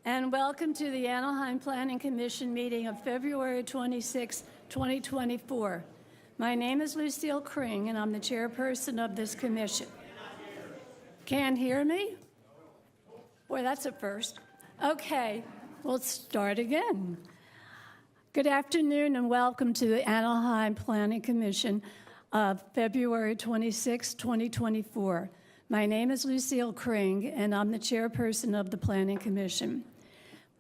and welcome to the Anaheim Planning Commission meeting of February 26, 2024. My name is Lucille Kring, and I'm the chairperson of this commission. Can't hear me? Boy, that's a first. Okay, we'll start again. Good afternoon and welcome to the Anaheim Planning Commission of February 26, 2024. My name is Lucille Kring, and I'm the chairperson of the Planning Commission.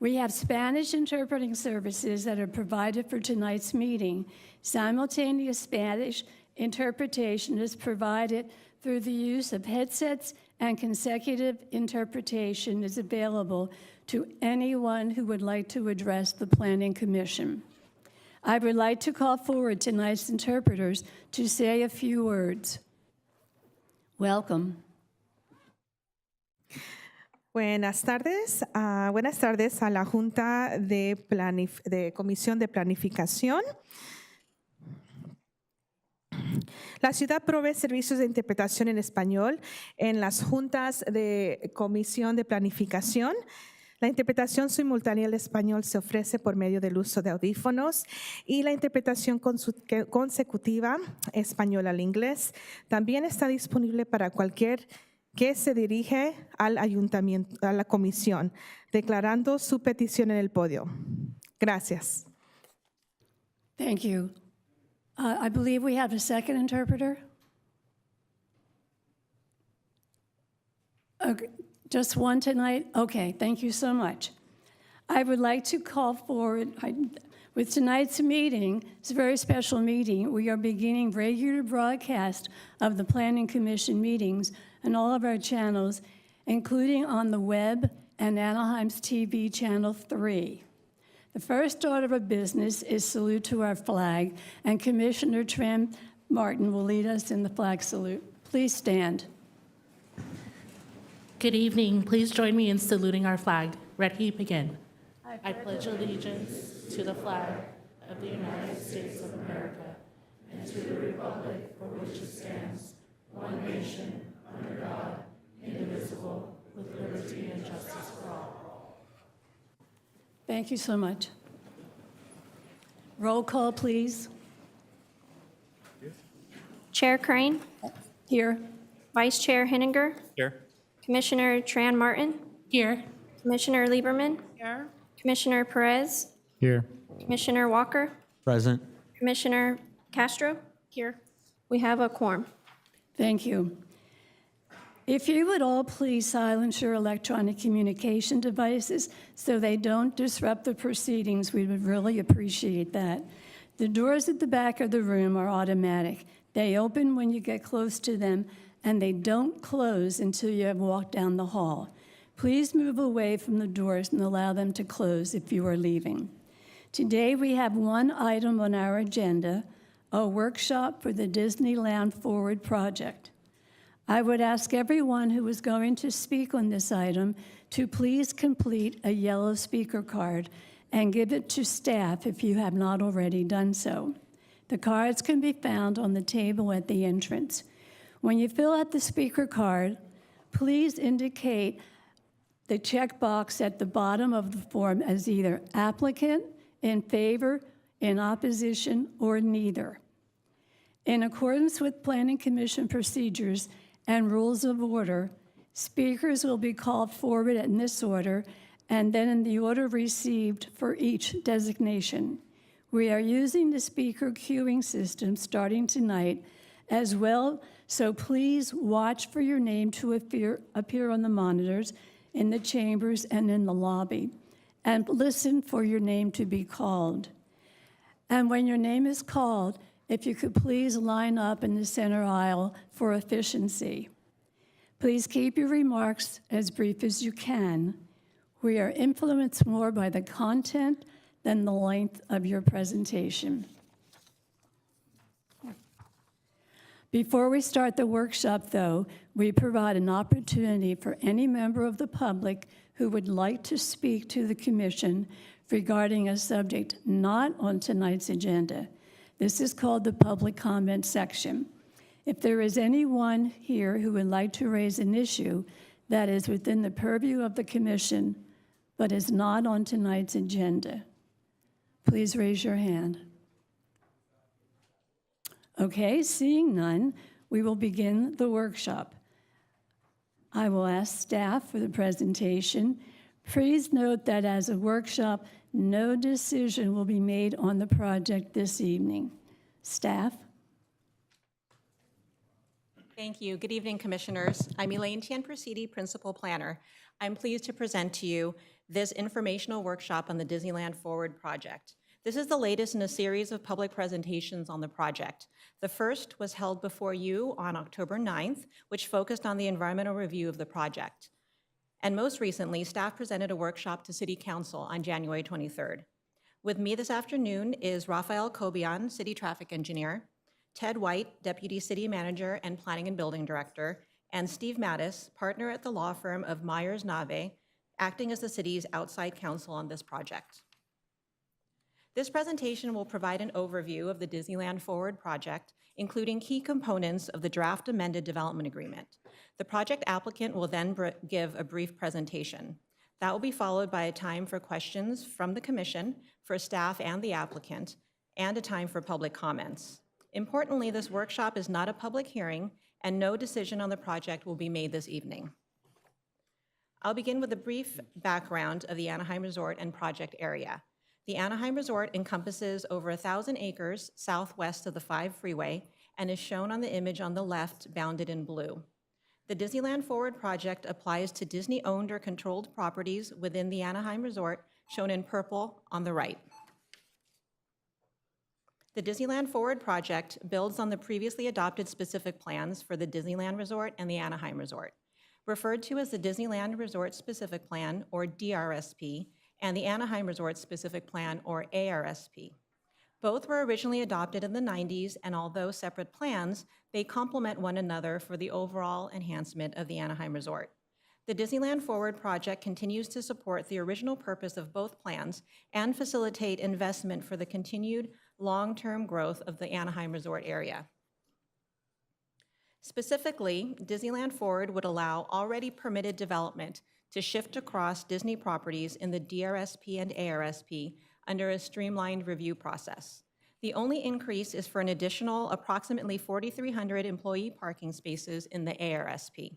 We have Spanish interpreting services that are provided for tonight's meeting. Simultaneous Spanish interpretation is provided through the use of headsets, and consecutive interpretation is available to anyone who would like to address the Planning Commission. I would like to call forward tonight's interpreters to say a few words. Welcome. Buenas tardes a la Junta de Comisión de Planificación. La ciudad provee servicios de interpretación en español en las juntas de Comisión de Planificación. La interpretación simultánea al español se ofrece por medio del uso de audífonos y la interpretación consecutiva español al inglés también está disponible para cualquier que se dirige al ayuntamiento, a la comisión, declarando su petición en el podio. Gracias. Thank you. I believe we have a second interpreter. Okay, just one tonight? Okay, thank you so much. I would like to call forward, with tonight's meeting, it's a very special meeting. We are beginning regular broadcast of the Planning Commission meetings and all of our channels, including on the web and Anaheim's TV Channel 3. The first order of business is salute to our flag, and Commissioner Tran Martin will lead us in the flag salute. Please stand. Good evening. Please join me in saluting our flag. Ready, begin. I pledge allegiance to the flag of the United States of America and to the republic for which it stands, one nation, under God, indivisible, with liberty and justice for all. Thank you so much. Roll call, please. Chair Crane, Here. Vice Chair Henninger, Here. Commissioner Tran Martin, Here. Commissioner Lieberman, Here. Commissioner Perez, Here. Commissioner Walker, Present. Commissioner Castro. Here. We have a quorum. Thank you. If you would all please silence your electronic communication devices so they don't disrupt the proceedings, we would really appreciate that. The doors at the back of the room are automatic. They open when you get close to them, and they don't close until you have walked down the hall. Please move away from the doors and allow them to close if you are leaving. Today we have one item on our agenda, a workshop for the Disneyland Forward project. I would ask everyone who is going to speak on this item to please complete a yellow speaker card and give it to staff if you have not already done so. The cards can be found on the table at the entrance. When you fill out the speaker card, please indicate the checkbox at the bottom of the form as either applicant, in favor, in opposition, or neither. In accordance with Planning Commission procedures and rules of order, speakers will be called forward in this order and then in the order received for each designation. We are using the speaker queuing system starting tonight as well, so please watch for your name to appear on the monitors in the chambers and in the lobby, and listen for your name to be called. And when your name is called, if you could please line up in the center aisle for efficiency. Please keep your remarks as brief as you can. We are influenced more by the content than the length of your presentation. Before we start the workshop, though, we provide an opportunity for any member of the public who would like to speak to the commission regarding a subject not on tonight's agenda. This is called the public comment section. If there is anyone here who would like to raise an issue that is within the purview of the commission, but is not on tonight's agenda? Please raise your hand. Okay, seeing none, we will begin the workshop. I will ask staff for the presentation. Please note that as a workshop, no decision will be made on the project this evening. Staff? Thank you. Good evening, Commissioners. I'm Elaine Tian-Prasidi, Principal Planner. I'm pleased to present to you this informational workshop on the Disneyland Forward project. This is the latest in a series of public presentations on the project. The first was held before you on October 9th, which focused on the environmental review of the project. And most recently, staff presented a workshop to City Council on January 23rd. With me this afternoon is Rafael Cobian, City Traffic Engineer, Ted White, Deputy City Manager and Planning and Building Director, and Steve Mattis, partner at the law firm of Myers Nave, acting as the city's outside counsel on this project. This presentation will provide an overview of the Disneyland Forward project, including key components of the draft amended development agreement. The project applicant will then give a brief presentation. That will be followed by a time for questions from the Commission, for staff and the applicant, and a time for public comments. Importantly, this workshop is not a public hearing, and no decision on the project will be made this evening. I'll begin with a brief background of the Anaheim Resort and project area. The Anaheim Resort encompasses over 1,000 acres southwest of the 5 freeway and is shown on the image on the left, bounded in blue. The Disneyland Forward project applies to Disney-owned or controlled properties within the Anaheim Resort, shown in purple on the right. The Disneyland Forward project builds on the previously adopted specific plans for the Disneyland Resort and the Anaheim Resort, referred to as the Disneyland Resort Specific Plan, or DRSP, and the Anaheim Resort Specific Plan, or ARSP. Both were originally adopted in the 90s, and although separate plans, they complement one another for the overall enhancement of the Anaheim Resort. The Disneyland Forward project continues to support the original purpose of both plans and facilitate investment for the continued long-term growth of the Anaheim Resort area. Specifically, Disneyland Forward would allow already permitted development to shift across Disney properties in the DRSP and ARSP under a streamlined review process. The only increase is for an additional approximately 4,300 employee parking spaces in the ARSP.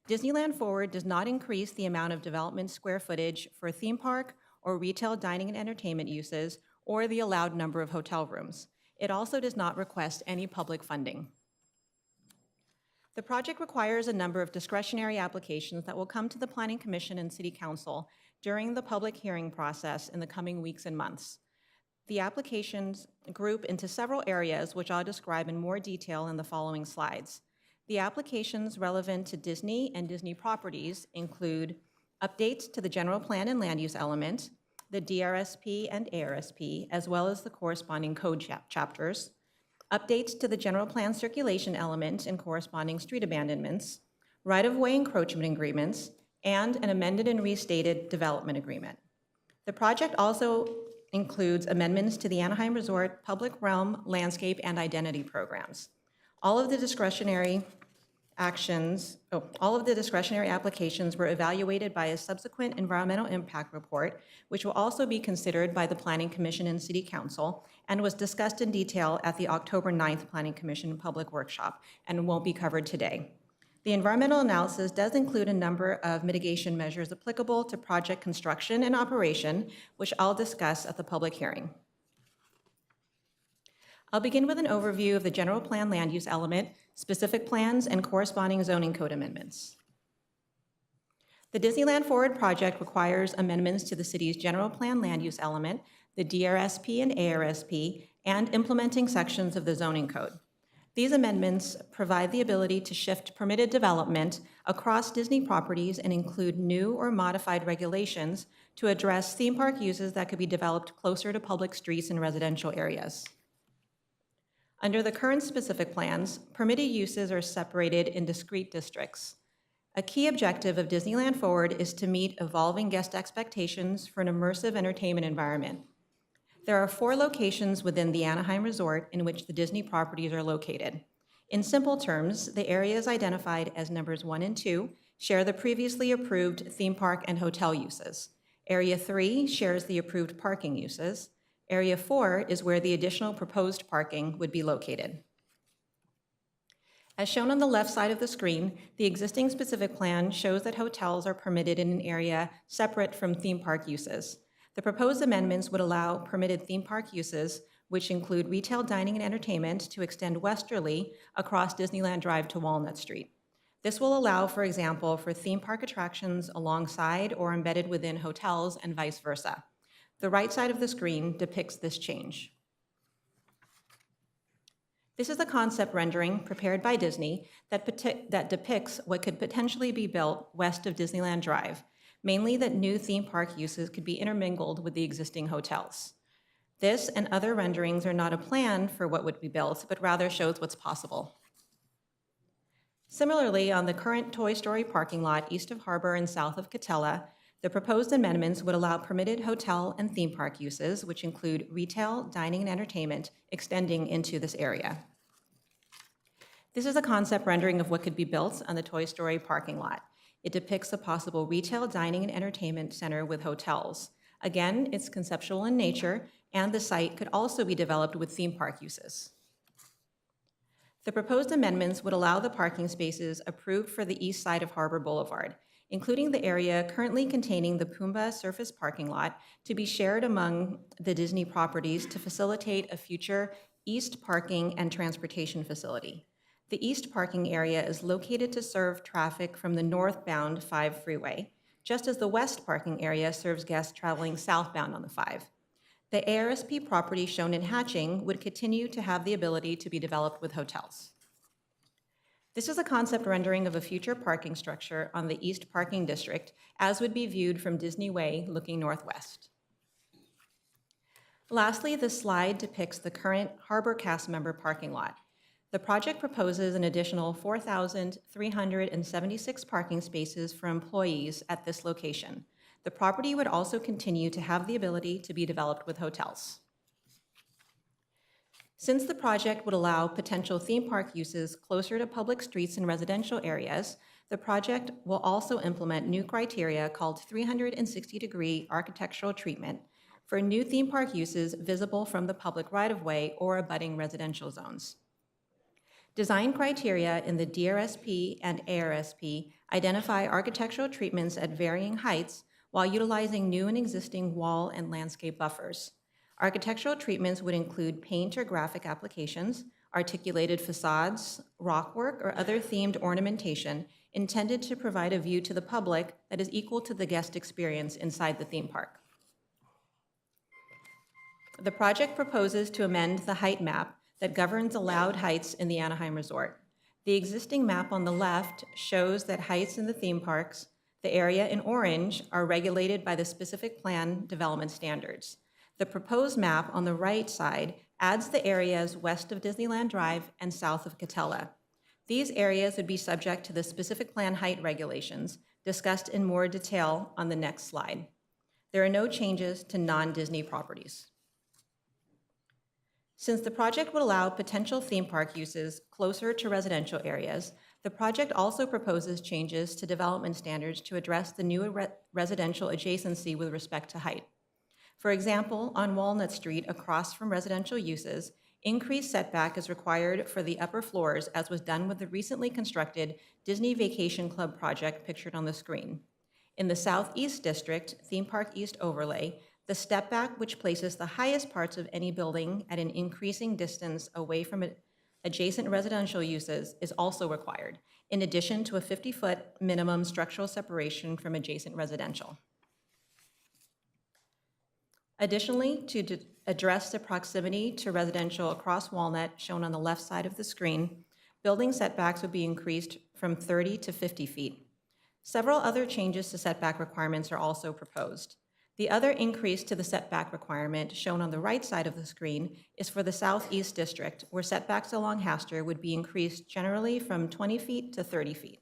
Disneyland Forward does not increase the amount of development square footage for theme park or retail dining and entertainment uses or the allowed number of hotel rooms. It also does not request any public funding. The project requires a number of discretionary applications that will come to the Planning Commission and City Council during the public hearing process in the coming weeks and months. The applications group into several areas, which I'll describe in more detail in the following slides. The applications relevant to Disney and Disney properties include updates to the general plan and land use element, the DRSP and ARSP, as well as the corresponding code chapters, updates to the general plan circulation element and corresponding street abandonments, right-of-way encroachment agreements, and an amended and restated development agreement. The project also includes amendments to the Anaheim Resort Public Realm, Landscape, and Identity programs. All of the discretionary applications were evaluated by a subsequent environmental impact report, which will also be considered by the Planning Commission and City Council, and was discussed in detail at the October 9th Planning Commission public workshop, and won't be covered today. The environmental analysis does include a number of mitigation measures applicable to project construction and operation, which I'll discuss at the public hearing. I'll begin with an overview of the general plan land use element, specific plans, and corresponding zoning code amendments. The Disneyland Forward project requires amendments to the city's general plan land use element, the DRSP and ARSP, and implementing sections of the zoning code. These amendments provide the ability to shift permitted development across Disney properties and include new or modified regulations to address theme park uses that could be developed closer to public streets and residential areas. Under the current specific plans, permitted uses are separated in discrete districts. A key objective of Disneyland Forward is to meet evolving guest expectations for an immersive entertainment environment. There are 4 locations within the Anaheim Resort in which the Disney properties are located. In simple terms, the areas identified as numbers 1 and 2 share the previously approved theme park and hotel uses. Area 3 shares the approved parking uses. Area 4 is where the additional proposed parking would be located. As shown on the left side of the screen, the existing specific plan shows that hotels are permitted in an area separate from theme park uses. The proposed amendments would allow permitted theme park uses, which include retail dining and entertainment, to extend westerly across Disneyland Drive to Walnut Street. This will allow, for example, for theme park attractions alongside or embedded within hotels and vice versa. The right side of the screen depicts this change. This is a concept rendering prepared by Disney that depicts what could potentially be built west of Disneyland Drive, mainly that new theme park uses could be intermingled with the existing hotels. This and other renderings are not a plan for what would be built, but rather shows what's possible. Similarly, on the current Toy Story parking lot east of Harbor and south of Catella, the proposed amendments would allow permitted hotel and theme park uses, which include retail, dining, and entertainment, extending into this area. This is a concept rendering of what could be built on the Toy Story parking lot. It depicts a possible retail, dining, and entertainment center with hotels. Again, it's conceptual in nature, and the site could also be developed with theme park uses. The proposed amendments would allow the parking spaces approved for the east side of Harbor Boulevard, including the area currently containing the Pumbaa surface parking lot, to be shared among the Disney properties to facilitate a future east parking and transportation facility. The east parking area is located to serve traffic from the northbound 5 freeway, just as the west parking area serves guests traveling southbound on the 5. The ARSP property shown in hatching would continue to have the ability to be developed with hotels. This is a concept rendering of a future parking structure on the East Parking District, as would be viewed from Disney Way looking northwest. Lastly, this slide depicts the current Harbor cast member parking lot. The project proposes an additional 4,376 parking spaces for employees at this location. The property would also continue to have the ability to be developed with hotels. Since the project would allow potential theme park uses closer to public streets and residential areas, the project will also implement new criteria called 360-degree architectural treatment for new theme park uses visible from the public right-of-way or abutting residential zones. Design criteria in the DRSP and ARSP identify architectural treatments at varying heights while utilizing new and existing wall and landscape buffers. Architectural treatments would include paint or graphic applications, articulated facades, rockwork, or other themed ornamentation intended to provide a view to the public that is equal to the guest experience inside the theme park. The project proposes to amend the height map that governs allowed heights in the Anaheim Resort. The existing map on the left shows that heights in the theme parks, the area in orange, are regulated by the specific plan development standards. The proposed map on the right side adds the areas west of Disneyland Drive and south of Catella. These areas would be subject to the specific plan height regulations discussed in more detail on the next slide. There are no changes to non-Disney properties. Since the project would allow potential theme park uses closer to residential areas, the project also proposes changes to development standards to address the new residential adjacency with respect to height. For example, on Walnut Street, across from residential uses, increased setback is required for the upper floors, as was done with the recently constructed Disney Vacation Club project pictured on the screen. In the Southeast District, Theme Park East overlay, the step back, which places the highest parts of any building at an increasing distance away from adjacent residential uses, is also required, in addition to a 50-foot minimum structural separation from adjacent residential. Additionally, to address the proximity to residential across Walnut, shown on the left side of the screen, building setbacks would be increased from 30 to 50 feet. Several other changes to setback requirements are also proposed. The other increase to the setback requirement, shown on the right side of the screen, is for the Southeast District, where setbacks along Hastur would be increased generally from 20 feet to 30 feet.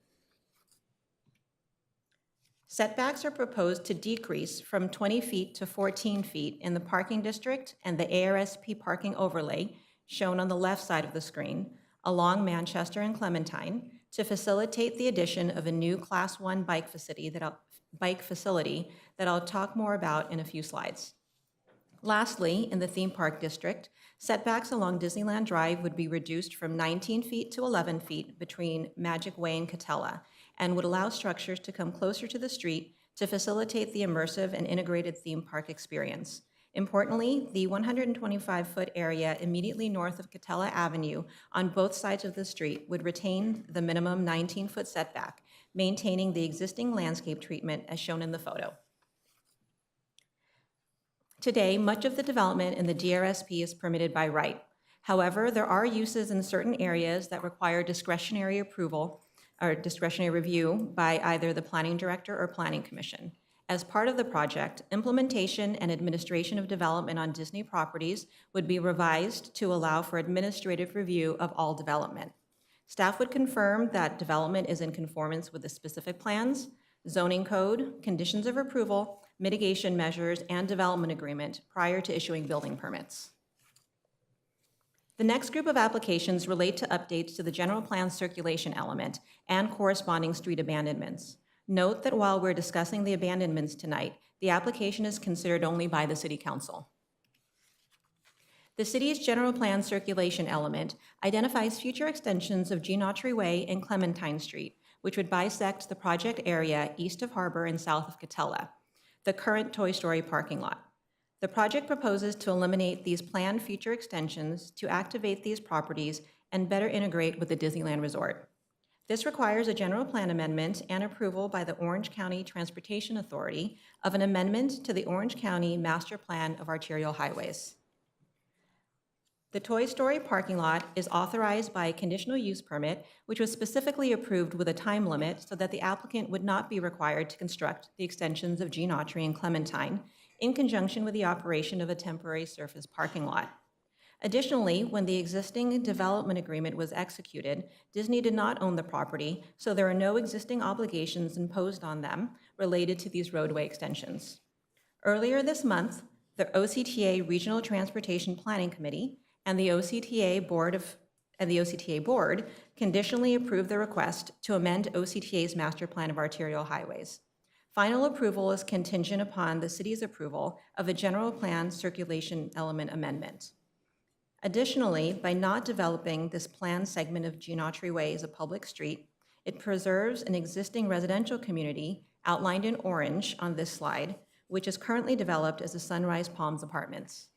Setbacks are proposed to decrease from 20 feet to 14 feet in the parking district and the ARSP parking overlay, shown on the left side of the screen, along Manchester and Clementine, to facilitate the addition of a new Class 1 bike facility bike facility that I'll talk more about in a few slides. Lastly, in the theme park district, setbacks along Disneyland Drive would be reduced from 19 feet to 11 feet between Magic Way and Catella, and would allow structures to come closer to the street to facilitate the immersive and integrated theme park experience. Importantly, the 125-foot area immediately north of Catella Avenue on both sides of the street would retain the minimum 19-foot setback, maintaining the existing landscape treatment as shown in the photo. Today, much of the development in the DRSP is permitted by right. However, there are uses in certain areas that require discretionary approval or discretionary review by either the planning director or planning commission. As part of the project, implementation and administration of development on Disney properties would be revised to allow for administrative review of all development. Staff would confirm that development is in conformance with the specific plans, zoning code, conditions of approval, mitigation measures, and development agreement prior to issuing building permits. The next group of applications relate to updates to the general plan circulation element and corresponding street abandonments. Note that while we're discussing the abandonments tonight, the application is considered only by the City Council. The city's general plan circulation element identifies future extensions of Gene Autry Way and Clementine Street, which would bisect the project area east of Harbor and south of Catella, the current Toy Story parking lot. The project proposes to eliminate these planned future extensions to activate these properties and better integrate with the Disneyland Resort. This requires a general plan amendment and approval by the Orange County Transportation Authority of an amendment to the Orange County Master Plan of Arterial Highways. The Toy Story parking lot is authorized by a conditional use permit, which was specifically approved with a time limit so that the applicant would not be required to construct the extensions of Gene Autry and Clementine in conjunction with the operation of a temporary surface parking lot. Additionally, when the existing development agreement was executed, Disney did not own the property, so there are no existing obligations imposed on them related to these roadway extensions. Earlier this month, the OCTA Regional Transportation Planning Committee and the OCTA Board conditionally approved the request to amend OCTA's Master Plan of Arterial Highways. Final approval is contingent upon the city's approval of a general plan circulation element amendment. Additionally, by not developing this planned segment of Gene Autry Way as a public street, it preserves an existing residential community outlined in orange on this slide, which is currently developed as the Sunrise Palms Apartments.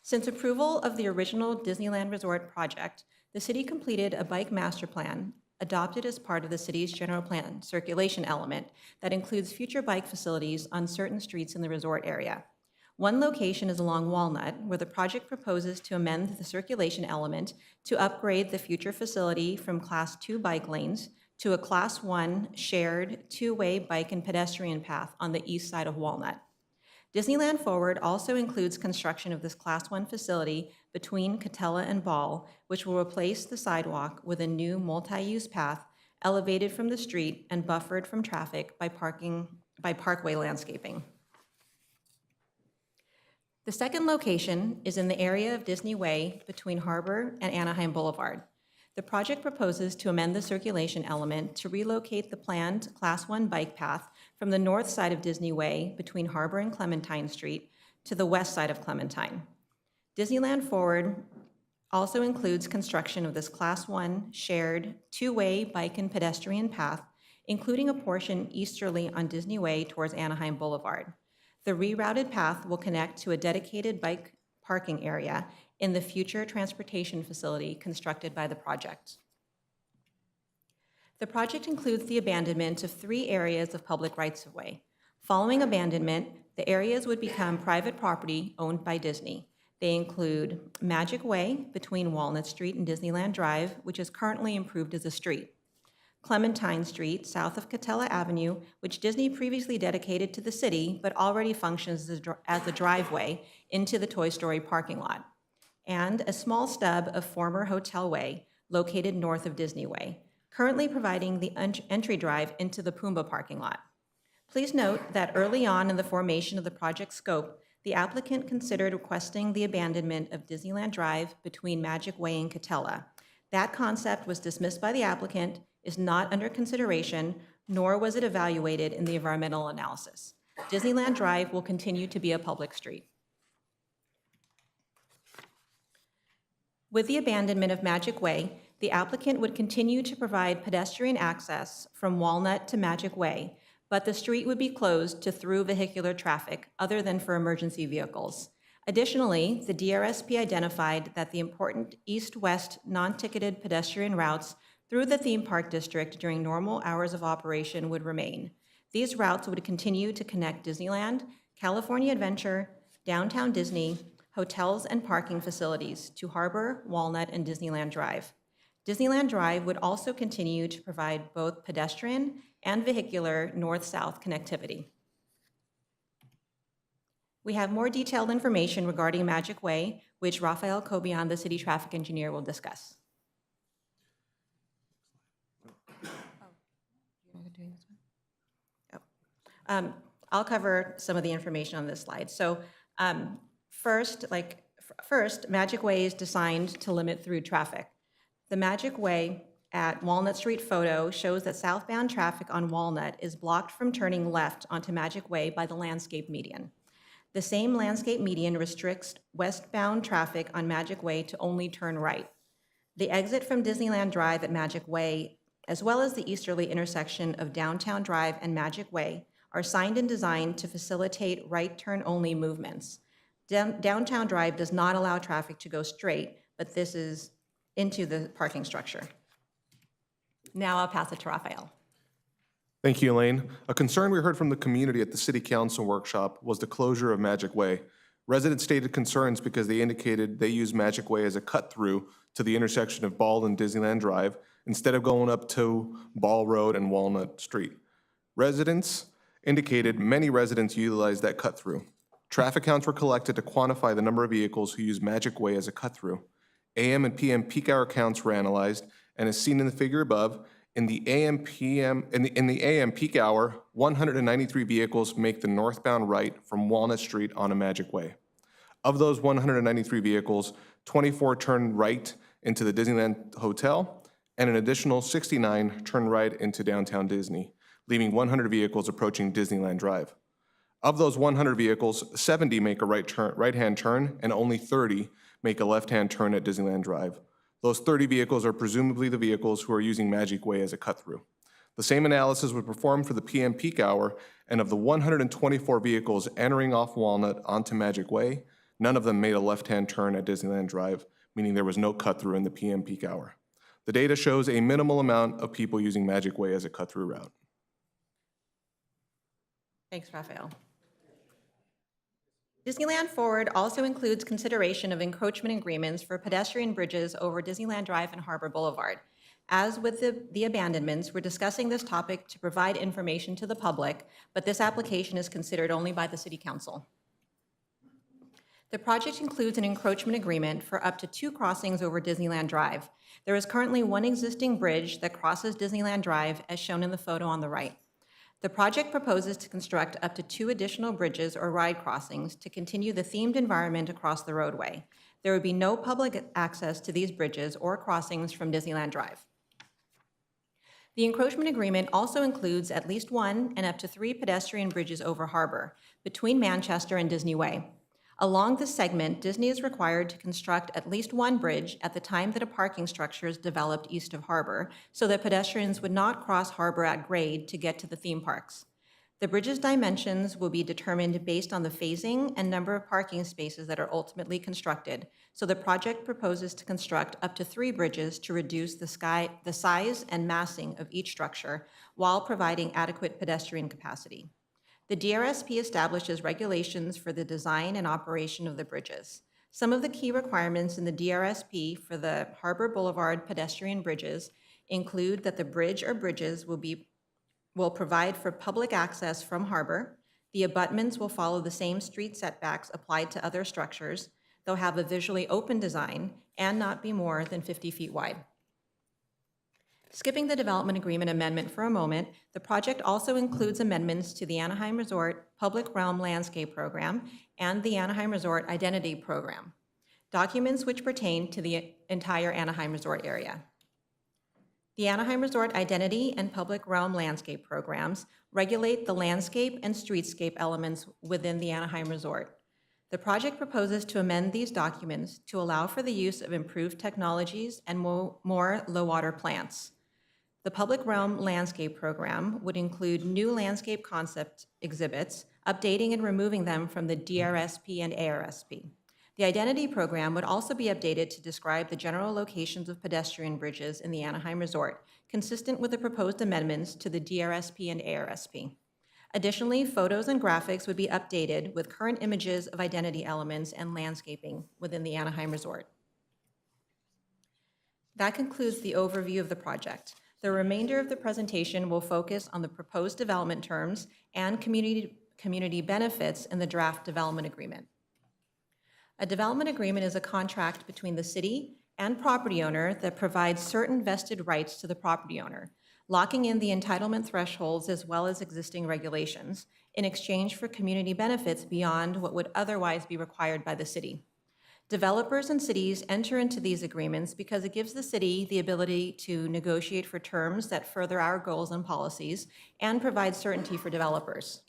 Since approval of the original Disneyland Resort project, the city completed a bike master plan adopted as part of the city's general plan circulation element that includes future bike facilities on certain streets in the resort area. One location is along Walnut, where the project proposes to amend the circulation element to upgrade the future facility from Class 2 bike lanes to a Class 1 shared two-way bike and pedestrian path on the east side of Walnut. Disneyland Forward also includes construction of this Class 1 facility between Catella and Ball, which will replace the sidewalk with a new multi-use path elevated from the street and buffered from traffic by parkway landscaping. The second location is in the area of Disney Way between Harbor and Anaheim Boulevard. The project proposes to amend the circulation element to relocate the planned Class 1 bike path from the north side of Disney Way between Harbor and Clementine Street to the west side of Clementine. Disneyland Forward also includes construction of this Class 1 shared two-way bike and pedestrian path, including a portion easterly on Disney Way towards Anaheim Boulevard. The rerouted path will connect to a dedicated bike parking area in the future transportation facility constructed by the project. The project includes the abandonment of 3 areas of public rights-of-way. Following abandonment, the areas would become private property owned by Disney. They include Magic Way between Walnut Street and Disneyland Drive, which is currently improved as a street. Clementine Street, south of Catella Avenue, which Disney previously dedicated to the city, but already functions as a driveway into the Toy Story parking lot. And a small stub of former Hotel Way, located north of Disney Way, currently providing the entry drive into the Pumbaa parking lot. Please note that early on in the formation of the project scope, the applicant considered requesting the abandonment of Disneyland Drive between Magic Way and Catella. That concept was dismissed by the applicant, is not under consideration, nor was it evaluated in the environmental analysis. Disneyland Drive will continue to be a public street. With the abandonment of Magic Way, the applicant would continue to provide pedestrian access from Walnut to Magic Way, but the street would be closed to through vehicular traffic other than for emergency vehicles. Additionally, the DRSP identified that the important east-west non-ticketed pedestrian routes through the theme park district during normal hours of operation would remain. These routes would continue to connect Disneyland, California Adventure, Downtown Disney, hotels and parking facilities to Harbor, Walnut, and Disneyland Drive. Disneyland Drive would also continue to provide both pedestrian and vehicular north-south connectivity. We have more detailed information regarding Magic Way, which Rafael Cobian, the city traffic engineer, will discuss. I'll cover some of the information on this slide. So first, Magic Way is designed to limit through traffic. The Magic Way at Walnut Street photo shows that southbound traffic on Walnut is blocked from turning left onto Magic Way by the landscape median. The same landscape median restricts westbound traffic on Magic Way to only turn right. The exit from Disneyland Drive at Magic Way, as well as the easterly intersection of Downtown Drive and Magic Way, are signed and designed to facilitate right turn-only movements. Downtown Drive does not allow traffic to go straight, but this is into the parking structure. Now I'll pass it to Rafael. Thank you, Elaine. A concern we heard from the community at the City Council workshop was the closure of Magic Way. Residents stated concerns because they indicated they use Magic Way as a cut-through to the intersection of Ball and Disneyland Drive instead of going up to Ball Road and Walnut Street. Residents indicated many residents utilize that cut-through. Traffic counts were collected to quantify the number of vehicles who use Magic Way as a cut-through. AM and PM peak hour counts were analyzed, and as seen in the figure above, in the AM peak hour, 193 vehicles make the northbound right from Walnut Street onto Magic Way. Of those 193 vehicles, 24 turn right into the Disneyland Hotel, and an additional 69 turn right into Downtown Disney, leaving 100 vehicles approaching Disneyland Drive. Of those 100 vehicles, 70 make a right-hand turn, and only 30 make a left-hand turn at Disneyland Drive. Those 30 vehicles are presumably the vehicles who are using Magic Way as a cut-through. The same analysis was performed for the PM peak hour, and of the 124 vehicles entering off Walnut onto Magic Way, none of them made a left-hand turn at Disneyland Drive, meaning there was no cut-through in the PM peak hour. The data shows a minimal amount of people using Magic Way as a cut-through route. Thanks, Rafael. Disneyland Forward also includes consideration of encroachment agreements for pedestrian bridges over Disneyland Drive and Harbor Boulevard. As with the abandonments, we're discussing this topic to provide information to the public, but this application is considered only by the City Council. The project includes an encroachment agreement for up to 2 crossings over Disneyland Drive. There is currently one existing bridge that crosses Disneyland Drive, as shown in the photo on the right. The project proposes to construct up to 2 additional bridges or ride crossings to continue the themed environment across the roadway. There would be no public access to these bridges or crossings from Disneyland Drive. The encroachment agreement also includes at least 1 and up to 3 pedestrian bridges over Harbor between Manchester and Disney Way. Along this segment, Disney is required to construct at least 1 bridge at the time that a parking structure is developed east of Harbor, so that pedestrians would not cross Harbor at grade to get to the theme parks. The bridge's dimensions will be determined based on the phasing and number of parking spaces that are ultimately constructed, so the project proposes to construct up to 3 bridges to reduce the size and massing of each structure while providing adequate pedestrian capacity. The DRSP establishes regulations for the design and operation of the bridges. Some of the key requirements in the DRSP for the Harbor Boulevard pedestrian bridges include that the bridge or bridges will provide for public access from Harbor. The abutments will follow the same street setbacks applied to other structures. They'll have a visually open design and not be more than 50 feet wide. Skipping the development agreement amendment for a moment, the project also includes amendments to the Anaheim Resort Public Realm Landscape Program and the Anaheim Resort Identity Program, documents which pertain to the entire Anaheim Resort area. The Anaheim Resort Identity and Public Realm Landscape Programs regulate the landscape and streetscape elements within the Anaheim Resort. The project proposes to amend these documents to allow for the use of improved technologies and more low-water plants. The Public Realm Landscape Program would include new landscape concept exhibits, updating and removing them from the DRSP and ARSP. The Identity Program would also be updated to describe the general locations of pedestrian bridges in the Anaheim Resort, consistent with the proposed amendments to the DRSP and ARSP. Additionally, photos and graphics would be updated with current images of identity elements and landscaping within the Anaheim Resort. That concludes the overview of the project. The remainder of the presentation will focus on the proposed development terms and community benefits in the draft development agreement. A development agreement is a contract between the city and property owner that provides certain vested rights to the property owner, locking in the entitlement thresholds as well as existing regulations in exchange for community benefits beyond what would otherwise be required by the city. Developers and cities enter into these agreements because it gives the city the ability to negotiate for terms that further our goals and policies and provide certainty for developers.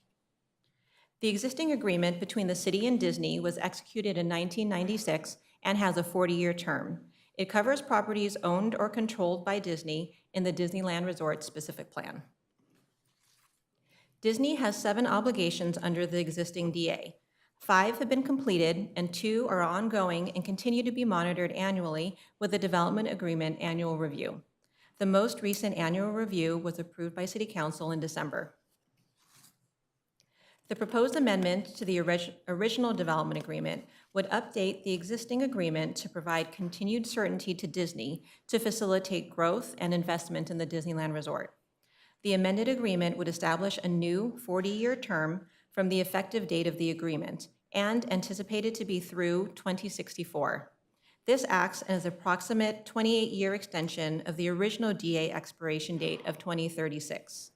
The existing agreement between the city and Disney was executed in 1996 and has a 40-year term. It covers properties owned or controlled by Disney in the Disneyland Resort Specific Plan. Disney has 7 obligations under the existing DA. 5 have been completed and 2 are ongoing and continue to be monitored annually with the Development Agreement Annual Review. The most recent annual review was approved by City Council in December. The proposed amendment to the original development agreement would update the existing agreement to provide continued certainty to Disney to facilitate growth and investment in the Disneyland Resort. The amended agreement would establish a new 40-year term from the effective date of the agreement and anticipated to be through 2064. This acts as an approximate 28-year extension of the original DA expiration date of 2036.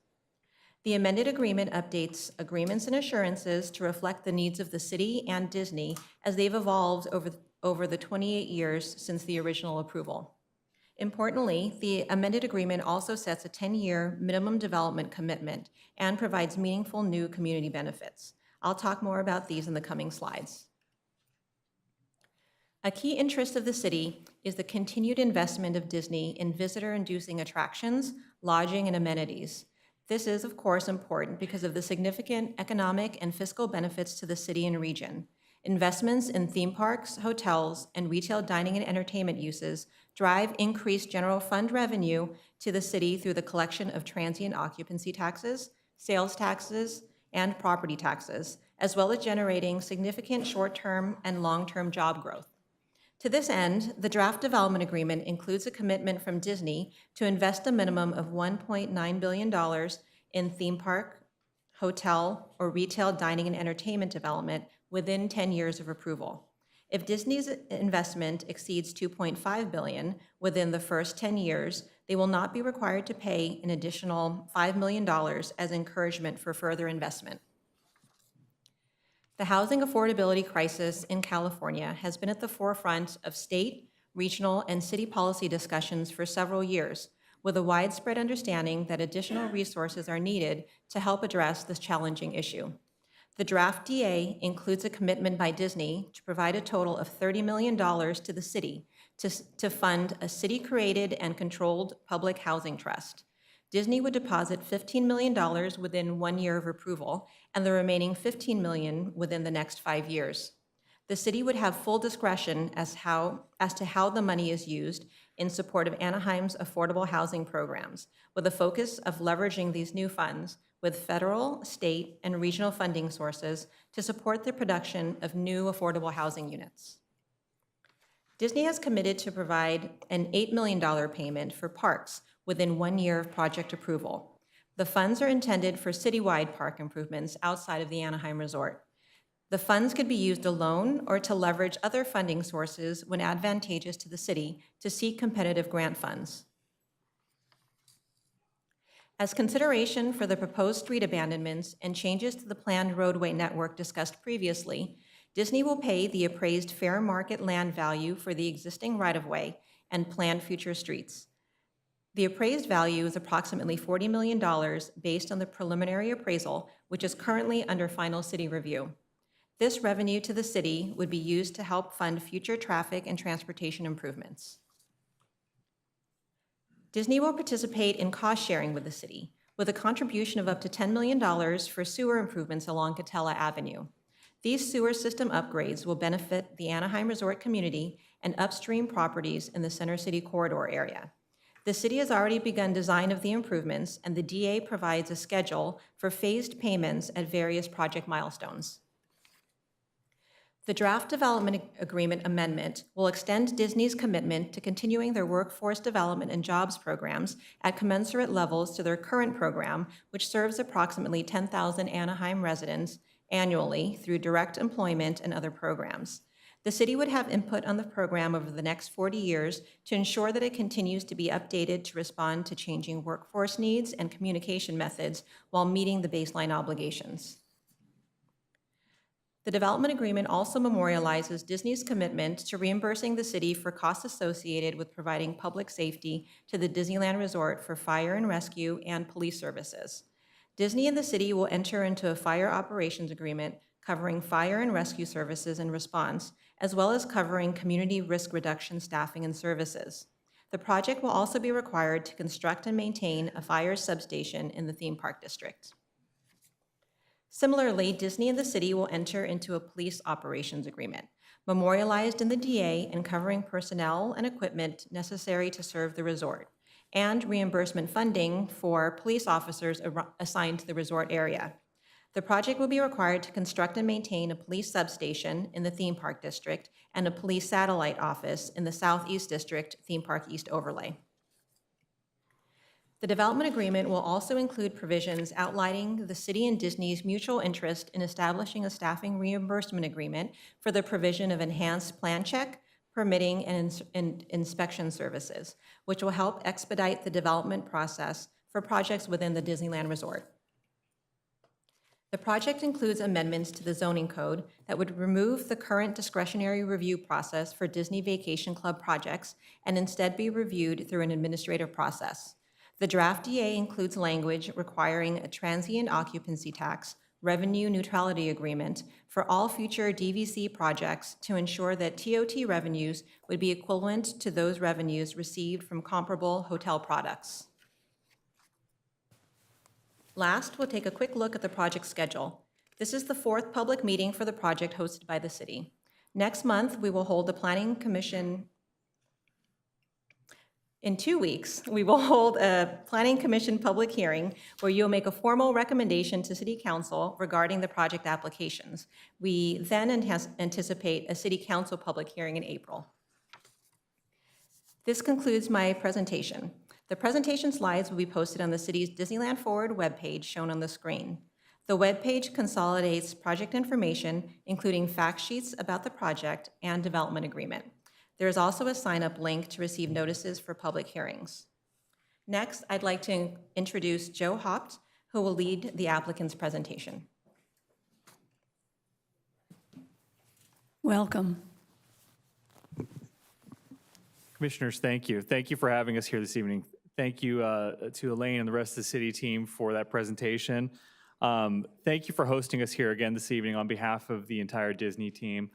The amended agreement updates agreements and assurances to reflect the needs of the city and Disney as they've evolved over the 28 years since the original approval. Importantly, the amended agreement also sets a 10-year minimum development commitment and provides meaningful new community benefits. I'll talk more about these in the coming slides. A key interest of the city is the continued investment of Disney in visitor-inducing attractions, lodging, and amenities. This is, of course, important because of the significant economic and fiscal benefits to the city and region. Investments in theme parks, hotels, and retail dining and entertainment uses drive increased general fund revenue to the city through the collection of transient occupancy taxes, sales taxes, and property taxes, as well as generating significant short-term and long-term job growth. To this end, the draft development agreement includes a commitment from Disney to invest a minimum of $1.9 billion in theme park, hotel, or retail dining and entertainment development within 10 years of approval. If Disney's investment exceeds $2.5 billion within the first 10 years, they will not be required to pay an additional $5 million as encouragement for further investment. The housing affordability crisis in California has been at the forefront of state, regional, and city policy discussions for several years, with a widespread understanding that additional resources are needed to help address this challenging issue. The draft DA includes a commitment by Disney to provide a total of $30 million to the city to fund a city-created and controlled public housing trust. Disney would deposit $15 million within 1 year of approval, and the remaining $15 million within the next 5 years. The city would have full discretion as to how the money is used in support of Anaheim's affordable housing programs, with a focus of leveraging these new funds with federal, state, and regional funding sources to support the production of new affordable housing units. Disney has committed to provide an $8 million payment for parks within 1 year of project approval. The funds are intended for citywide park improvements outside of the Anaheim Resort. The funds could be used alone or to leverage other funding sources when advantageous to the city to seek competitive grant funds. As consideration for the proposed street abandonments and changes to the planned roadway network discussed previously, Disney will pay the appraised fair market land value for the existing right-of-way and planned future streets. The appraised value is approximately $40 million based on the preliminary appraisal, which is currently under final city review. This revenue to the city would be used to help fund future traffic and transportation improvements. Disney will participate in cost sharing with the city, with a contribution of up to $10 million for sewer improvements along Catella Avenue. These sewer system upgrades will benefit the Anaheim Resort community and upstream properties in the Center City corridor area. The city has already begun design of the improvements, and the DA provides a schedule for phased payments at various project milestones. The draft development agreement amendment will extend Disney's commitment to continuing their workforce development and jobs programs at commensurate levels to their current program, which serves approximately 10,000 Anaheim residents annually through direct employment and other programs. The city would have input on the program over the next 40 years to ensure that it continues to be updated to respond to changing workforce needs and communication methods while meeting the baseline obligations. The development agreement also memorializes Disney's commitment to reimbursing the city for costs associated with providing public safety to the Disneyland Resort for fire and rescue and police services. Disney and the city will enter into a fire operations agreement covering fire and rescue services and response, as well as covering community risk reduction staffing and services. The project will also be required to construct and maintain a fire substation in the theme park district. Similarly, Disney and the city will enter into a police operations agreement, memorialized in the DA and covering personnel and equipment necessary to serve the resort, and reimbursement funding for police officers assigned to the resort area. The project will be required to construct and maintain a police substation in the theme park district and a police satellite office in the Southeast District Theme Park East overlay. The development agreement will also include provisions outlining the city and Disney's mutual interest in establishing a staffing reimbursement agreement for the provision of enhanced plan check, permitting, and inspection services, which will help expedite the development process for projects within the Disneyland Resort. The project includes amendments to the zoning code that would remove the current discretionary review process for Disney Vacation Club projects and instead be reviewed through an administrative process. The draft DA includes language requiring a transient occupancy tax revenue neutrality agreement for all future DVC projects to ensure that TOT revenues would be equivalent to those revenues received from comparable hotel products. Last, we'll take a quick look at the project schedule. This is the fourth public meeting for the project hosted by the city. Next month, we will hold the Planning Commission. In 2 weeks, we will hold a Planning Commission public hearing where you'll make a formal recommendation to City Council regarding the project applications. We then anticipate a City Council public hearing in April. This concludes my presentation. The presentation slides will be posted on the city's Disneyland Forward webpage shown on the screen. The webpage consolidates project information, including fact sheets about the project and development agreement. There is also a sign-up link to receive notices for public hearings. Next, I'd like to introduce Joe Haupt, who will lead the applicant's presentation. Welcome. Commissioners, thank you. Thank you for having us here this evening. Thank you to Elaine and the rest of the city team for that presentation. Thank you for hosting us here again this evening on behalf of the entire Disney team.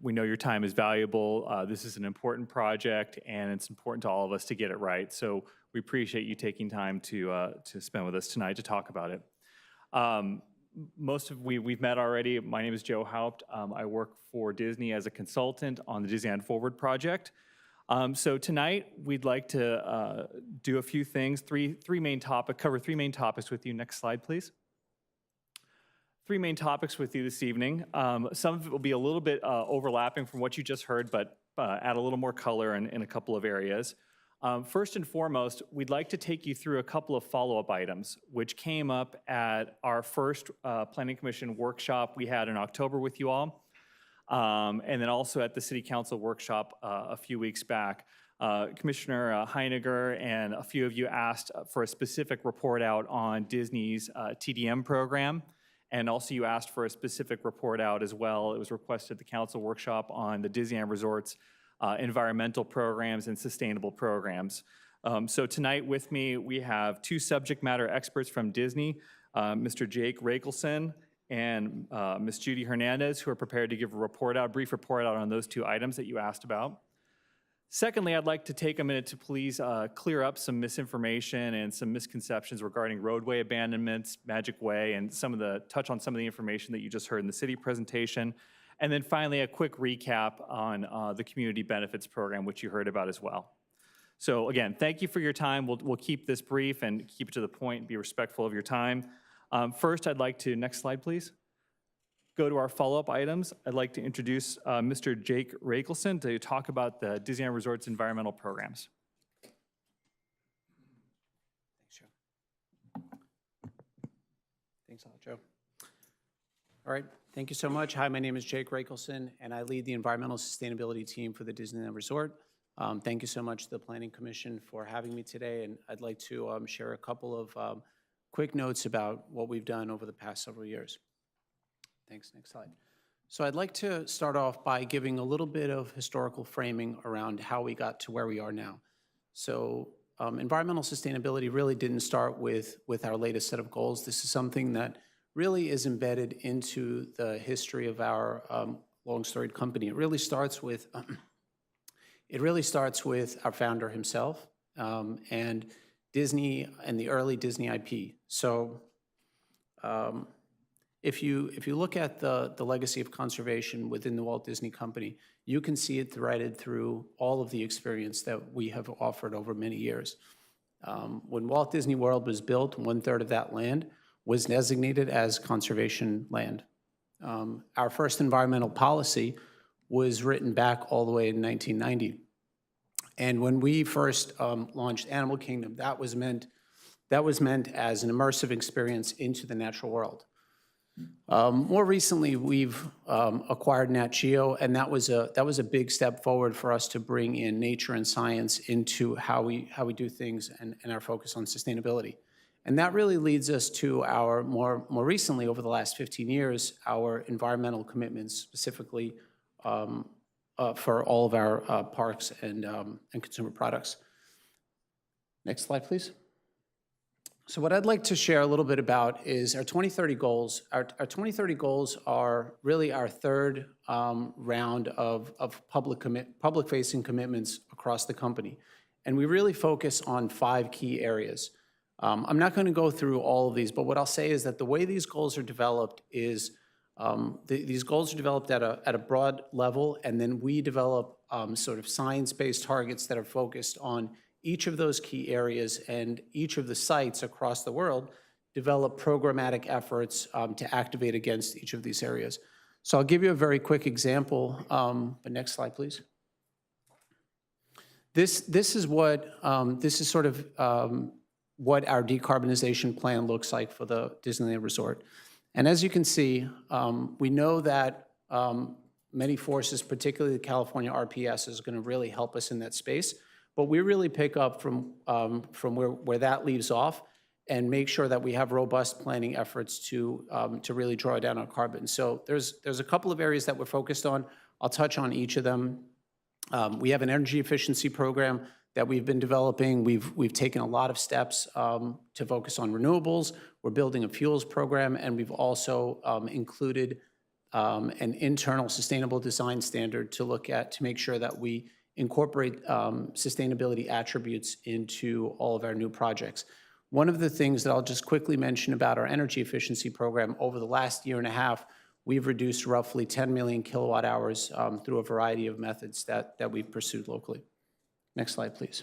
We know your time is valuable. This is an important project, and it's important to all of us to get it right. So we appreciate you taking time to spend with us tonight to talk about it. We've met already. My name is Joe Haupt. I work for Disney as a consultant on the Disneyland Forward project. So tonight we'd like to do a few things. Cover three main topics with you. Next slide, please. Three main topics with you this evening. Some of it will be a little bit overlapping from what you just heard, but add a little more color in a couple of areas. First and foremost, we'd like to take you through a couple of follow-up items, which came up at our first Planning Commission workshop we had in October with you all, and then also at the City Council workshop a few weeks back. Commissioner Heiniger and a few of you asked for a specific report out on Disney's TDM program. And also you asked for a specific report out as well. It was requested at the council workshop on the Disneyland Resort's environmental programs and sustainable programs. So tonight with me, we have two subject matter experts from Disney, Mr. Jake Rakelson and Ms. Judy Hernandez, who are prepared to give a brief report out on those two items that you asked about. Secondly, I'd like to take a minute to please clear up some misinformation and some misconceptions regarding roadway abandonments, Magic Way, and touch on some of the information that you just heard in the city presentation. And then finally, a quick recap on the community benefits program, which you heard about as well. So again, thank you for your time. We'll keep this brief and keep it to the point and be respectful of your time. First, I'd like to, next slide, please. Go to our follow-up items. I'd like to introduce Mr. Jake Rakelson to talk about the Disneyland Resort's environmental programs. Thanks, Joe. Thanks a lot, Joe. All right, thank you so much. Hi, my name is Jake Rakelson, and I lead the environmental sustainability team for the Disneyland Resort. Thank you so much to the Planning Commission for having me today, and I'd like to share a couple of quick notes about what we've done over the past several years. Thanks, next slide. So I'd like to start off by giving a little bit of historical framing around how we got to where we are now. So environmental sustainability really didn't start with our latest set of goals. This is something that really is embedded into the history of our long-storied company. It really starts with our founder himself and Disney and the early Disney IP. So if you look at the legacy of conservation within the Walt Disney Company, you can see it threaded through all of the experience that we have offered over many years. When Walt Disney World was built, 1/3 of that land was designated as conservation land. Our first environmental policy was written back all the way in 1990. And when we first launched Animal Kingdom, that was meant as an immersive experience into the natural world. More recently, we've acquired Nat Geo, and that was a big step forward for us to bring in nature and science into how we do things and our focus on sustainability. And that really leads us to our more recently, over the last 15 years, our environmental commitments, specifically for all of our parks and consumer products. Next slide, please. So what I'd like to share a little bit about is our 2030 goals. Our 2030 goals are really our third round of public-facing commitments across the company. And we really focus on 5 key areas. I'm not going to go through all of these, but what I'll say is that the way these goals are developed is these goals are developed at a broad level, and then we develop sort of science-based targets that are focused on each of those key areas, and each of the sites across the world develop programmatic efforts to activate against each of these areas. So I'll give you a very quick example. But next slide, please. This is sort of what our decarbonization plan looks like for the Disneyland Resort. And as you can see, we know that many forces, particularly the California RPS, is going to really help us in that space. But we really pick up from where that leaves off and make sure that we have robust planning efforts to really draw down on carbon. So there's a couple of areas that we're focused on. I'll touch on each of them. We have an energy efficiency program that we've been developing. We've taken a lot of steps to focus on renewables. We're building a fuels program, and we've also included an internal sustainable design standard to make sure that we incorporate sustainability attributes into all of our new projects. One of the things that I'll just quickly mention about our energy efficiency program, over the last year and a half, we've reduced roughly 10 million kilowatt hours through a variety of methods that we've pursued locally. Next slide, please.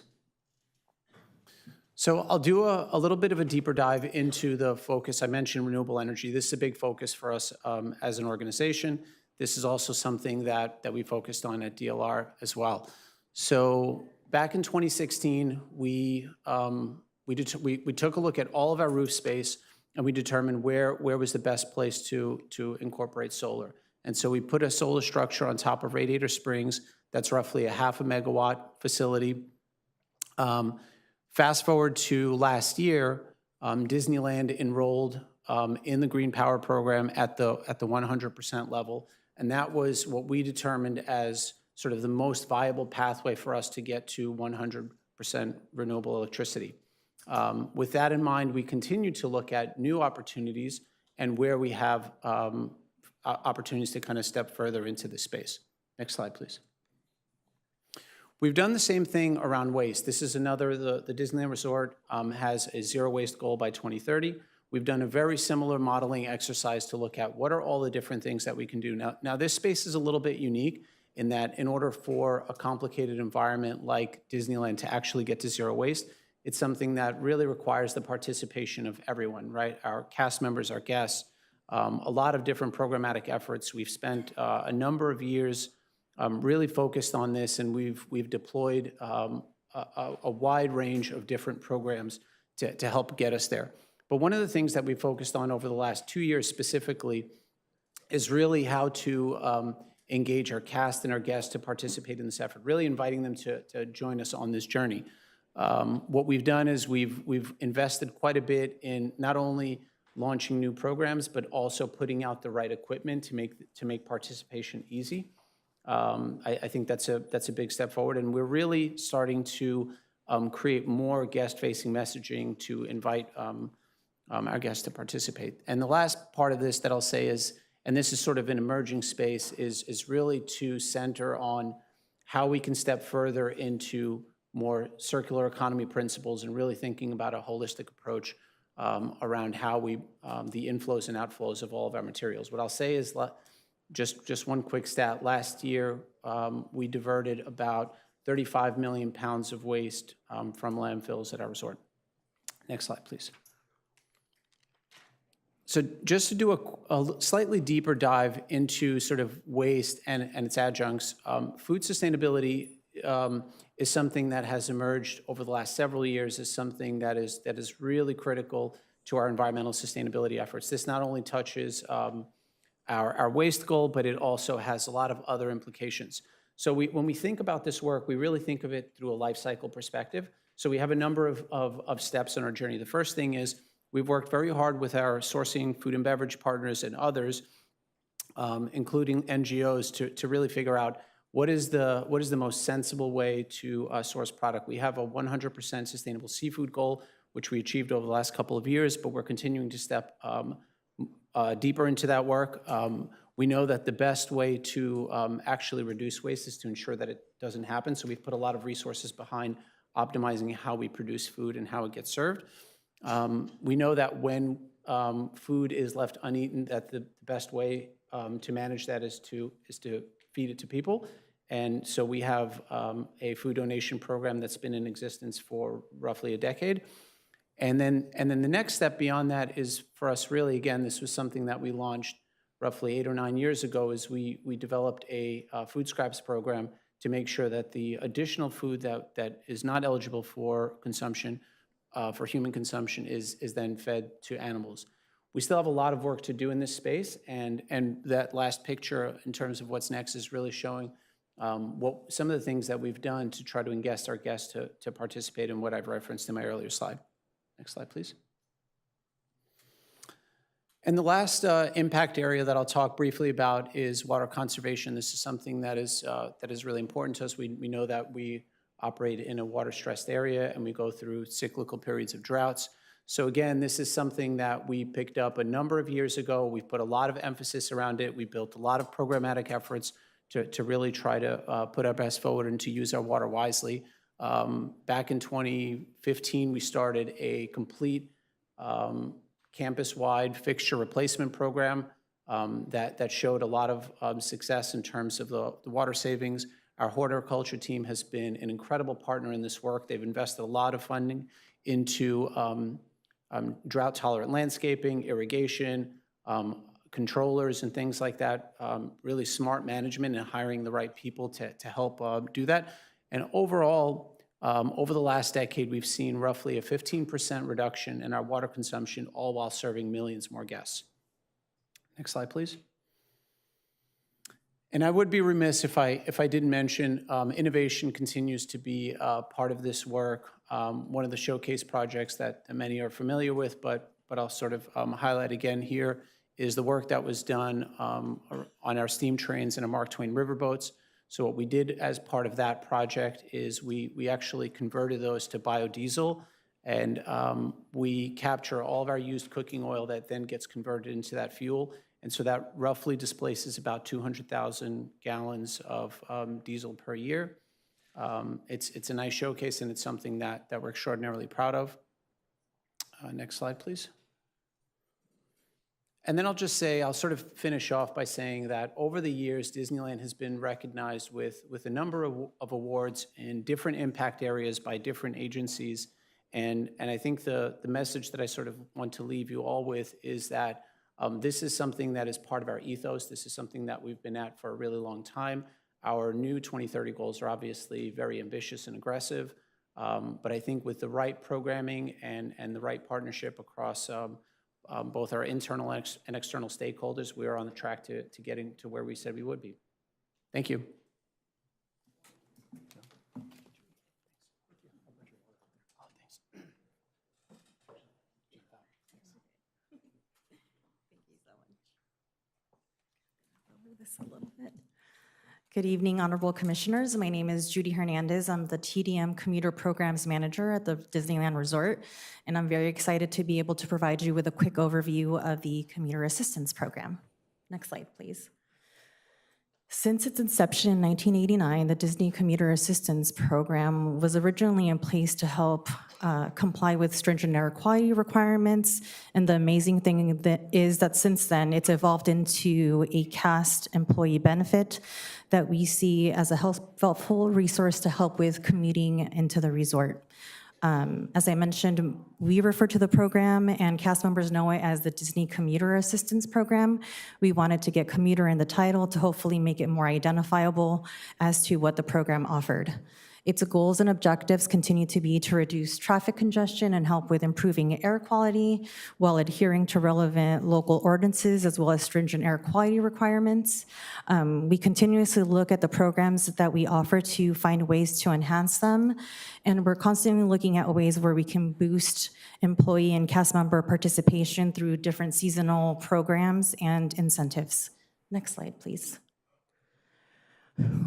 So I'll do a little bit of a deeper dive into the focus. I mentioned renewable energy. This is a big focus for us as an organization. This is also something that we focused on at DLR as well. So back in 2016, we took a look at all of our roof space, and we determined where was the best place to incorporate solar. And so we put a solar structure on top of Radiator Springs. That's roughly a 0.5 megawatt facility. Fast forward to last year, Disneyland enrolled in the Green Power Program at the 100% level. And that was what we determined as sort of the most viable pathway for us to get to 100% renewable electricity. With that in mind, we continue to look at new opportunities and where we have opportunities to kind of step further into the space. Next slide, please. We've done the same thing around waste. This is another, the Disneyland Resort has a zero waste goal by 2030. We've done a very similar modeling exercise to look at what are all the different things that we can do. Now this space is a little bit unique in that in order for a complicated environment like Disneyland to actually get to zero waste, it's something that really requires the participation of everyone, right? Our cast members, our guests, a lot of different programmatic efforts. We've spent a number of years really focused on this, and we've deployed a wide range of different programs to help get us there. But one of the things that we focused on over the last 2 years specifically is really how to engage our cast and our guests to participate in this effort, really inviting them to join us on this journey. What we've done is we've invested quite a bit in not only launching new programs, but also putting out the right equipment to make participation easy. I think that's a big step forward, and we're really starting to create more guest-facing messaging to invite our guests to participate. And the last part of this that I'll say is, and this is sort of an emerging space, is really to center on how we can step further into more circular economy principles and really thinking about a holistic approach around how we, the inflows and outflows of all of our materials. What I'll say is, just one quick stat, last year we diverted about 35 million pounds of waste from landfills at our resort. Next slide, please. So just to do a slightly deeper dive into sort of waste and its adjuncts, food sustainability is something that has emerged over the last several years as something that is really critical to our environmental sustainability efforts. This not only touches our waste goal, but it also has a lot of other implications. So when we think about this work, we really think of it through a life cycle perspective. So we have a number of steps on our journey. The first thing is we've worked very hard with our sourcing food and beverage partners and others, including NGOs, to really figure out what is the most sensible way to source product. We have a 100% sustainable seafood goal, which we achieved over the last couple of years, but we're continuing to step deeper into that work. We know that the best way to actually reduce waste is to ensure that it doesn't happen, so we've put a lot of resources behind optimizing how we produce food and how it gets served. We know that when food is left uneaten, that the best way to manage that is to feed it to people. And so we have a food donation program that's been in existence for roughly a decade. And then the next step beyond that is for us really, again, this was something that we launched roughly 8 or 9 years ago, is we developed a food scraps program to make sure that the additional food that is not eligible for consumption, for human consumption, is then fed to animals. We still have a lot of work to do in this space, and that last picture in terms of what's next is really showing some of the things that we've done to try to engage our guests to participate in what I've referenced in my earlier slide. Next slide, please. And the last impact area that I'll talk briefly about is water conservation. This is something that is really important to us. We know that we operate in a water-stressed area, and we go through cyclical periods of droughts. So again, this is something that we picked up a number of years ago. We've put a lot of emphasis around it. We built a lot of programmatic efforts to really try to put our best forward and to use our water wisely. Back in 2015, we started a complete campus-wide fixture replacement program that showed a lot of success in terms of the water savings. Our horticulture team has been an incredible partner in this work. They've invested a lot of funding into drought-tolerant landscaping, irrigation, controllers, and things like that, really smart management and hiring the right people to help do that. And overall, over the last decade, we've seen roughly a 15% reduction in our water consumption, all while serving millions more guests. Next slide, please. And I would be remiss if I didn't mention innovation continues to be part of this work. One of the showcase projects that many are familiar with, but I'll sort of highlight again here, is the work that was done on our steam trains and our Mark Twain riverboats. So what we did as part of that project is we actually converted those to biodiesel, and we capture all of our used cooking oil that then gets converted into that fuel. And so that roughly displaces about 200,000 gallons of diesel per year. It's a nice showcase, and it's something that we're extraordinarily proud of. Next slide, please. And then I'll just say, I'll sort of finish off by saying that over the years, Disneyland has been recognized with a number of awards in different impact areas by different agencies. And I think the message that I sort of want to leave you all with is that this is something that is part of our ethos. This is something that we've been at for a really long time. Our new 2030 goals are obviously very ambitious and aggressive, but I think with the right programming and the right partnership across both our internal and external stakeholders, we are on the track to getting to where we said we would be. Thank you. This a little bit. Good evening, honorable commissioners. My name is Judy Hernandez. I'm the TDM Commuter Programs Manager at the Disneyland Resort, and I'm very excited to be able to provide you with a quick overview of the Commuter Assistance Program. Next slide, please. Since its inception in 1989, the Disney Commuter Assistance Program was originally in place to help comply with stringent air quality requirements. And the amazing thing is that since then, it's evolved into a CAST employee benefit that we see as a helpful resource to help with commuting into the resort. As I mentioned, we refer to the program, and cast members know it as the Disney Commuter Assistance Program. We wanted to get commuter in the title to hopefully make it more identifiable as to what the program offered. Its goals and objectives continue to be to reduce traffic congestion and help with improving air quality while adhering to relevant local ordinances as well as stringent air quality requirements. We continuously look at the programs that we offer to find ways to enhance them, and we're constantly looking at ways where we can boost employee and cast member participation through different seasonal programs and incentives. Next slide, please.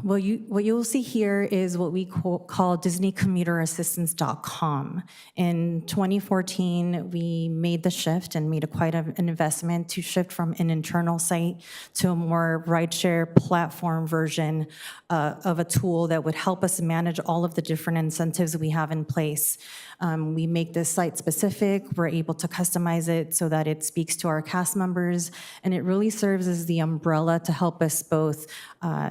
Well, what you'll see here is what we call DisneyCommuterAssistance.com. In 2014, we made the shift and made quite an investment to shift from an internal site to a more rideshare platform version of a tool that would help us manage all of the different incentives we have in place. We make this site specific. We're able to customize it so that it speaks to our cast members, and it really serves as the umbrella to help us both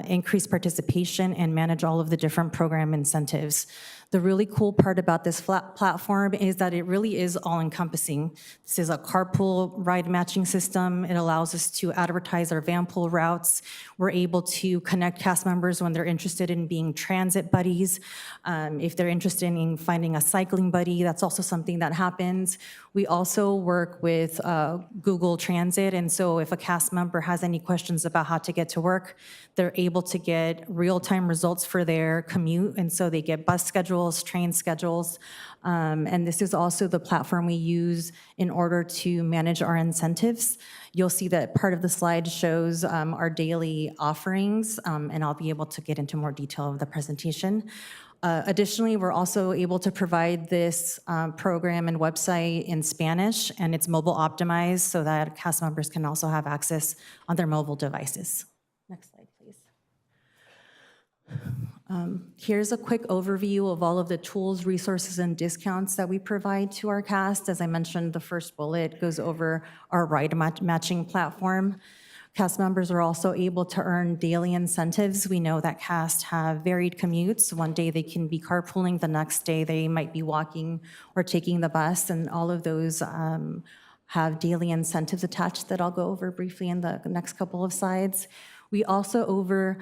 increase participation and manage all of the different program incentives. The really cool part about this platform is that it really is all-encompassing. This is a carpool ride matching system. It allows us to advertise our van pool routes. We're able to connect cast members when they're interested in being transit buddies. If they're interested in finding a cycling buddy, that's also something that happens. We also work with Google Transit, and so if a cast member has any questions about how to get to work, they're able to get real-time results for their commute, and so they get bus schedules, train schedules, and this is also the platform we use in order to manage our incentives. You'll see that part of the slide shows our daily offerings, and I'll be able to get into more detail of the presentation. Additionally, we're also able to provide this program and website in Spanish, and it's mobile optimized so that cast members can also have access on their mobile devices. Next slide, please. Here's a quick overview of all of the tools, resources, and discounts that we provide to our cast. As I mentioned, the first bullet goes over our ride matching platform. Cast members are also able to earn daily incentives. We know that cast have varied commutes. One day they can be carpooling, the next day they might be walking or taking the bus, and all of those have daily incentives attached that I'll go over briefly in the next couple of slides. We also offer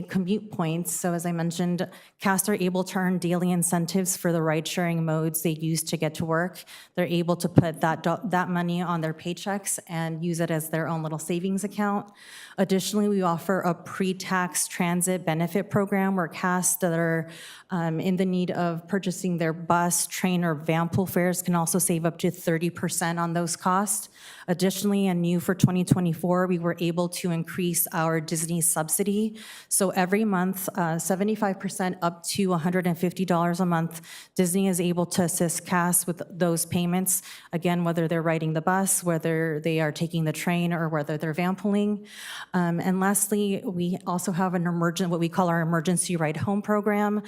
commute points. So as I mentioned, cast are able to earn daily incentives for the ride-sharing modes they use to get to work. They're able to put that money on their paychecks and use it as their own little savings account. Additionally, we offer a pre-tax transit benefit program where cast that are in the need of purchasing their bus, train, or van pool fares can also save up to 30% on those costs. Additionally, and new for 2024, we were able to increase our Disney subsidy subsidy. So every month, 75% up to $150 a month, Disney is able to assist cast with those payments, again, whether they're riding the bus, whether they are taking the train, or whether they're van pooling. And lastly, we also have what we call our emergency ride home program.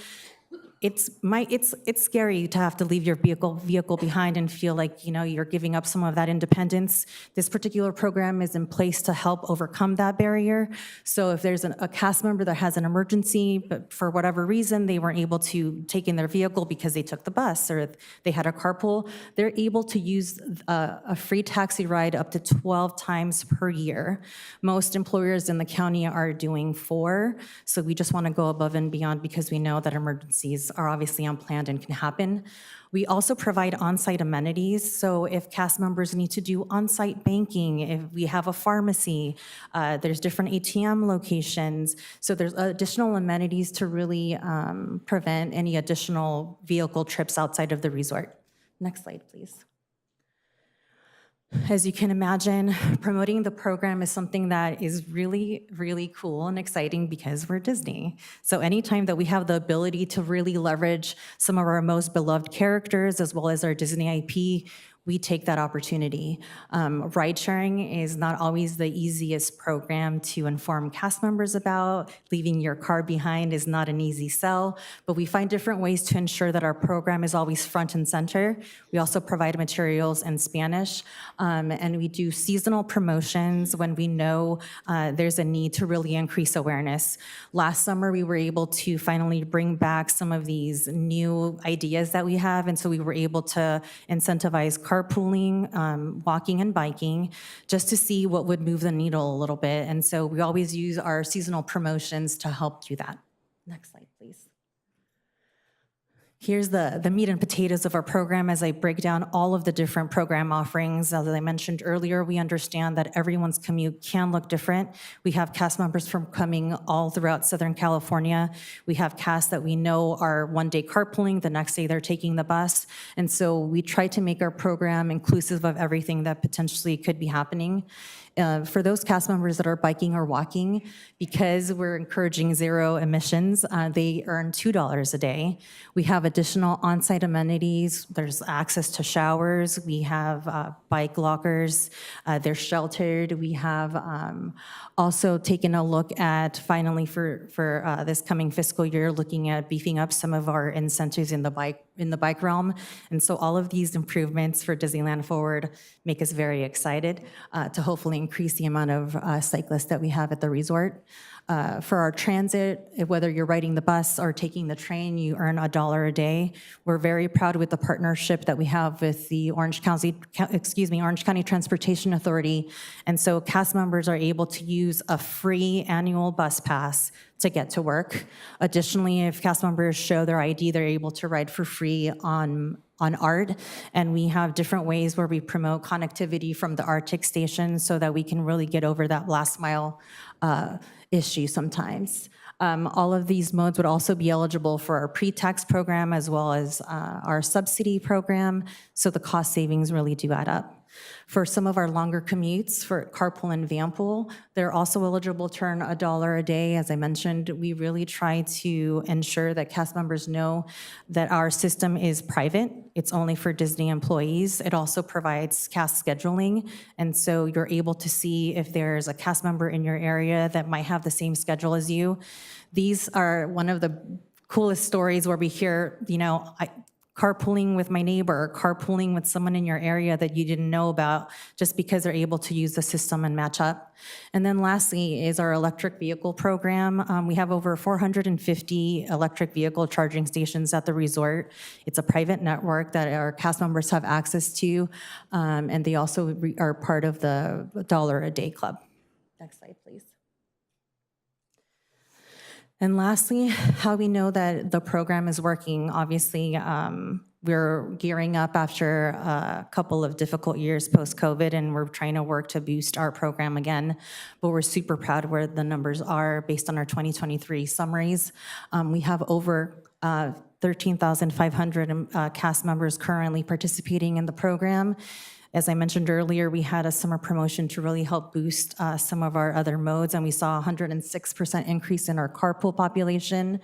It's scary to have to leave your vehicle behind and feel like, you're giving up some of that independence. This particular program is in place to help overcome that barrier. So if there's a cast member that has an emergency, but for whatever reason, they weren't able to take in their vehicle because they took the bus or they had a carpool, they're able to use a free taxi ride up to 12 times per year. Most employers in the county are doing 4, so we just want to go above and beyond because we know that emergencies are obviously unplanned and can happen. We also provide on-site amenities, so if cast members need to do on-site banking, if we have a pharmacy, there's different ATM locations, so there's additional amenities to really prevent any additional vehicle trips outside of the resort. Next slide, please. As you can imagine, promoting the program is something that is really, really cool and exciting because we're Disney. So anytime that we have the ability to really leverage some of our most beloved characters as well as our Disney IP, we take that opportunity. Ride sharing is not always the easiest program to inform cast members about. Leaving your car behind is not an easy sell, but we find different ways to ensure that our program is always front and center. We also provide materials in Spanish, and we do seasonal promotions when we know there's a need to really increase awareness. Last summer, we were able to finally bring back some of these new ideas that we have, and so we were able to incentivize carpooling, walking and biking, just to see what would move the needle a little bit. And so we always use our seasonal promotions to help do that. Next slide, please. Here's the meat and potatoes of our program as I break down all of the different program offerings. As I mentioned earlier, we understand that everyone's commute can look different. We have cast members from coming all throughout Southern California. We have cast that we know are one day carpooling, the next day they're taking the bus. And so we try to make our program inclusive of everything that potentially could be happening. For those cast members that are biking or walking, because we're encouraging zero emissions, they earn $2 a day. We have additional on-site amenities. There's access to showers. We have bike lockers. They're sheltered. We have also taken a look at, finally for this coming fiscal year, looking at beefing up some of our incentives in the bike realm. And so all of these improvements for Disneyland Forward make us very excited to hopefully increase the amount of cyclists that we have at the resort. For our transit, whether you're riding the bus or taking the train, you earn $1 a day. We're very proud with the partnership that we have with the Orange County Transportation Authority. And so cast members are able to use a free annual bus pass to get to work. Additionally, if cast members show their ID, they're able to ride for free on ART, and we have different ways where we promote connectivity from the Arctic station so that we can really get over that last mile issue sometimes. All of these modes would also be eligible for our pre-tax program as well as our subsidy program, so the cost savings really do add up. For some of our longer commutes, for carpool and van pool, they're also eligible to earn $1 a day. As I mentioned, we really try to ensure that cast members know that our system is private. It's only for Disney employees. It also provides cast scheduling, and so you're able to see if there's a cast member in your area that might have the same schedule as you. These are one of the coolest stories where we hear, carpooling with my neighbor, carpooling with someone in your area that you didn't know about just because they're able to use the system and match up. And then lastly is our electric vehicle program. We have over 450 electric vehicle charging stations at the resort. It's a private network that our cast members have access to, and they also are part of the $1 a day club. Next slide, please. And lastly, how we know that the program is working. Obviously, we're gearing up after a couple of difficult years post-COVID, and we're trying to work to boost our program again. But we're super proud of where the numbers are based on our 2023 summaries. We have over 13,500 cast members currently participating in the program. As I mentioned earlier, we had a summer promotion to really help boost some of our other modes, and we saw a 106% increase in our carpool population.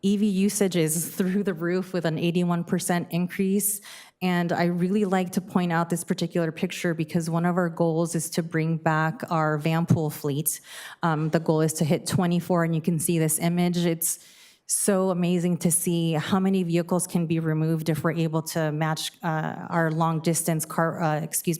EV usage is through the roof with an 81% increase. And I really like to point out this particular picture because one of our goals is to bring back our van pool fleet. The goal is to hit 24, and you can see this image. It's so amazing to see how many vehicles can be removed if we're able to match our long distance cast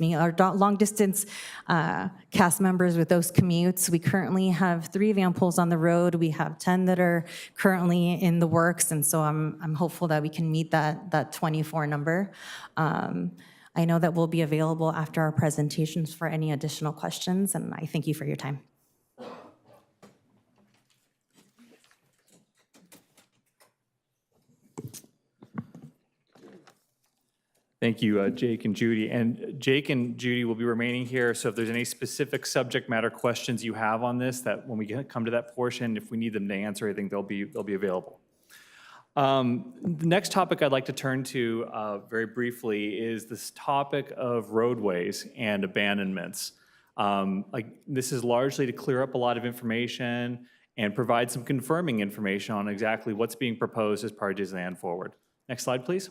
members with those commutes. We currently have 3 van pools on the road. We have 10 that are currently in the works, and so I'm hopeful that we can meet that 24 number. I know that we'll be available after our presentations for any additional questions, and I thank you for your time. Thank you, Jake and Judy. And Jake and Judy will be remaining here, so if there's any specific subject matter questions you have on this, that when we come to that portion, if we need them to answer anything, they'll be available. The next topic I'd like to turn to very briefly is this topic of roadways and abandonments. This is largely to clear up a lot of information and provide some confirming information on exactly what's being proposed as part of Disneyland Forward. Next slide, please.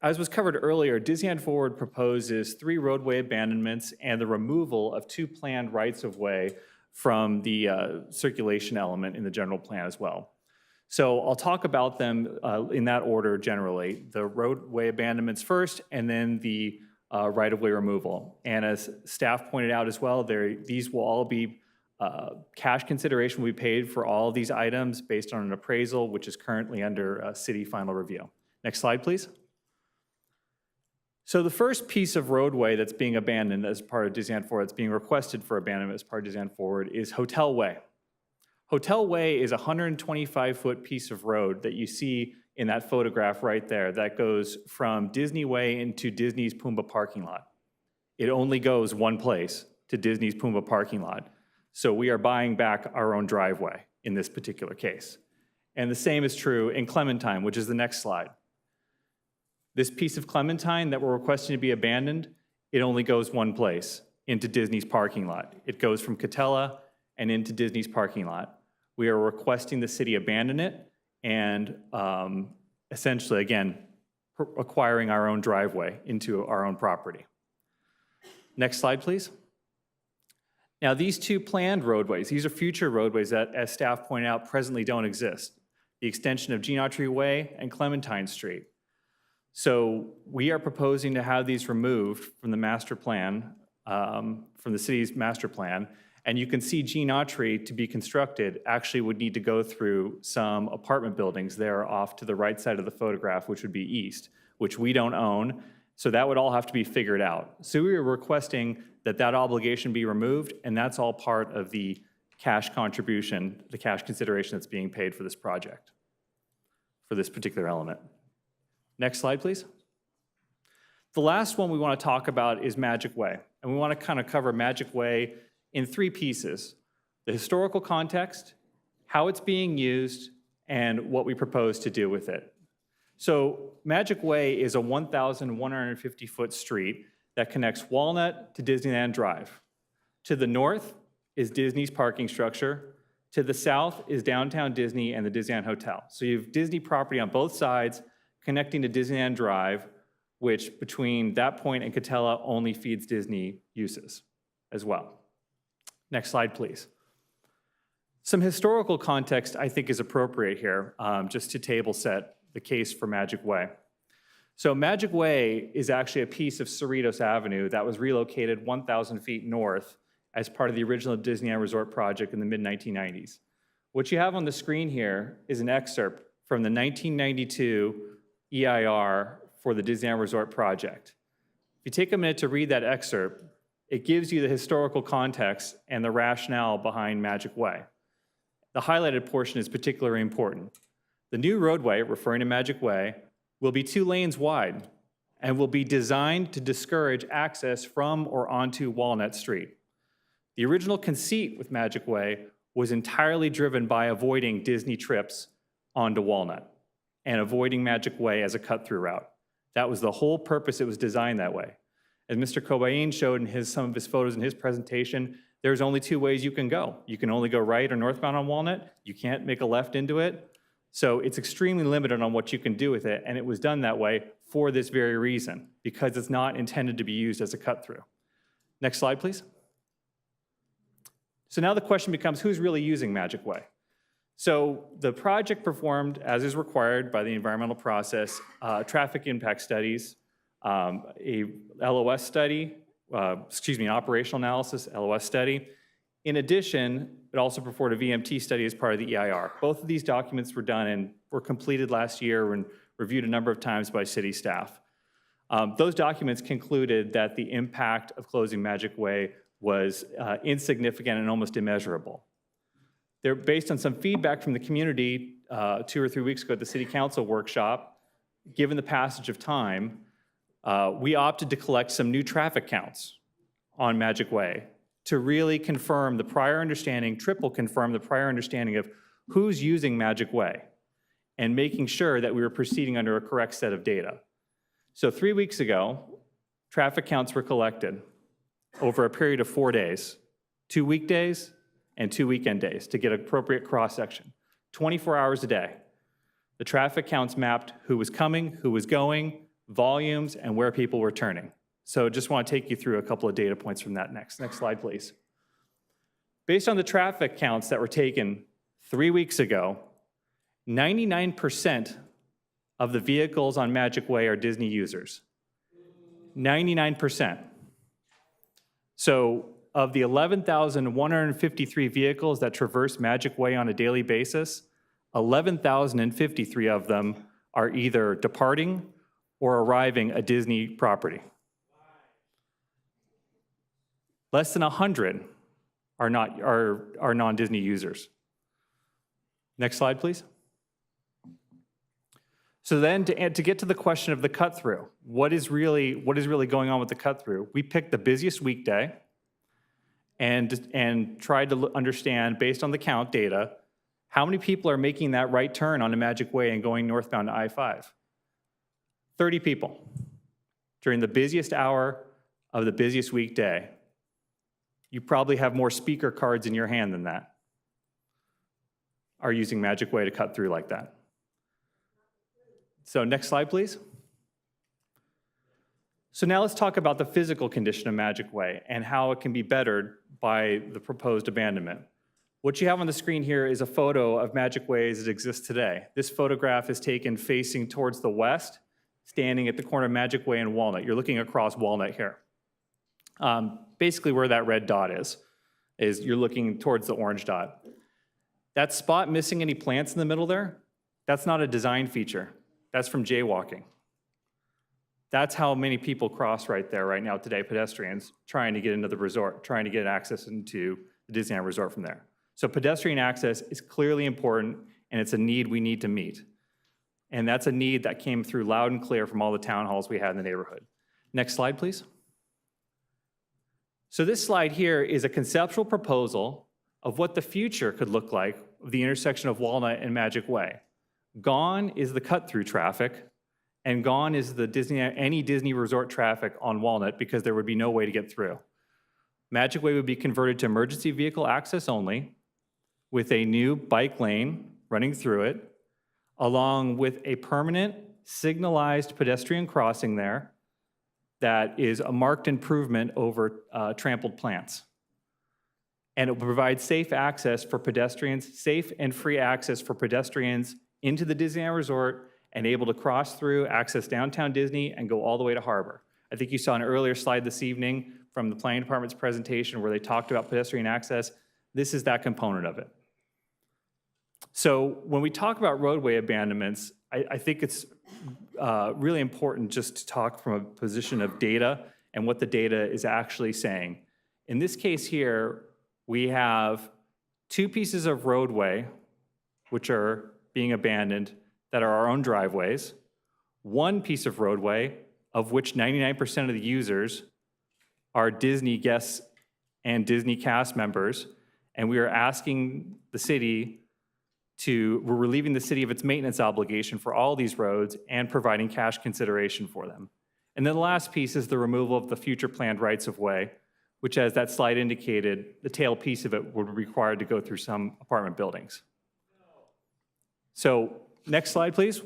As was covered earlier, Disneyland Forward proposes 3 roadway abandonments and the removal of 2 planned rights-of-way from the circulation element in the general plan as well. So I'll talk about them in that order generally. The roadway abandonments first, and then the right-of-way removal. And as staff pointed out as well, these will all be cash consideration will be paid for all of these items based on an appraisal, which is currently under city final review. Next slide, please. So the first piece of roadway that's being abandoned as part of Disneyland Forward, that's being requested for abandonment as part of Disneyland Forward, is Hotel Way. Hotel Way is a 125-foot piece of road that you see in that photograph right there that goes from Disney Way into Disney's Pumbaa parking lot. It only goes one place, to Disney's Pumbaa parking lot. So we are buying back our own driveway in this particular case. And the same is true in Clementine, which is the next slide. This piece of Clementine that we're requesting to be abandoned, it only goes one place, into Disney's parking lot. It goes from Catella and into Disney's parking lot. We are requesting the city abandon it and essentially, again, acquiring our own driveway into our own property. Next slide, please. Now, these 2 planned roadways, these are future roadways that, as staff pointed out, presently don't exist. The extension of Gene Autry Way and Clementine Street. So we are proposing to have these removed from the master plan, from the city's master plan. And you can see Gene Autry to be constructed actually would need to go through some apartment buildings there off to the right side of the photograph, which would be east, which we don't own. So that would all have to be figured out. So we are requesting that that obligation be removed, and that's all part of the cash contribution, the cash consideration that's being paid for this project, for this particular element. Next slide, please. The last one we want to talk about is Magic Way. And we want to kind of cover Magic Way in 3 pieces: the historical context, how it's being used, and what we propose to do with it. So Magic Way is a 1,150-foot street that connects Walnut to Disneyland Drive. To the north is Disney's parking structure. To the south is downtown Disney and the Disneyland Hotel. So you have Disney property on both sides, connecting to Disneyland Drive, which between that point and Catella only feeds Disney uses as well. Next slide, please. Some historical context I think is appropriate here, just to table set the case for Magic Way. So Magic Way is actually a piece of Cerritos Avenue that was relocated 1,000 feet north as part of the original Disneyland Resort project in the mid-1990s. What you have on the screen here is an excerpt from the 1992 EIR for the Disneyland Resort project. If you take a minute to read that excerpt, it gives you the historical context and the rationale behind Magic Way. The highlighted portion is particularly important. The new roadway, referring to Magic Way, will be 2 lanes wide and will be designed to discourage access from or onto Walnut Street. The original conceit with Magic Way was entirely driven by avoiding Disney trips onto Walnut and avoiding Magic Way as a cut-through route. That was the whole purpose. It was designed that way. As Mr. Cobain showed in some of his photos in his presentation, there's only two ways you can go. You can only go right or northbound on Walnut. You can't make a left into it. So it's extremely limited on what you can do with it, and it was done that way for this very reason, because it's not intended to be used as a cut-through. Next slide, please. So now the question becomes, who's really using Magic Way? So the project performed, as is required by the environmental process, traffic impact studies, a LOS study, an operational analysis, LOS study. In addition, it also performed a VMT study as part of the EIR. Both of these documents were done and were completed last year and reviewed a number of times by city staff. Those documents concluded that the impact of closing Magic Way was insignificant and almost immeasurable. They're based on some feedback from the community 2 or 3 weeks ago at the City Council workshop. Given the passage of time, we opted to collect some new traffic counts on Magic Way to really confirm the prior understanding, triple confirm the prior understanding of who's using Magic Way and making sure that we were proceeding under a correct set of data. So 3 weeks ago, traffic counts were collected over a period of 4 days, 2 weekdays and 2 weekend days to get appropriate cross-section, 24 hours a day. The traffic counts mapped who was coming, who was going, volumes, and where people were turning. So just want to take you through a couple of data points from that next slide, please. Based on the traffic counts that were taken 3 weeks ago, 99% of the vehicles on Magic Way are Disney users. 99%. So of the 11,153 vehicles that traverse Magic Way on a daily basis, 11,053 of them are either departing or arriving at Disney property. Less than 100 are non-Disney users. Next slide, please. So then to get to the question of the cut-through, what is really going on with the cut-through? We picked the busiest weekday and tried to understand, based on the count data, how many people are making that right turn on the Magic Way and going northbound to I-5? 30 people during the busiest hour of the busiest weekday. You probably have more speaker cards in your hand than that are using Magic Way to cut through like that. So next slide, please. So now let's talk about the physical condition of Magic Way and how it can be bettered by the proposed abandonment. What you have on the screen here is a photo of Magic Way as it exists today. This photograph is taken facing towards the west, standing at the corner of Magic Way and Walnut. You're looking across Walnut here. Basically where that red dot is you're looking towards the orange dot. That spot missing any plants in the middle there, that's not a design feature. That's from jaywalking. That's how many people cross right there right now today, pedestrians trying to get into the resort, trying to get access into the Disneyland Resort from there. So pedestrian access is clearly important, and it's a need we need to meet. And that's a need that came through loud and clear from all the town halls we had in the neighborhood. Next slide, please. So this slide here is a conceptual proposal of what the future could look like of the intersection of Walnut and Magic Way. Gone is the cut-through traffic, and gone is the any Disney Resort traffic on Walnut because there would be no way to get through. Magic Way would be converted to emergency vehicle access only, with a new bike lane running through it, along with a permanent signalized pedestrian crossing there that is a marked improvement over trampled plants. And it will provide safe access for pedestrians, safe and free access for pedestrians into the Disneyland Resort and able to cross through, access downtown Disney, and go all the way to Harbor. I think you saw an earlier slide this evening from the Planning Department's presentation where they talked about pedestrian access. This is that component of it. So when we talk about roadway abandonments, I think it's really important just to talk from a position of data and what the data is actually saying. In this case here, we have 2 pieces of roadway which are being abandoned that are our own driveways, 1 piece of roadway of which 99% of the users are Disney guests and Disney cast members, and we are asking the city we're relieving the city of its maintenance obligation for all these roads and providing cash consideration for them. And then the last piece is the removal of the future planned rights-of-way, which, as that slide indicated, the tail piece of it would be required to go through some apartment buildings. So next slide, please.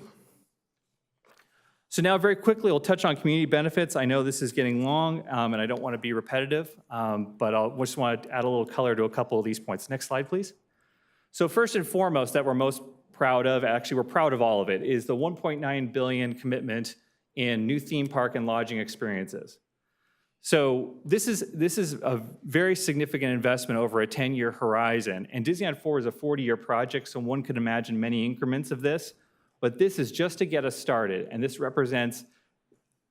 So now very quickly, we'll touch on community benefits. I know this is getting long, and I don't want to be repetitive, but I just want to add a little color to a couple of these points. Next slide, please. So first and foremost, that we're most proud of, actually we're proud of all of it, is the $1.9 billion commitment in new theme park and lodging experiences. So this is a very significant investment over a 10-year horizon, and Disneyland Forward is a 40-year project, so one could imagine many increments of this. But this is just to get us started, and this represents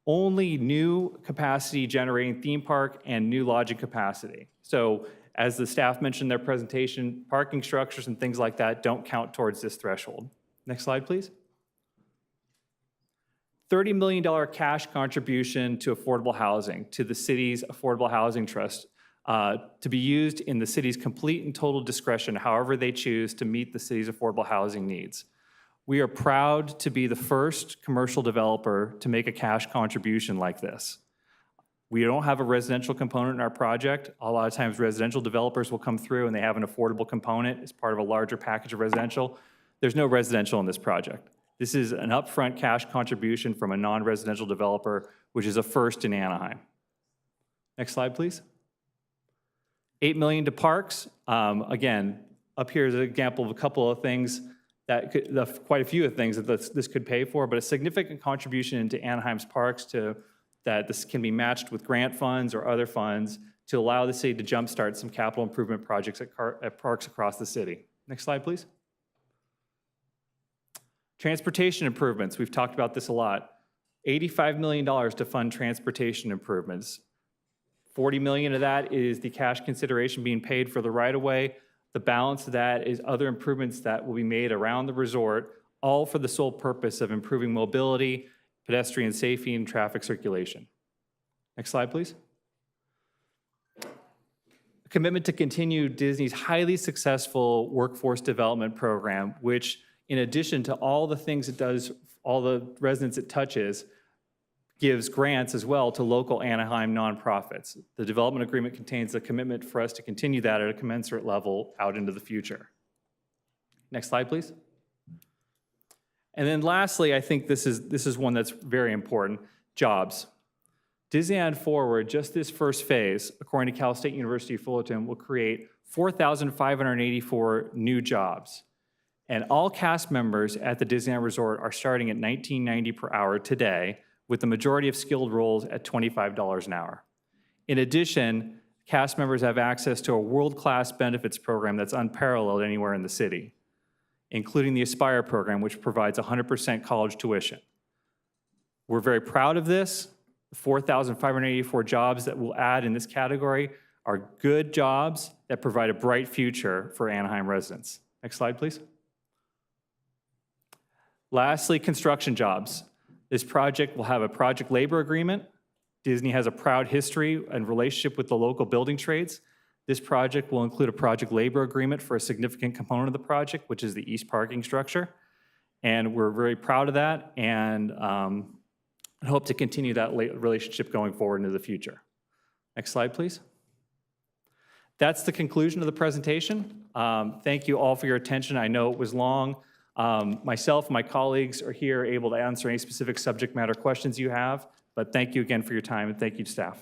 only new capacity generating theme park and new lodging capacity. So as the staff mentioned in their presentation, parking structures and things like that don't count towards this threshold. Next slide, please. $30 million cash contribution to affordable housing, to the city's Affordable Housing Trust, to be used in the city's complete and total discretion, however they choose to meet the city's affordable housing needs. We are proud to be the first commercial developer to make a cash contribution like this. We don't have a residential component in our project. A lot of times residential developers will come through and they have an affordable component as part of a larger package of residential. There's no residential in this project. This is an upfront cash contribution from a non-residential developer, which is a first in Anaheim. Next slide, please. $8 million to parks. Again, up here is an example of a couple of things quite a few of things that this could pay for, but a significant contribution into Anaheim's parks that this can be matched with grant funds or other funds to allow the city to jumpstart some capital improvement projects at parks across the city. Next slide, please. Transportation improvements, we've talked about this a lot. $85 million to fund transportation improvements. $40 million of that is the cash consideration being paid for the right-of-way. The balance of that is other improvements that will be made around the resort, all for the sole purpose of improving mobility, pedestrian safety, and traffic circulation. Next slide, please. A commitment to continue Disney's highly successful workforce development program, which, in addition to all the things it does, all the residents it touches, gives grants as well to local Anaheim nonprofits. The development agreement contains a commitment for us to continue that at a commensurate level out into the future. Next slide, please. And then lastly, I think this is one that's very important, jobs. Disneyland Forward, just this first phase, according to Cal State University Fullerton, will create 4,584 new jobs. And all cast members at the Disneyland Resort are starting at $19.90 per hour today, with the majority of skilled roles at $25 an hour. In addition, cast members have access to a world-class benefits program that's unparalleled anywhere in the city, including the Aspire program, which provides 100% college tuition. We're very proud of this. The 4,584 jobs that we'll add in this category are good jobs that provide a bright future for Anaheim residents. Next slide, please. Lastly, construction jobs. This project will have a project labor agreement. Disney has a proud history and relationship with the local building trades. This project will include a project labor agreement for a significant component of the project, which is the east parking structure. And we're very proud of that and hope to continue that relationship going forward into the future. Next slide, please. That's the conclusion of the presentation. Thank you all for your attention. I know it was long. Myself and my colleagues are here able to answer any specific subject matter questions you have, but thank you again for your time, and thank you, staff.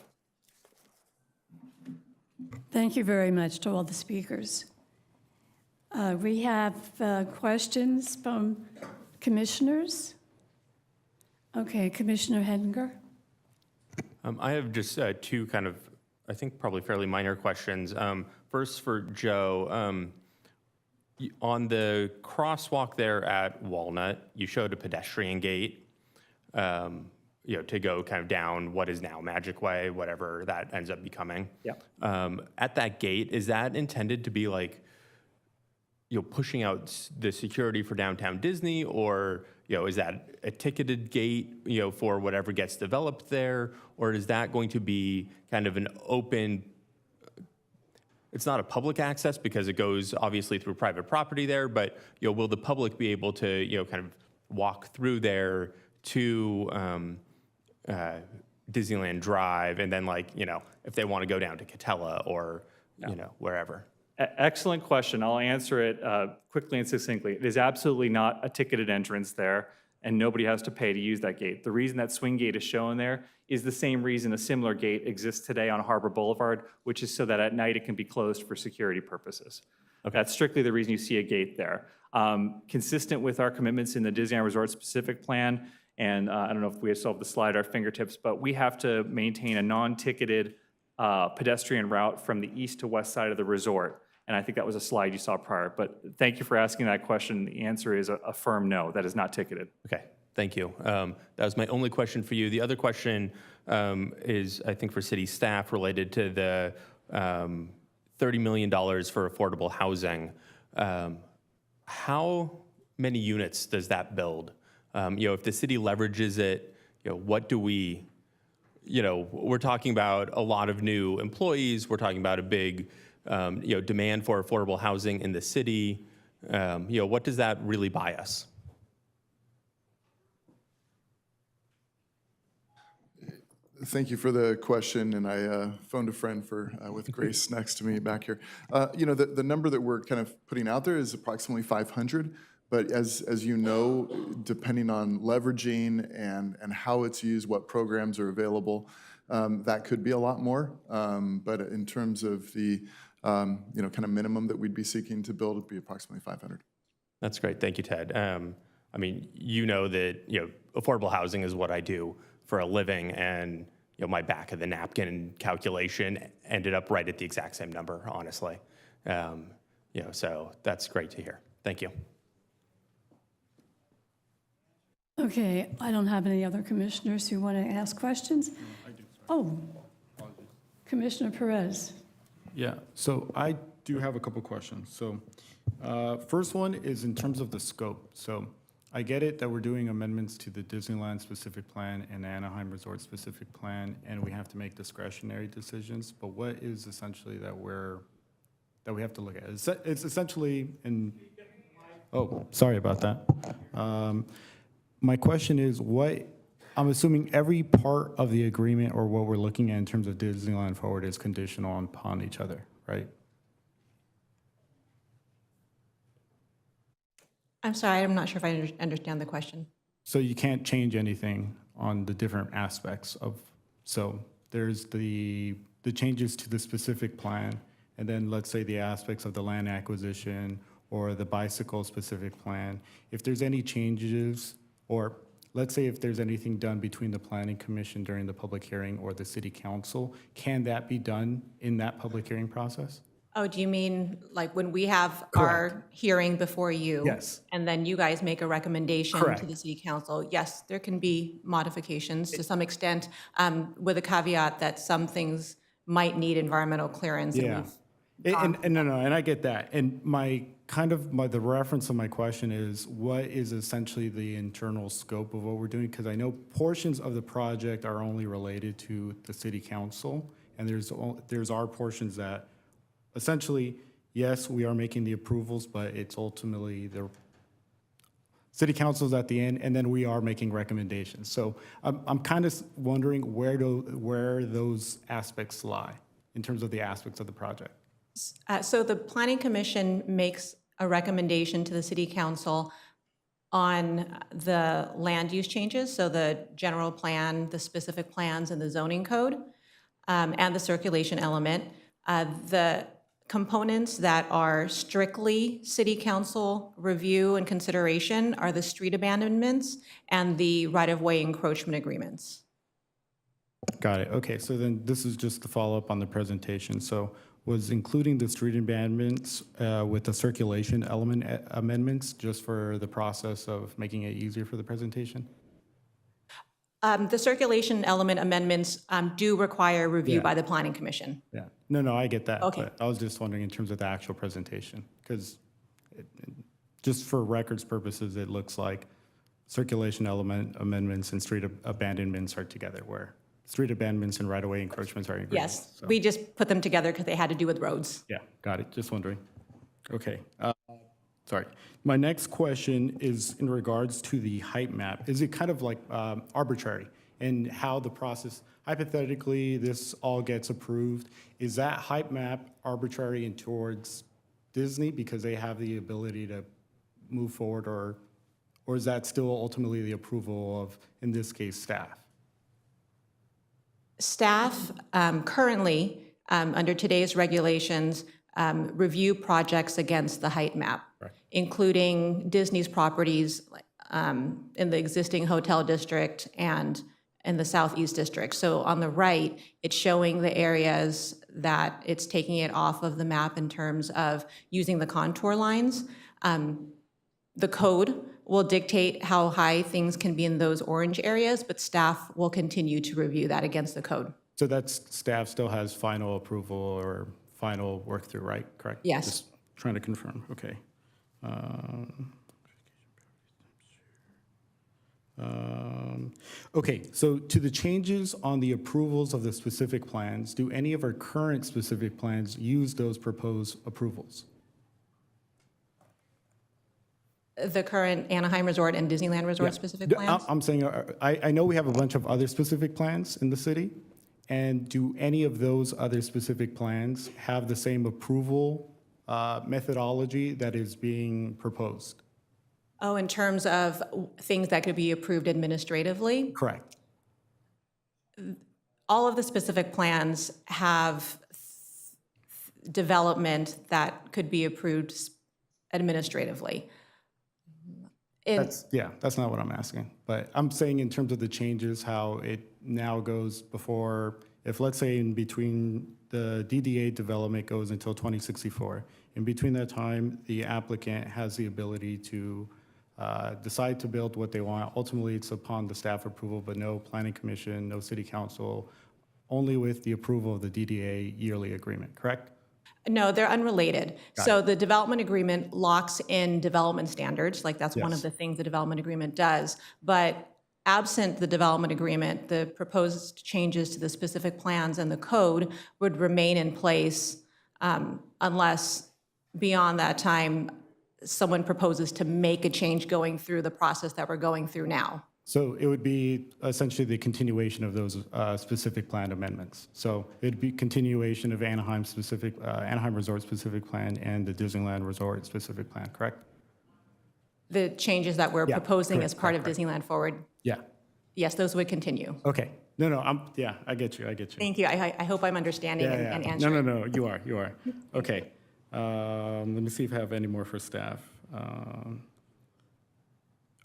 Thank you very much to all the speakers. We have questions from commissioners. Okay, Commissioner Hedinger. I have just two kind of, I think probably fairly minor questions. First for Joe. On the crosswalk there at Walnut, you showed a pedestrian gate, to go kind of down what is now Magic Way, whatever that ends up becoming. Yeah. At that gate, is that intended to be like, pushing out the security for downtown Disney, or, is that a ticketed gate, for whatever gets developed there, or is that going to be kind of an open it's not a public access because it goes obviously through private property there, but, will the public be able to, kind of walk through there to Disneyland Drive and then if they want to go down to Catella or, wherever? Excellent question. I'll answer it quickly and succinctly. It is absolutely not a ticketed entrance there, and nobody has to pay to use that gate. The reason that swing gate is shown there is the same reason a similar gate exists today on Harbor Boulevard, which is so that at night it can be closed for security purposes. Okay. That's strictly the reason you see a gate there. Consistent with our commitments in the Disneyland Resort specific plan, and I don't know if we still have the slide at our fingertips, but we have to maintain a non-ticketed pedestrian route from the east to west side of the resort. And I think that was a slide you saw prior. But thank you for asking that question. The answer is a firm no. That is not ticketed. Okay, thank you. That was my only question for you. The other question is, I think, for city staff related to the $30 million for affordable housing. How many units does that build? If the city leverages it, what do we, we're talking about a lot of new employees. We're talking about a big demand for affordable housing in the city. What does that really buy us? Thank you for the question, and I phoned a friend with Grace next to me back here. The number that we're kind of putting out there is approximately 500, but as you know, depending on leveraging and how it's used, what programs are available, that could be a lot more. But in terms of the kind of minimum that we'd be seeking to build, would be approximately 500. That's great. Thank you, Ted. I mean, that affordable housing is what I do for a living, and my back of the napkin calculation ended up right at the exact same number, honestly. So that's great to hear. Thank you. Okay, I don't have any other commissioners who want to ask questions. I do. Oh, Commissioner Perez. Yeah, so I do have a couple questions. So first one is in terms of the scope. So I get it that we're doing amendments to the Disneyland specific plan and Anaheim Resort specific plan, and we have to make discretionary decisions, but what is essentially that we have to look at? It's essentially oh, sorry about that. My question is, I'm assuming every part of the agreement or what we're looking at in terms of Disneyland Forward is conditional upon each other, right? I'm sorry, I'm not sure if I understand the question. So you can't change anything on the different aspects so there's the changes to the specific plan, and then let's say the aspects of the land acquisition or the bicycle specific plan. If there's any changes, or let's say if there's anything done between the Planning Commission during the public hearing or the City Council, can that be done in that public hearing process? Oh, do you mean like when we have our hearing before you? Yes. And then you guys make a recommendation Correct. to the City Council? Yes, there can be modifications to some extent, with a caveat that some things might need environmental clearance. Yeah. And I get that. And the reference of my question is, what is essentially the internal scope of what we're doing? Because I know portions of the project are only related to the City Council, and there's our portions that essentially, yes, we are making the approvals, but it's ultimately the City Council's at the end, and then we are making recommendations. So I'm kind of wondering where those aspects lie in terms of the aspects of the project. So the Planning Commission makes a recommendation to the City Council on the land use changes, so the general plan, the specific plans, and the zoning code, and the circulation element. The components that are strictly City Council review and consideration are the street abandonments and the right-of-way encroachment agreements. Got it. Okay, so then this is just the follow-up on the presentation. So was including the street abandonments with the circulation element amendments just for the process of making it easier for the presentation? The circulation element amendments do require review by the Planning Commission. Yeah. No, I get that. Okay. But I was just wondering in terms of the actual presentation, because just for records purposes, it looks like circulation element amendments and street abandonments are together, where street abandonments and right-of-way encroachments are in agreement. Yes, So, we just put them together because they had to do with roads. yeah, got it, just wondering. Okay, sorry. My next question is in regards to the height map. Is it kind of like arbitrary in how the process, hypothetically, this all gets approved? Is that height map arbitrary and towards Disney because they have the ability to move forward, or is that still ultimately the approval of, in this case, staff? Staff currently, under today's regulations, review projects against the height map, including Disney's properties in the existing hotel district and in the southeast district. So on the right, it's showing the areas that it's taking it off of the map in terms of using the contour lines. The code will dictate how high things can be in those orange areas, but staff will continue to review that against the code. So that's, staff still has final approval or final work through, right? Correct? Yes. Just trying to confirm, okay. Okay, so to the changes on the approvals of the specific plans, do any of our current specific plans use those proposed approvals? The current Anaheim Resort and Disneyland Resort specific plans? I'm saying, I know we have a bunch of other specific plans in the city, and do any of those other specific plans have the same approval methodology that is being proposed? Oh, in terms of things that could be approved administratively? Correct. All of the specific plans have development that could be approved administratively. That's not what I'm asking. But I'm saying in terms of the changes, how it now goes before, if let's say in between the DDA development goes until 2064, in between that time, the applicant has the ability to decide to build what they want. Ultimately, it's upon the staff approval, but no planning commission, no city council, only with the approval of the DDA yearly agreement, correct? No, they're unrelated. So the development agreement locks in development standards, like that's one of Yes. the things the development agreement does. But absent the development agreement, the proposed changes to the specific plans and the code would remain in place unless beyond that time, someone proposes to make a change going through the process that we're going through now. So it would be essentially the continuation of those specific plan amendments. So it'd be continuation of Anaheim specific, Anaheim Resort specific plan and the Disneyland Resort specific plan, correct? The changes that we're Yeah, proposing correct, as part of correct. Disneyland Forward, Yeah, yes, those would continue. okay. No, I get you. Thank you. I hope I'm understanding Yeah, and yeah. answering. No, you are. Okay. Let me see if I have any more for staff.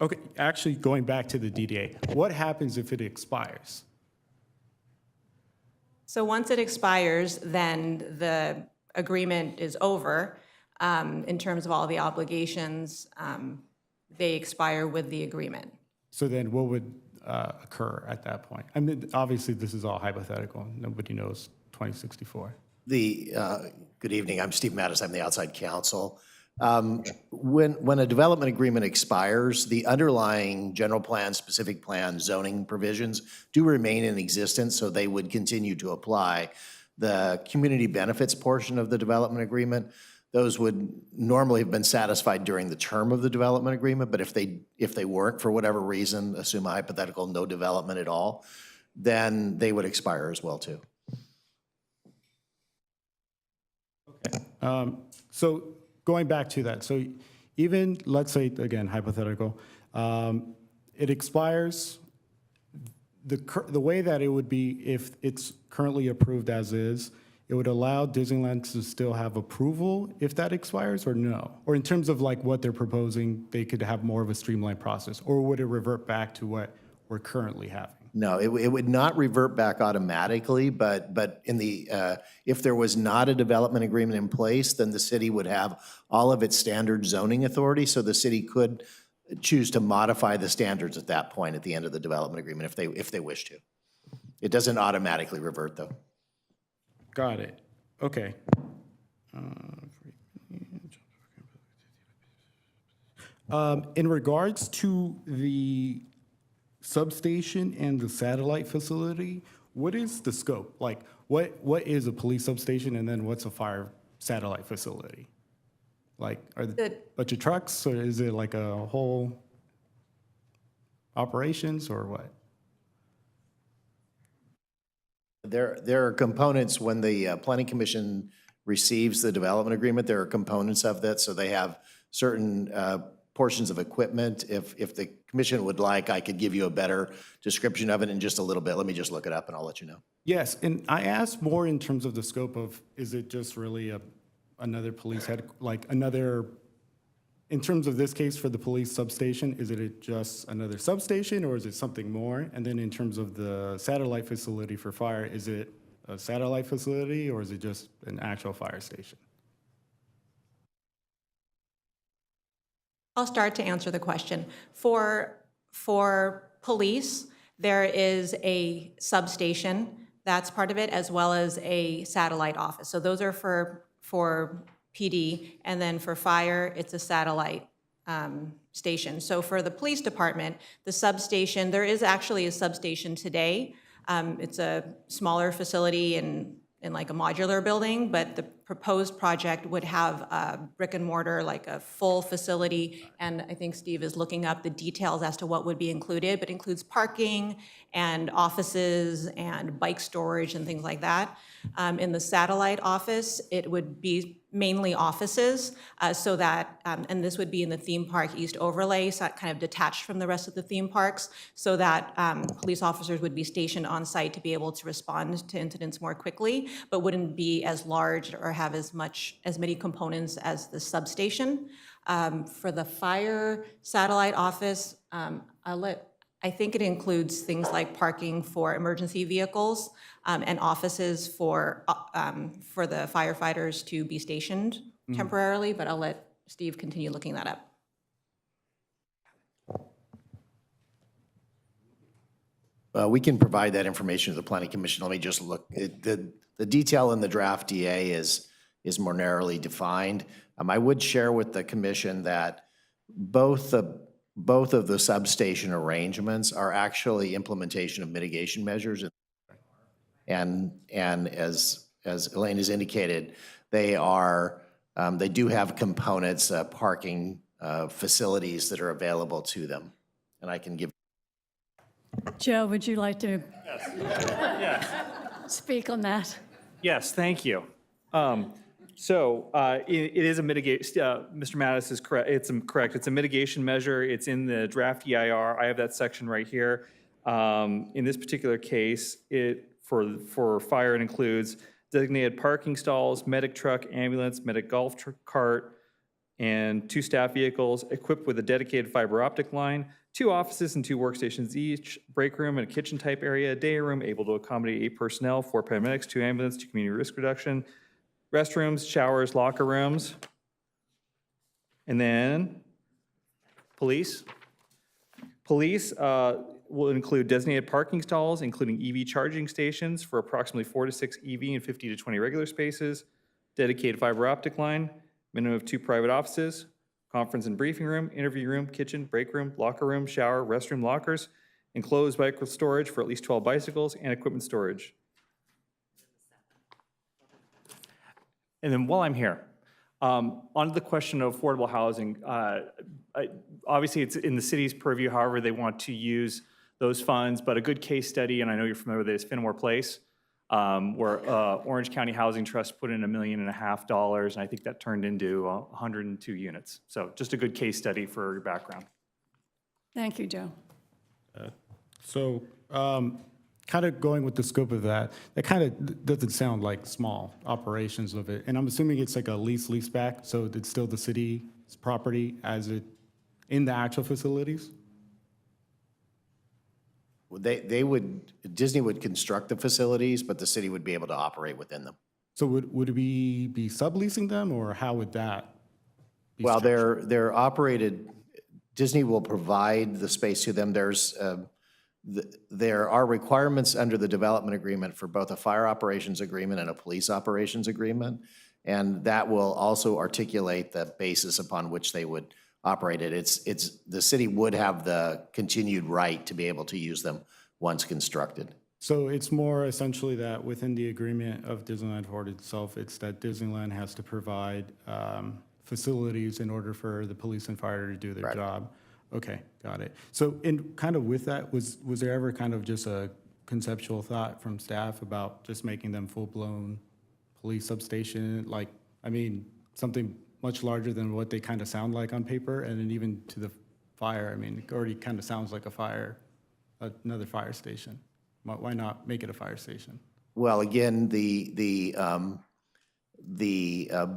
Okay, actually, going back to the DDA, what happens if it expires? So once it expires, then the agreement is over. In terms of all the obligations, they expire with the agreement. So then what would occur at that point? I mean, obviously, this is all hypothetical. Nobody knows 2064. Good evening, I'm Steve Mattis, I'm the outside counsel. When a development agreement expires, the underlying general plan, specific plan, zoning provisions do remain in existence, so they would continue to apply. The community benefits portion of the development agreement, those would normally have been satisfied during the term of the development agreement, but if they weren't for whatever reason, assume a hypothetical no development at all, then they would expire as well too. So going back to that, so even, let's say, again, hypothetical, it expires, the way that it would be if it's currently approved as is, it would allow Disneyland to still have approval if that expires, or no? Or in terms of like what they're proposing, they could have more of a streamlined process, or would it revert back to what we're currently having? No, it would not revert back automatically, but in the, if there was not a development agreement in place, then the city would have all of its standard zoning authority, so the city could choose to modify the standards at that point at the end of the development agreement if they wish to. It doesn't automatically revert, though. Got it. Okay. In regards to the substation and the satellite facility, what is the scope? Like, what is a police substation, and then what's a fire satellite facility? Like, are there a bunch of trucks, or is it like a whole operations, or what? There are components when the Planning Commission receives the development agreement, there are components of that, so they have certain portions of equipment. If the commission would like, I could give you a better description of it in just a little bit. Let me just look it up and I'll let you know. Yes, and I asked more in terms of the scope of, is it just really another police head, like another, in terms of this case for the police substation, is it just another substation or is it something more? And then in terms of the satellite facility for fire, is it a satellite facility or is it just an actual fire station? I'll start to answer the question. For police, there is a substation, that's part of it, as well as a satellite office. So those are for PD, and then for fire, it's a satellite station. So for the police department, the substation, there is actually a substation today. It's a smaller facility in like a modular building, but the proposed project would have a brick and mortar, like a full facility. And I think Steve is looking up the details as to what would be included, but includes parking and offices and bike storage and things like that. In the satellite office, it would be mainly offices, so that, and this would be in the theme park east overlay, so kind of detached from the rest of the theme parks, so that police officers would be stationed on site to be able to respond to incidents more quickly, but wouldn't be as large or have as many components as the substation. For the fire satellite office, I think it includes things like parking for emergency vehicles and offices for the firefighters to be stationed temporarily, but I'll let Steve continue looking that up. We can provide that information to the Planning Commission. Let me just look. The detail in the draft DA is more narrowly defined. I would share with the commission that both of the substation arrangements are actually implementation of mitigation measures. And as Elaine has indicated, they do have components, parking facilities that are available to them. And I can give. Joe, would you like to speak on that? Yes, thank you. It is a mitigation, Mr. Mattis is correct, it's correct. It's a mitigation measure. It's in the draft EIR. I have that section right here. In this particular case, for fire, it includes designated parking stalls, medic truck, ambulance, medic golf cart, and 2 staff vehicles equipped with a dedicated fiber optic line, 2 offices and 2 workstations each, break room and a kitchen type area, day room able to accommodate 8 personnel, 4 paramedics, 2 ambulance, 2 community risk reduction, restrooms, showers, locker rooms. And then police. Police will include designated parking stalls, including EV charging stations for approximately 4 to 6 EV and 50 to 20 regular spaces, dedicated fiber optic line, minimum of 2 private offices, conference and briefing room, interview room, kitchen, break room, locker room, shower, restroom, lockers, enclosed bike storage for at least 12 bicycles, and equipment storage. And then while I'm here, on the question of affordable housing, obviously it's in the city's purview, however they want to use those funds, but a good case study, and I know you're familiar with it, is Fenimore Place, where Orange County Housing Trust put in $1.5 million, and I think that turned into 102 units. So just a good case study for your background. Thank you, Joe. Kind of going with the scope of that kind of doesn't sound like small operations of it. And I'm assuming it's like a lease back, so it's still the city's property as it in the actual facilities? Disney would construct the facilities, but the city would be able to operate within them. So would we be subleasing them, or how would that be Well, structured? they're operated, Disney will provide the space to them. There are requirements under the development agreement for both a fire operations agreement and a police operations agreement, and that will also articulate the basis upon which they would operate it. The city would have the continued right to be able to use them once constructed. So it's more essentially that within the agreement of Disneyland Forward itself, it's that Disneyland has to provide facilities in order for the police and fire to do their job. Okay, got it. So in kind of with that, was there ever kind of just a conceptual thought from staff about just making them full-blown police substation? Like, I mean, something much larger than what they kind of sound like on paper, and then even to the fire, I mean, it already kind of sounds like another fire station. Why not make it a fire station? Well, again, the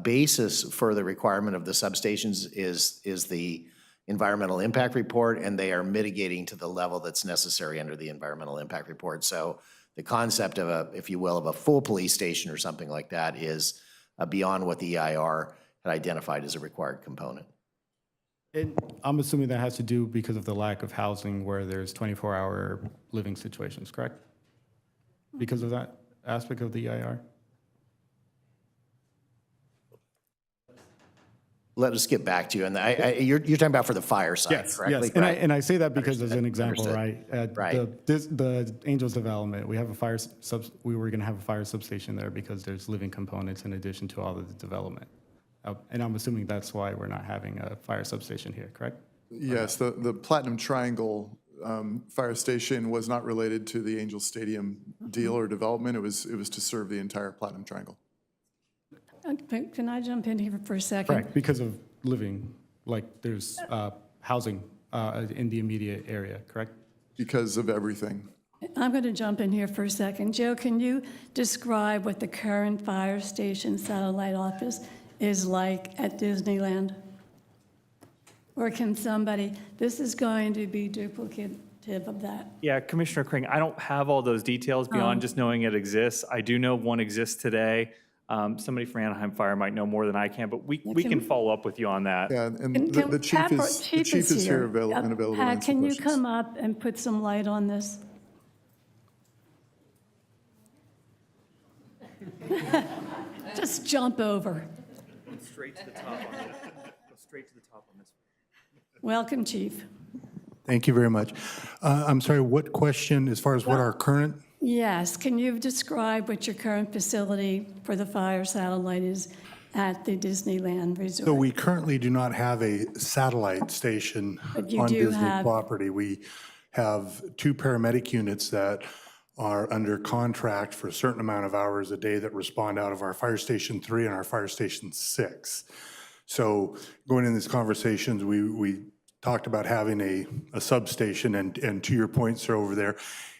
basis for the requirement of the substations is the environmental impact report, and they are mitigating to the level that's necessary under the environmental impact report. So the concept of a, if you will, of a full police station or something like that is beyond what the EIR had identified as a required component. And I'm assuming that has to do because of the lack of housing where there's 24-hour living situations, correct? Because of that aspect of the EIR? Let us get back to you. And you're talking about for the fire side, Yes, correctly? yes. And I say that because as an example, Understood. right? The Angels development, we were going to have a fire substation there because there's living components in addition to all of the development. And I'm assuming that's why we're not having a fire substation here, correct? Yes, the Platinum Triangle fire station was not related to the Angel Stadium deal or development. It was to serve the entire Platinum Triangle. Can I jump in here for a second? Correct, because of living, like there's housing in the immediate area, correct? Because of everything. I'm going to jump in here for a second. Joe, can you describe what the current fire station satellite office is like at Disneyland? Or can somebody, this is going to be duplicative of that. Yeah, Commissioner Kring, I don't have all those details beyond just knowing it exists. I do know one exists today. Somebody from Anaheim Fire might know more than I can, but we can follow up with you on that. Yeah, and the chief is here and available to Pat, answer can you questions. come up and put some light on this? Just jump over. Straight to the top on this. Go straight to the top on this. Welcome, Chief. Thank you very much. I'm sorry, what question, as far as what our current, Yes, can you describe what your current facility for the fire satellite is at the Disneyland Resort? so we currently do not have a satellite station But you on do Disney have- property. We have 2 paramedic units that are under contract for a certain amount of hours a day that respond out of our Fire Station 3 and our Fire Station 6. So going in these conversations, we talked about having a substation, and to your point, sir, over there,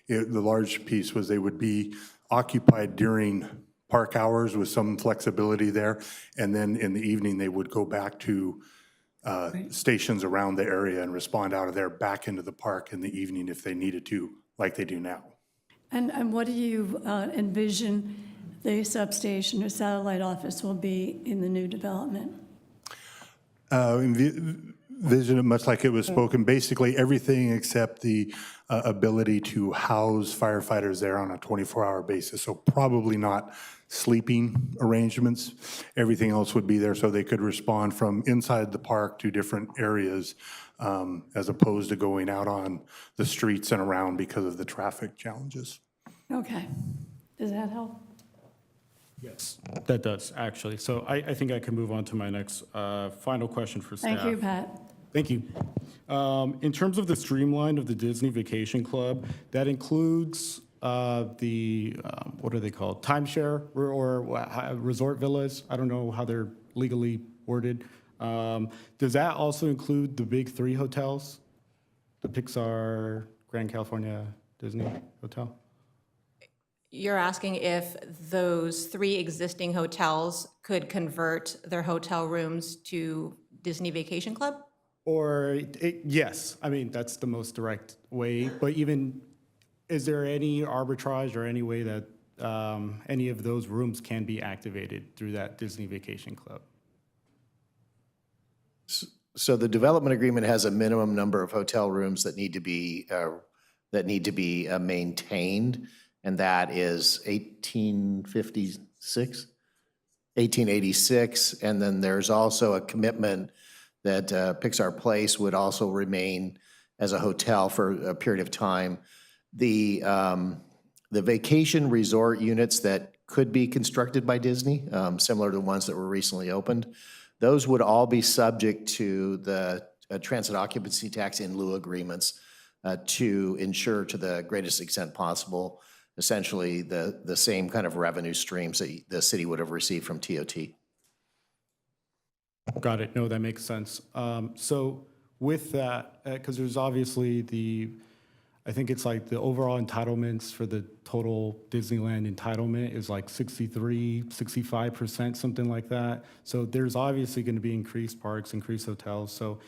the large piece was they would be occupied during park hours with some flexibility there, and then in the evening, they would go back to stations around the area and respond out of there back into the park in the evening if they needed to, like they do now. And what do you envision the substation or satellite office will be in the new development? Vision it much like it was spoken, basically everything except the ability to house firefighters there on a 24-hour basis. So probably not sleeping arrangements. Everything else would be there so they could respond from inside the park to different areas as opposed to going out on the streets and around because of the traffic challenges. Okay. Does that help? Yes, that does, actually. So I think I can move on to my next final question for staff. Thank you, Pat. Thank you. In terms of the streamline of the Disney Vacation Club, that includes the, what are they called? Timeshare or resort villas? I don't know how they're legally worded. Does that also include the big 3 hotels? The Pixar, Grand California, Disney Hotel? You're asking if those 3 existing hotels could convert their hotel rooms to Disney Vacation Club? Or, yes, I mean, that's the most direct way, but even, is there any arbitrage or any way that any of those rooms can be activated through that Disney Vacation Club? So the development agreement has a minimum number of hotel rooms that need to be maintained, and that is 1886. And then there's also a commitment that Pixar Place would also remain as a hotel for a period of time. The The vacation resort units that could be constructed by Disney, similar to the ones that were recently opened, those would all be subject to the transit occupancy tax in lieu agreements to ensure to the greatest extent possible, essentially the same kind of revenue streams that the city would have received from TOT. Got it. No, that makes sense. So with that, because there's obviously I think it's like the overall entitlements for the total Disneyland entitlement is like 63, 65%, something like that. So there's obviously going to be increased parks, increased hotels. So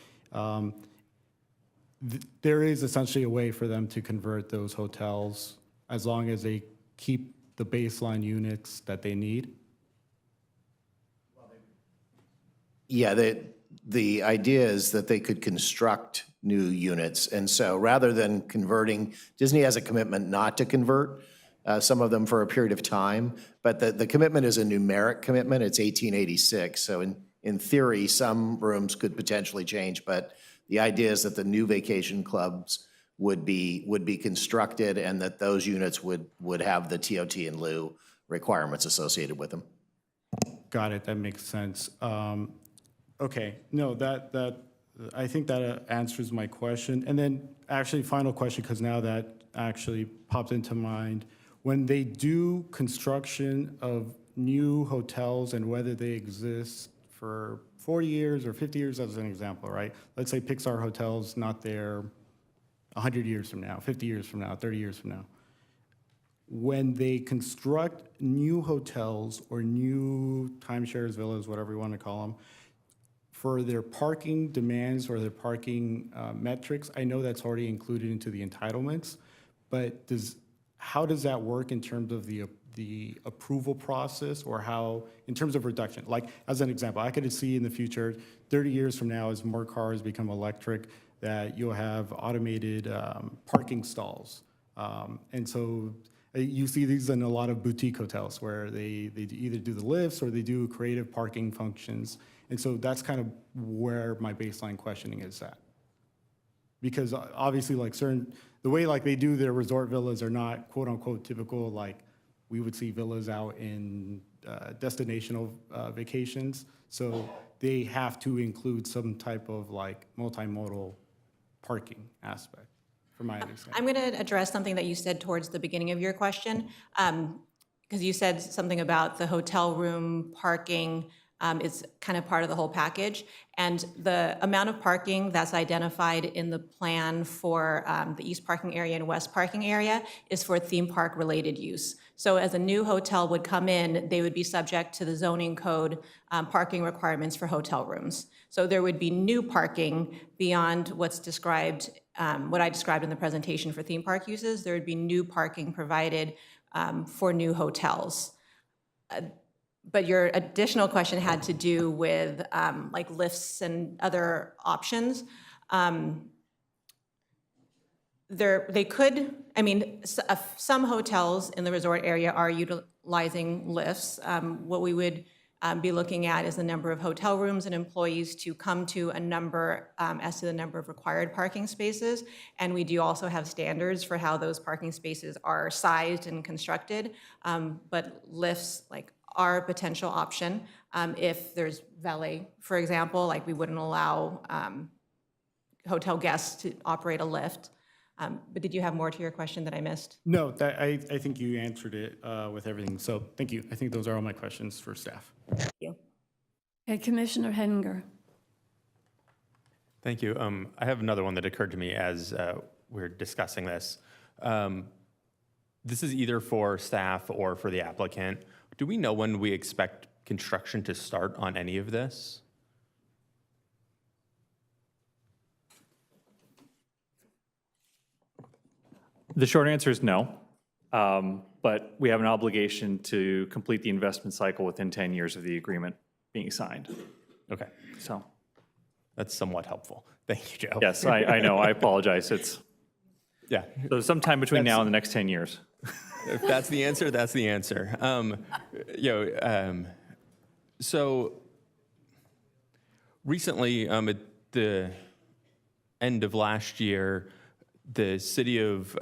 there is essentially a way for them to convert those hotels as long as they keep the baseline units that they need. Yeah, the idea is that they could construct new units. And so rather than converting, Disney has a commitment not to convert some of them for a period of time, but the commitment is a numeric commitment. It's 1886. So in theory, some rooms could potentially change, but the idea is that the new vacation clubs would be constructed and that those units would have the TOT in lieu requirements associated with them. Got it. That makes sense. Okay. No, that I think that answers my question. And then actually final question, because now that actually popped into mind. When they do construction of new hotels and whether they exist for 40 years or 50 years as an example, right? Let's say Pixar Hotel's not there 100 years from now, 50 years from now, 30 years from now. When they construct new hotels or new timeshares, villas, whatever you want to call them, for their parking demands or their parking metrics, I know that's already included into the entitlements, but how does that work in terms of the approval process, or how, in terms of reduction? Like, as an example, I could see in the future, 30 years from now, as more cars become electric, that you'll have automated parking stalls. And so you see these in a lot of boutique hotels where they either do the lifts or they do creative parking functions. And so that's kind of where my baseline questioning is at. Because obviously, like the way like they do their resort villas are not quote unquote typical, like we would see villas out in destinational vacations. So they have to include some type of like multimodal parking aspect, from my understanding. I'm going to address something that you said towards the beginning of your question, because you said something about the hotel room parking is kind of part of the whole package. And the amount of parking that's identified in the plan for the east parking area and west parking area is for theme park related use. So as a new hotel would come in, they would be subject to the zoning code parking requirements for hotel rooms. So there would be new parking beyond what's described, what I described in the presentation for theme park uses. There would be new parking provided for new hotels. But your additional question had to do with like lifts and other options. They could, I mean, some hotels in the resort area are utilizing lifts. What we would be looking at is the number of hotel rooms and employees to come to a number as to the number of required parking spaces. And we do also have standards for how those parking spaces are sized and constructed. But lifts are a potential option. If there's valet, for example, like we wouldn't allow hotel guests to operate a lift. But did you have more to your question that I missed? No, I think you answered it with everything. So thank you. I think those are all my questions for staff. Thank you. Okay, Commissioner Henninger. Thank you. I have another one that occurred to me as we're discussing this. This is either for staff or for the applicant. Do we know when we expect construction to start on any of this? The short answer is no, but we have an obligation to complete the investment cycle within 10 years of the agreement being signed. Okay, So, that's somewhat helpful. Thank you, Joe. yes, I know, I apologize. Yeah. So sometime between now and the next 10 years. If that's the answer, that's the answer. So recently, at the end of last year, the city of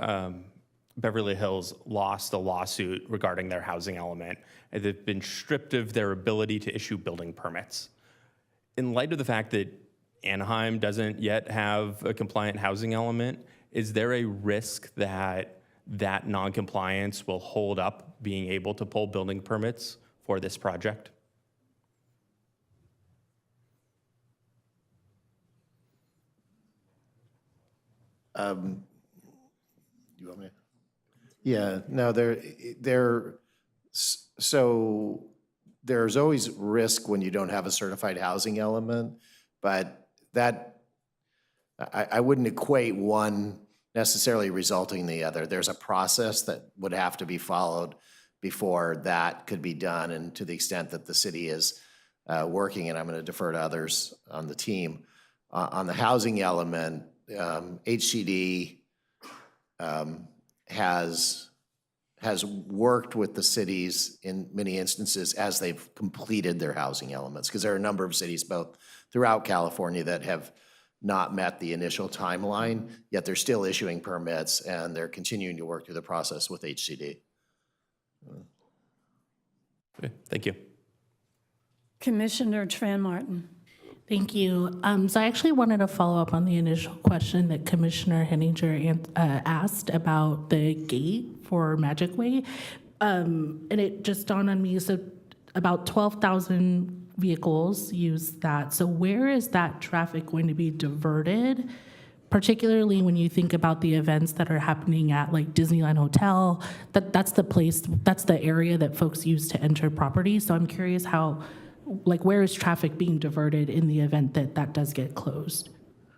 Beverly Hills lost a lawsuit regarding their housing element, and they've been stripped of their ability to issue building permits. In light of the fact that Anaheim doesn't yet have a compliant housing element, is there a risk that that noncompliance will hold up being able to pull building permits for this project? You want me? Yeah, no, so there's always risk when you don't have a certified housing element, but that, I wouldn't equate one necessarily resulting in the other. There's a process that would have to be followed before that could be done, and to the extent that the city is working, and I'm going to defer to others on the team, on the housing element, HCD has worked with the cities in many instances as they've completed their housing elements, because there are a number of cities both throughout California that have not met the initial timeline, yet they're still issuing permits and they're continuing to work through the process with HCD. Okay, thank you. Commissioner Tran Martin. Thank you. So I actually wanted to follow up on the initial question that Commissioner Henninger asked about the gate for Magic Way. And it just dawned on me, so about 12,000 vehicles use that. So where is that traffic going to be diverted? Particularly when you think about the events that are happening at like Disneyland Hotel, that's the place, that's the area that folks use to enter property. So I'm curious how, like, where is traffic being diverted in the event that that does get closed?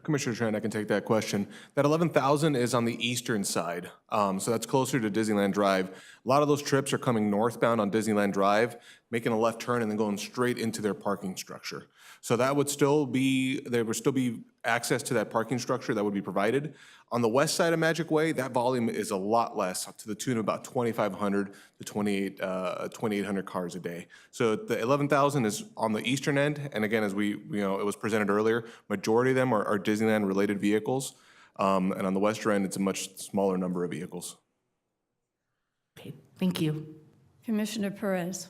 Commissioner Tran, I can take that question. That 11,000 is on the eastern side, so that's closer to Disneyland Drive. A lot of those trips are coming northbound on Disneyland Drive, making a left turn and then going straight into their parking structure. So that would still be, there would still be access to that parking structure that would be provided. On the west side of Magic Way, that volume is a lot less, to the tune of about 2,500 to 2,800 cars a day. So the 11,000 is on the eastern end, and again, as it was presented earlier, majority of them are Disneyland-related vehicles, and on the western end, it's a much smaller number of vehicles. Okay, thank you. Commissioner Perez.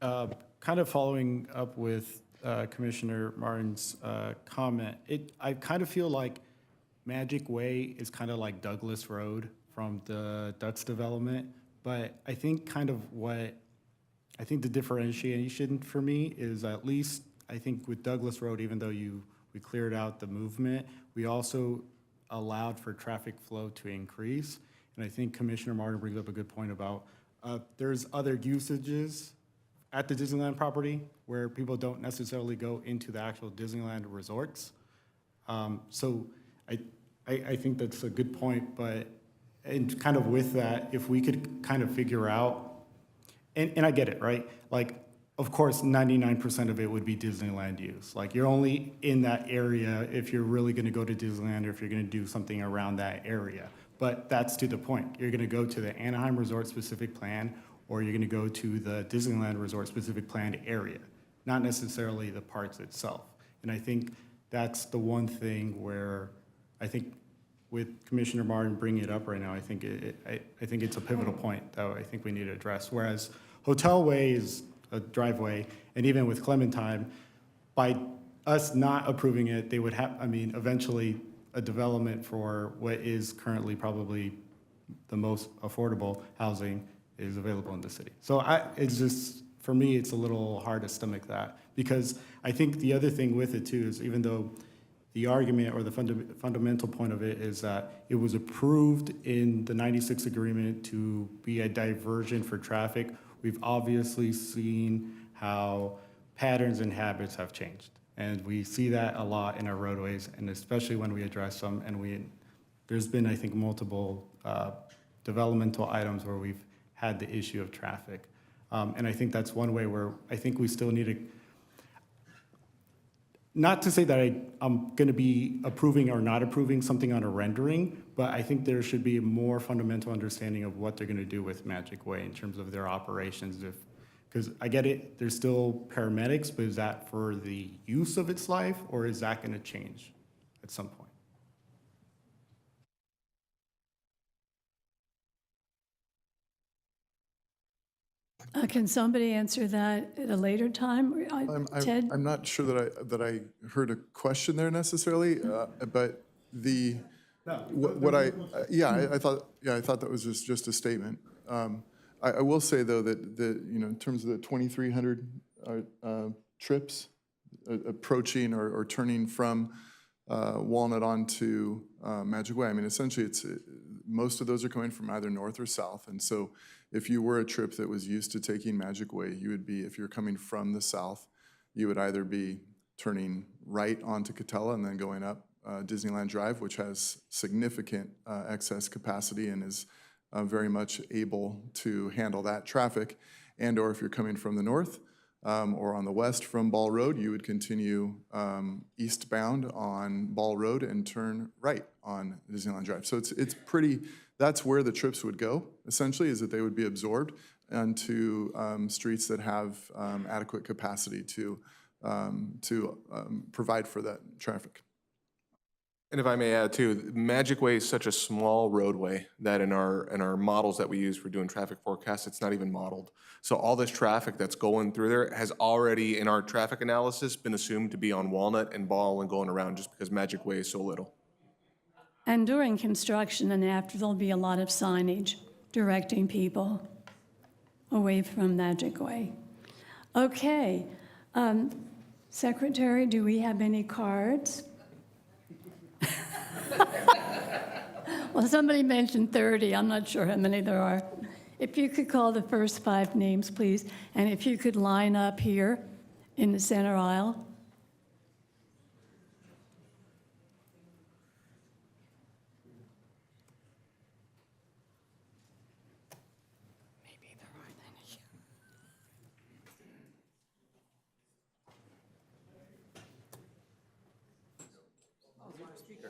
Kind of following up with Commissioner Martin's comment, I kind of feel like Magic Way is kind of like Douglas Road from the Dutch development, but I think the differentiation for me is, at least I think with Douglas Road, even though we cleared out the movement, we also allowed for traffic flow to increase. And I think Commissioner Martin brings up a good point about there's other usages at the Disneyland property where people don't necessarily go into the actual Disneyland resorts. So I think that's a good point, but and kind of with that, if we could kind of figure out, and I get it, right? Like, of course, 99% of it would be Disneyland use. Like, you're only in that area if you're really gonna go to Disneyland or if you're gonna do something around that area. But that's to the point. You're gonna go to the Anaheim Resort Specific Plan, or you're gonna go to the Disneyland Resort Specific Planned area, not necessarily the parks itself. And I think that's the one thing where I think with Commissioner Martin bringing it up right now, I think it's a pivotal point that I think we need to address. Whereas Hotel Way is a driveway, and even with Clementine, by us not approving it, they would have, eventually a development for what is currently probably the most affordable housing is available in the city. So it's just, for me, it's a little hard to stomach that, because I think the other thing with it too is, even though the argument or the fundamental point of it is that it was approved in the 96 agreement to be a diversion for traffic, we've obviously seen how patterns and habits have changed. And we see that a lot in our roadways, and especially when we address them, and there's been, I think, multiple developmental items where we've had the issue of traffic. And I think that's one way where I think we still need to, not to say that I'm going to be approving or not approving something on a rendering, but I think there should be a more fundamental understanding of what they're going to do with Magic Way in terms of their operations. Because I get it, there's still paramedics, but is that for the use of its life, or is that going to change at some point? Can somebody answer that at a later time? Ted? I'm not sure that I heard a question there necessarily, but I thought that was just a statement. I will say though that in terms of the 2,300 trips approaching or turning from Walnut onto Magic Way, I mean, essentially most of those are coming from either north or south, and so if you were a trip that was used to taking Magic Way, you would be, if you're coming from the south, you would either be turning right onto Catella and then going up Disneyland Drive, which has significant excess capacity and is very much able to handle that traffic, and or if you're coming from the north or on the west from Ball Road, you would continue eastbound on Ball Road and turn right on Disneyland Drive. So it's pretty, that's where the trips would go, essentially, is that they would be absorbed onto streets that have adequate capacity to provide for that traffic. And if I may add too, Magic Way is such a small roadway that in our models that we use for doing traffic forecasts, it's not even modeled. So all this traffic that's going through there has already, in our traffic analysis, been assumed to be on Walnut and Ball and going around just because Magic Way is so little. And during construction and after, there'll be a lot of signage directing people away from Magic Way. Okay. Secretary, do we have any cards? Well, somebody mentioned 30. I'm not sure how many there are. If you could call the first 5 names, please, and if you could line up here in the center aisle. Maybe there aren't any.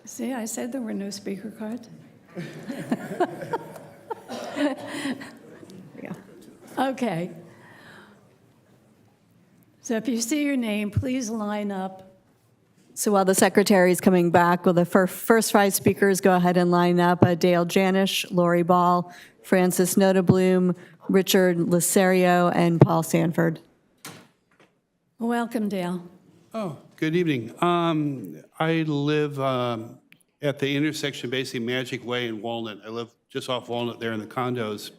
See, I said there were no speaker cards. Okay. So if you see your name, please line up. So while the secretary is coming back, will the first 5 speakers go ahead and line up? Dale Janish, Lori Ball, Francis Notabloom, Richard Lisario, and Paul Sanford. Welcome, Dale. Oh, good evening. I live at the intersection, basically Magic Way and Walnut. I live just off Walnut there in the condos.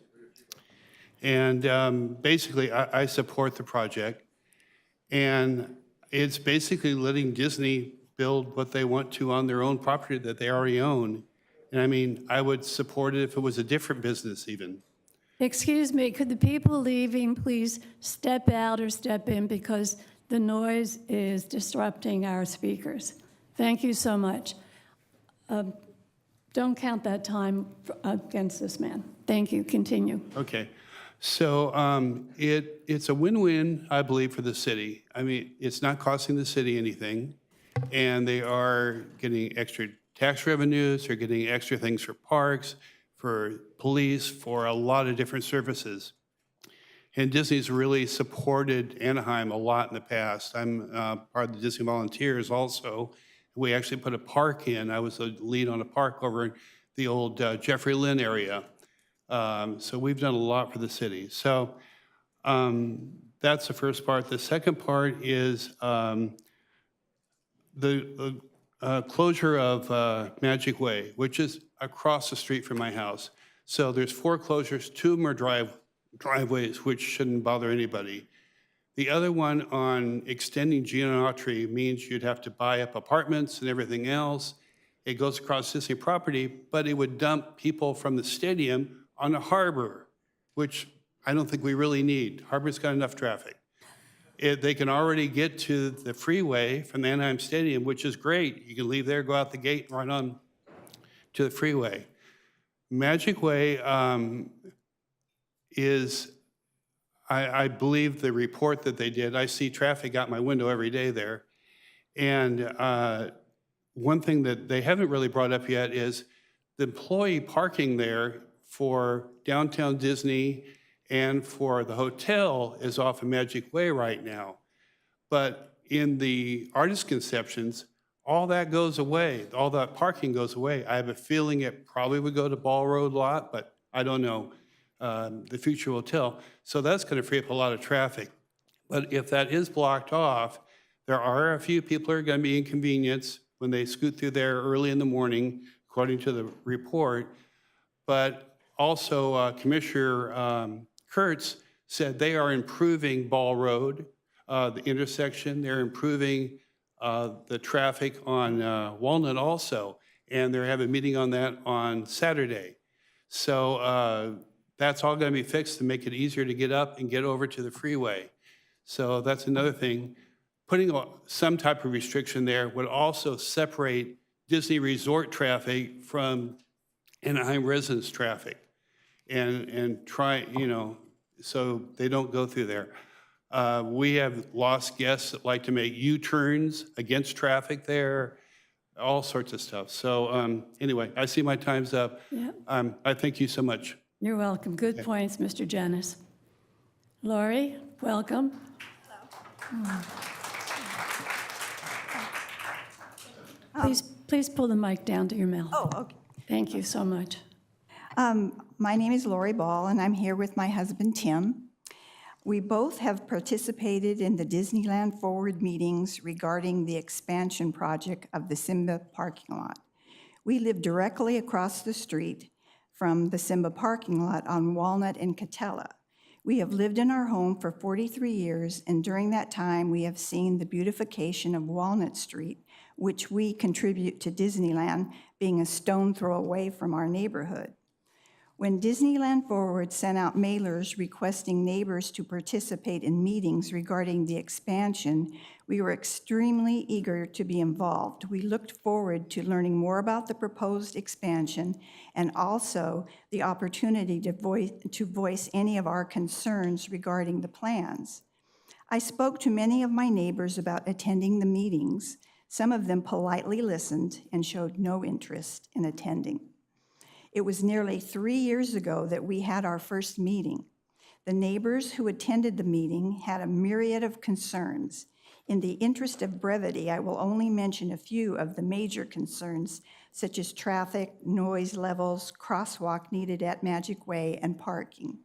And basically, I support the project. And it's basically letting Disney build what they want to on their own property that they already own. And I mean, I would support it if it was a different business even. Excuse me, could the people leaving please step out or step in because the noise is disrupting our speakers? Thank you so much. Don't count that time against this man. Thank you. Continue. Okay. So it's a win-win, I believe, for the city. I mean, it's not costing the city anything, and they are getting extra tax revenues, they're getting extra things for parks, for police, for a lot of different services. And Disney's really supported Anaheim a lot in the past. I'm part of the Disney Volunteers also. We actually put a park in. I was the lead on a park over in the old Jeffrey Lynn area. So we've done a lot for the city. So that's the first part. The second part is the closure of Magic Way, which is across the street from my house. So there's 4 closures, 2 of them are driveways, which shouldn't bother anybody. The other one on extending Gino Autry means you'd have to buy up apartments and everything else. It goes across Disney property, but it would dump people from the stadium on the harbor, which I don't think we really need. Harbor's got enough traffic. They can already get to the freeway from the Anaheim Stadium, which is great. You can leave there, go out the gate, and run on to the freeway. Magic Way is, I believe the report that they did, I see traffic out my window every day there. And one thing that they haven't really brought up yet is the employee parking there for downtown Disney and for the hotel is off of Magic Way right now. But in the artist conceptions, all that goes away. All that parking goes away. I have a feeling it probably would go to Ball Road lot, but I don't know. the future will tell. So that's going to free up a lot of traffic. But if that is blocked off, there are a few people who are going to be inconvenienced when they scoot through there early in the morning, according to the report. But also Commissioner Kurtz said they are improving Ball Road, the intersection. They're improving the traffic on Walnut also, and they're having a meeting on that on Saturday. So that's all going to be fixed to make it easier to get up and get over to the freeway. So that's another thing. Putting some type of restriction there would also separate Disney Resort traffic from Anaheim residents traffic and try, so they don't go through there. We have lost guests that like to make U-turns against traffic there, all sorts of stuff. So anyway, I see my time's up. Yeah. I thank you so much. You're welcome. Good points, Mr. Janis. Lori, welcome. Please pull the mic down to your mouth. Oh, okay. Thank you so much. My name is Lori Ball, and I'm here with my husband, Tim. We both have participated in the Disneyland Forward meetings regarding the expansion project of the Simba parking lot. We live directly across the street from the Simba parking lot on Walnut and Catella. We have lived in our home for 43 years, and during that time, we have seen the beautification of Walnut Street, which we contribute to Disneyland, being a stone throw away from our neighborhood. When Disneyland Forward sent out mailers requesting neighbors to participate in meetings regarding the expansion, we were extremely eager to be involved. We looked forward to learning more about the proposed expansion and also the opportunity to voice any of our concerns regarding the plans. I spoke to many of my neighbors about attending the meetings. Some of them politely listened and showed no interest in attending. It was nearly 3 years ago that we had our first meeting. The neighbors who attended the meeting had a myriad of concerns. In the interest of brevity, I will only mention a few of the major concerns, such as traffic, noise levels, crosswalk needed at Magic Way, and parking.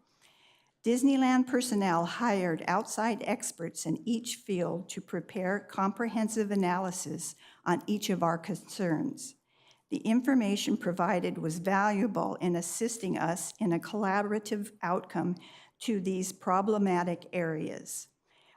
Disneyland personnel hired outside experts in each field to prepare comprehensive analysis on each of our concerns. The information provided was valuable in assisting us in a collaborative outcome to these problematic areas.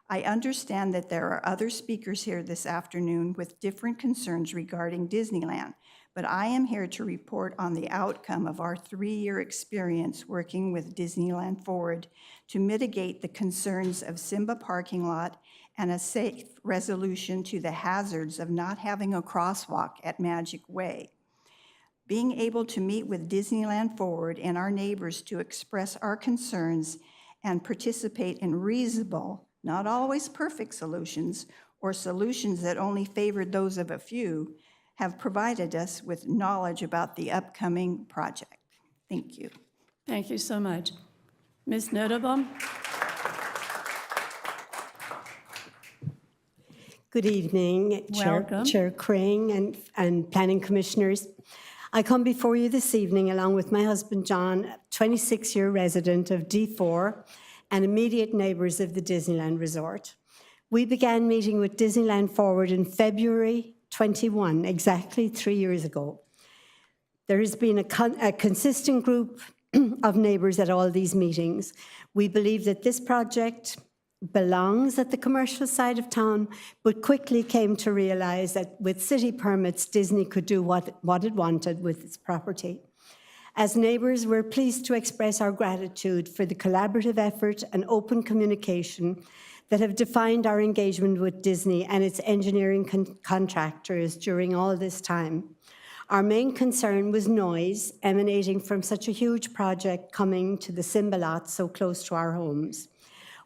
I understand that there are other speakers here this afternoon with different concerns regarding Disneyland, but I am here to report on the outcome of our 3-year experience working with Disneyland Forward to mitigate the concerns of Simba parking lot and a safe resolution to the hazards of not having a crosswalk at Magic Way. Being able to meet with Disneyland Forward and our neighbors to express our concerns and participate in reasonable, not always perfect solutions, or solutions that only favored those of a few, have provided us with knowledge about the upcoming project. Thank you. Thank you so much. Ms. Nottebohm? Good evening, Welcome. Chair Crane and Planning Commissioners. I come before you this evening along with my husband, John, a 26-year resident of D4 and immediate neighbors of the Disneyland Resort. We began meeting with Disneyland Forward in February 21, exactly 3 years ago. There has been a consistent group of neighbors at all these meetings. We believe that this project belongs at the commercial side of town, but quickly came to realize that with city permits, Disney could do what it wanted with its property. As neighbors, we're pleased to express our gratitude for the collaborative effort and open communication that have defined our engagement with Disney and its engineering contractors during all this time. Our main concern was noise emanating from such a huge project coming to the Simba lot so close to our homes.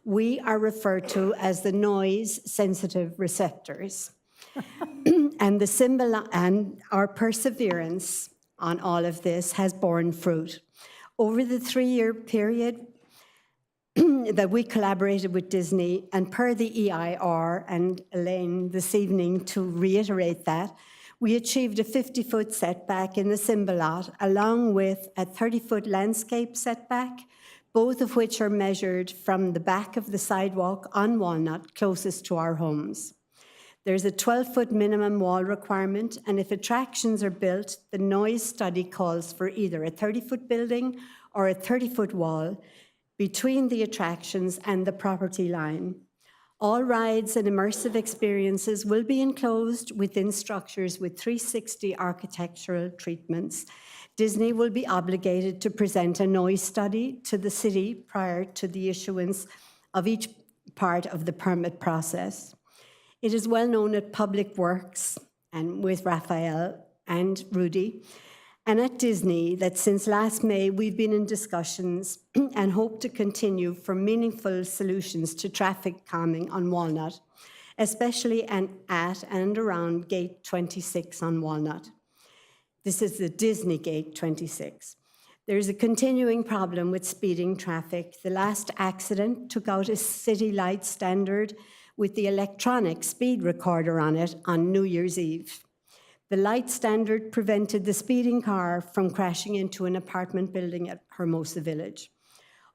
We are referred to as the noise-sensitive receptors. And the Simba and our perseverance on all of this has borne fruit. Over the 3-year period that we collaborated with Disney, and per the EIR, and Elaine this evening to reiterate that, we achieved a 50-foot setback in the Simba lot, along with a 30-foot landscape setback, both of which are measured from the back of the sidewalk on Walnut closest to our homes. There's a 12-foot minimum wall requirement, and if attractions are built, the noise study calls for either a 30-foot building or a 30-foot wall between the attractions and the property line. All rides and immersive experiences will be enclosed within structures with 360 architectural treatments. Disney will be obligated to present a noise study to the city prior to the issuance of each part of the permit process. It is well known at Public Works and with Raphael and Rudy and at Disney that since last May we've been in discussions and hope to continue for meaningful solutions to traffic calming on Walnut, especially at and around Gate 26 on Walnut. This is the Disney Gate 26. There's a continuing problem with speeding traffic. The last accident took out a city light standard with the electronic speed recorder on it on New Year's Eve. The light standard prevented the speeding car from crashing into an apartment building at Hermosa Village.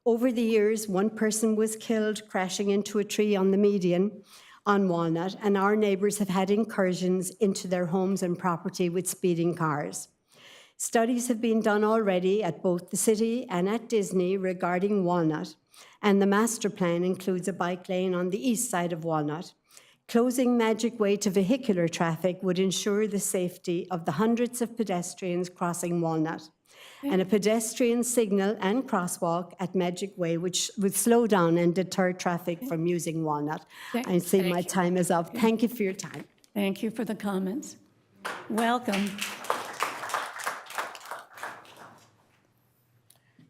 Over the years, one person was killed crashing into a tree on the median on Walnut, and our neighbors have had incursions into their homes and property with speeding cars. Studies have been done already at both the city and at Disney regarding Walnut, and the master plan includes a bike lane on the east side of Walnut. Closing Magic Way to vehicular traffic would ensure the safety of the hundreds of pedestrians crossing Walnut. And a pedestrian signal and crosswalk at Magic Way, which would slow down and deter traffic from using Walnut. I see my time is up. Thank you for your time. Thank you for the comments. Welcome.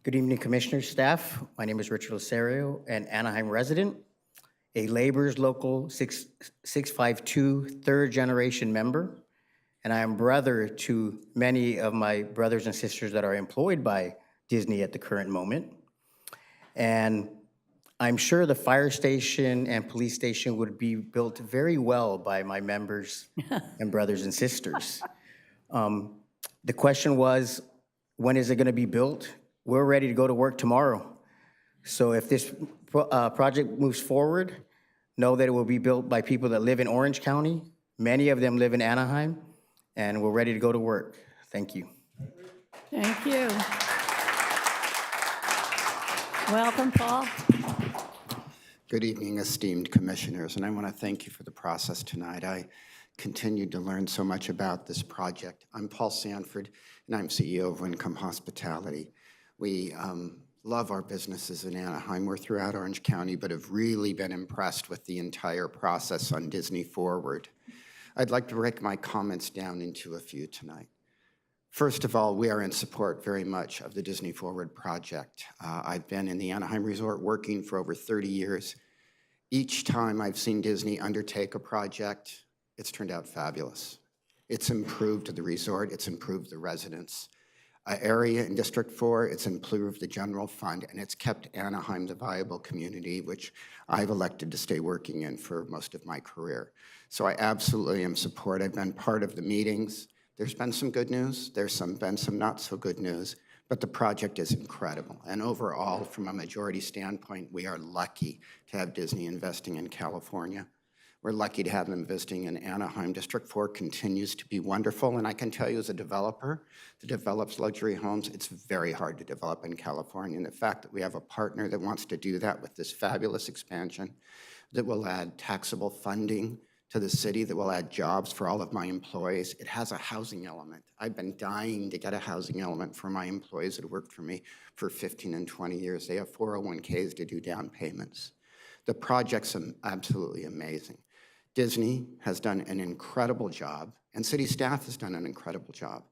Good evening, Commissioners, staff. My name is Richard Losario, an Anaheim resident, a Labor's Local 652 third-generation member, and I am brother to many of my brothers and sisters that are employed by Disney at the current moment. And I'm sure the fire station and police station would be built very well by my members and brothers and sisters. The question was, when is it going to be built? We're ready to go to work tomorrow. So if this project moves forward, know that it will be built by people that live in Orange County. Many of them live in Anaheim, and we're ready to go to work. Thank you. Thank you. Welcome, Paul. Good evening, esteemed commissioners, and I want to thank you for the process tonight. I continued to learn so much about this project. I'm Paul Sanford, and I'm CEO of Wincome Hospitality. We love our businesses in Anaheim. We're throughout Orange County, but have really been impressed with the entire process on Disney Forward. I'd like to break my comments down into a few tonight. First of all, we are in support very much of the Disney Forward project. I've been in the Anaheim Resort working for over 30 years. Each time I've seen Disney undertake a project, it's turned out fabulous. It's improved the resort, it's improved the residents. Area in District 4, it's improved the general fund, and it's kept Anaheim the viable community, which I've elected to stay working in for most of my career. So I absolutely am support. I've been part of the meetings. There's been some good news. There's been some not so good news, but the project is incredible. And overall, from a majority standpoint, we are lucky to have Disney investing in California. We're lucky to have them investing in Anaheim. District 4 continues to be wonderful, and I can tell you as a developer that develops luxury homes, it's very hard to develop in California. And the fact that we have a partner that wants to do that with this fabulous expansion that will add taxable funding to the city, that will add jobs for all of my employees. It has a housing element. I've been dying to get a housing element for my employees that worked for me for 15 and 20 years. They have 401ks to do down payments. The project's absolutely amazing. Disney has done an incredible job, and city staff has done an incredible job.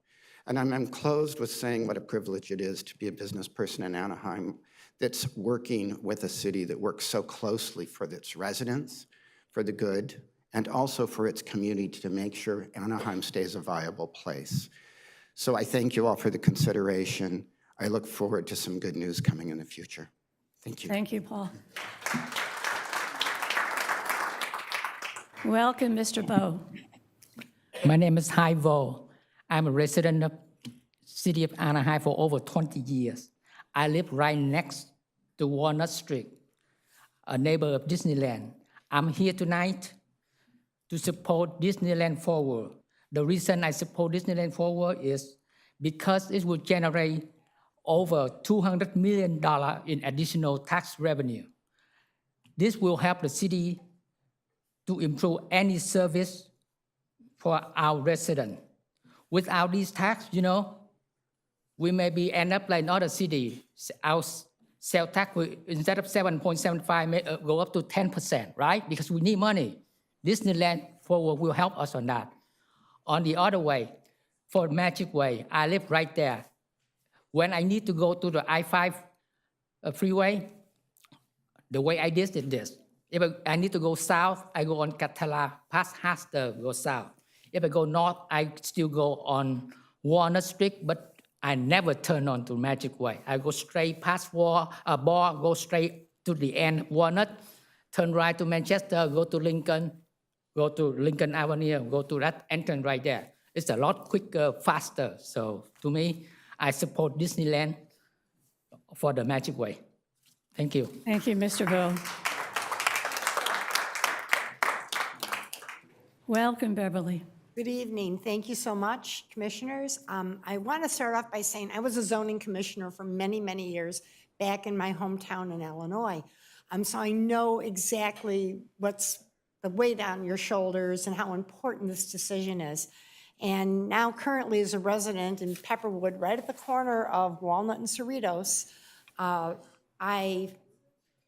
And I'm enclosed with saying what a privilege it is to be a business person in Anaheim that's working with a city that works so closely for its residents, for the good, and also for its community to make sure Anaheim stays a viable place. So I thank you all for the consideration. I look forward to some good news coming in the future. Thank you. Thank you, Paul. Welcome, Mr. Bowe. My name is Hai Vo. I'm a resident of city of Anaheim for over 20 years. I live right next to Walnut Street, a neighbor of Disneyland. I'm here tonight to support Disneyland Forward. The reason I support Disneyland Forward is because it will generate over $200 million in additional tax revenue. This will help the city to improve any service for our residents. Without these tax, we maybe end up like another city. Our sales tax will, instead of 7.75, may go up to 10%, right? Because we need money. Disneyland Forward will help us on that. On the other way, for Magic Way, I live right there. When I need to go to the I-5 freeway, the way I did is this. If I need to go south, I go on Catala, past Haster, go south. If I go north, I still go on Walnut Street, but I never turn on to Magic Way. I go straight past Ball, go straight to the end, Walnut, turn right to Manchester, go to Lincoln Avenue, go to that entrance right there. It's a lot quicker, faster. So to me, I support Disneyland for the Magic Way. Thank you. Thank you, Mr. Vo. Welcome, Beverly. Good evening. Thank you so much, commissioners. I want to start off by saying I was a zoning commissioner for many, many years back in my hometown in Illinois. So I know exactly what's the weight on your shoulders and how important this decision is. And now currently as a resident in Pepperwood, right at the corner of Walnut and Cerritos, I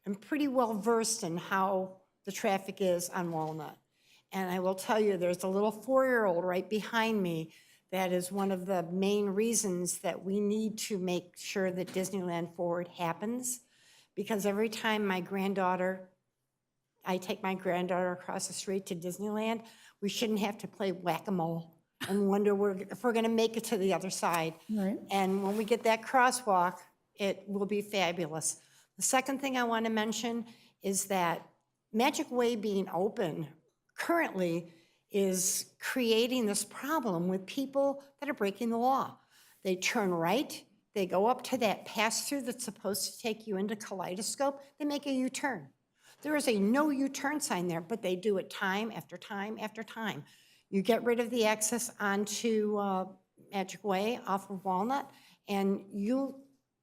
am pretty well versed in how the traffic is on Walnut. And I will tell you, there's a little 4-year-old right behind me that is one of the main reasons that we need to make sure that Disneyland Forward happens. Because every time I take my granddaughter across the street to Disneyland, we shouldn't have to play whack-a-mole and wonder if we're gonna make it to the other side. Right. And when we get that crosswalk, it will be fabulous. The second thing I want to mention is that Magic Way being open currently is creating this problem with people that are breaking the law. They turn right, they go up to that pass-through that's supposed to take you into Kaleidoscope, they make a U-turn. There is a no U-turn sign there, but they do it time after time after time. You get rid of the access onto Magic Way off of Walnut, and you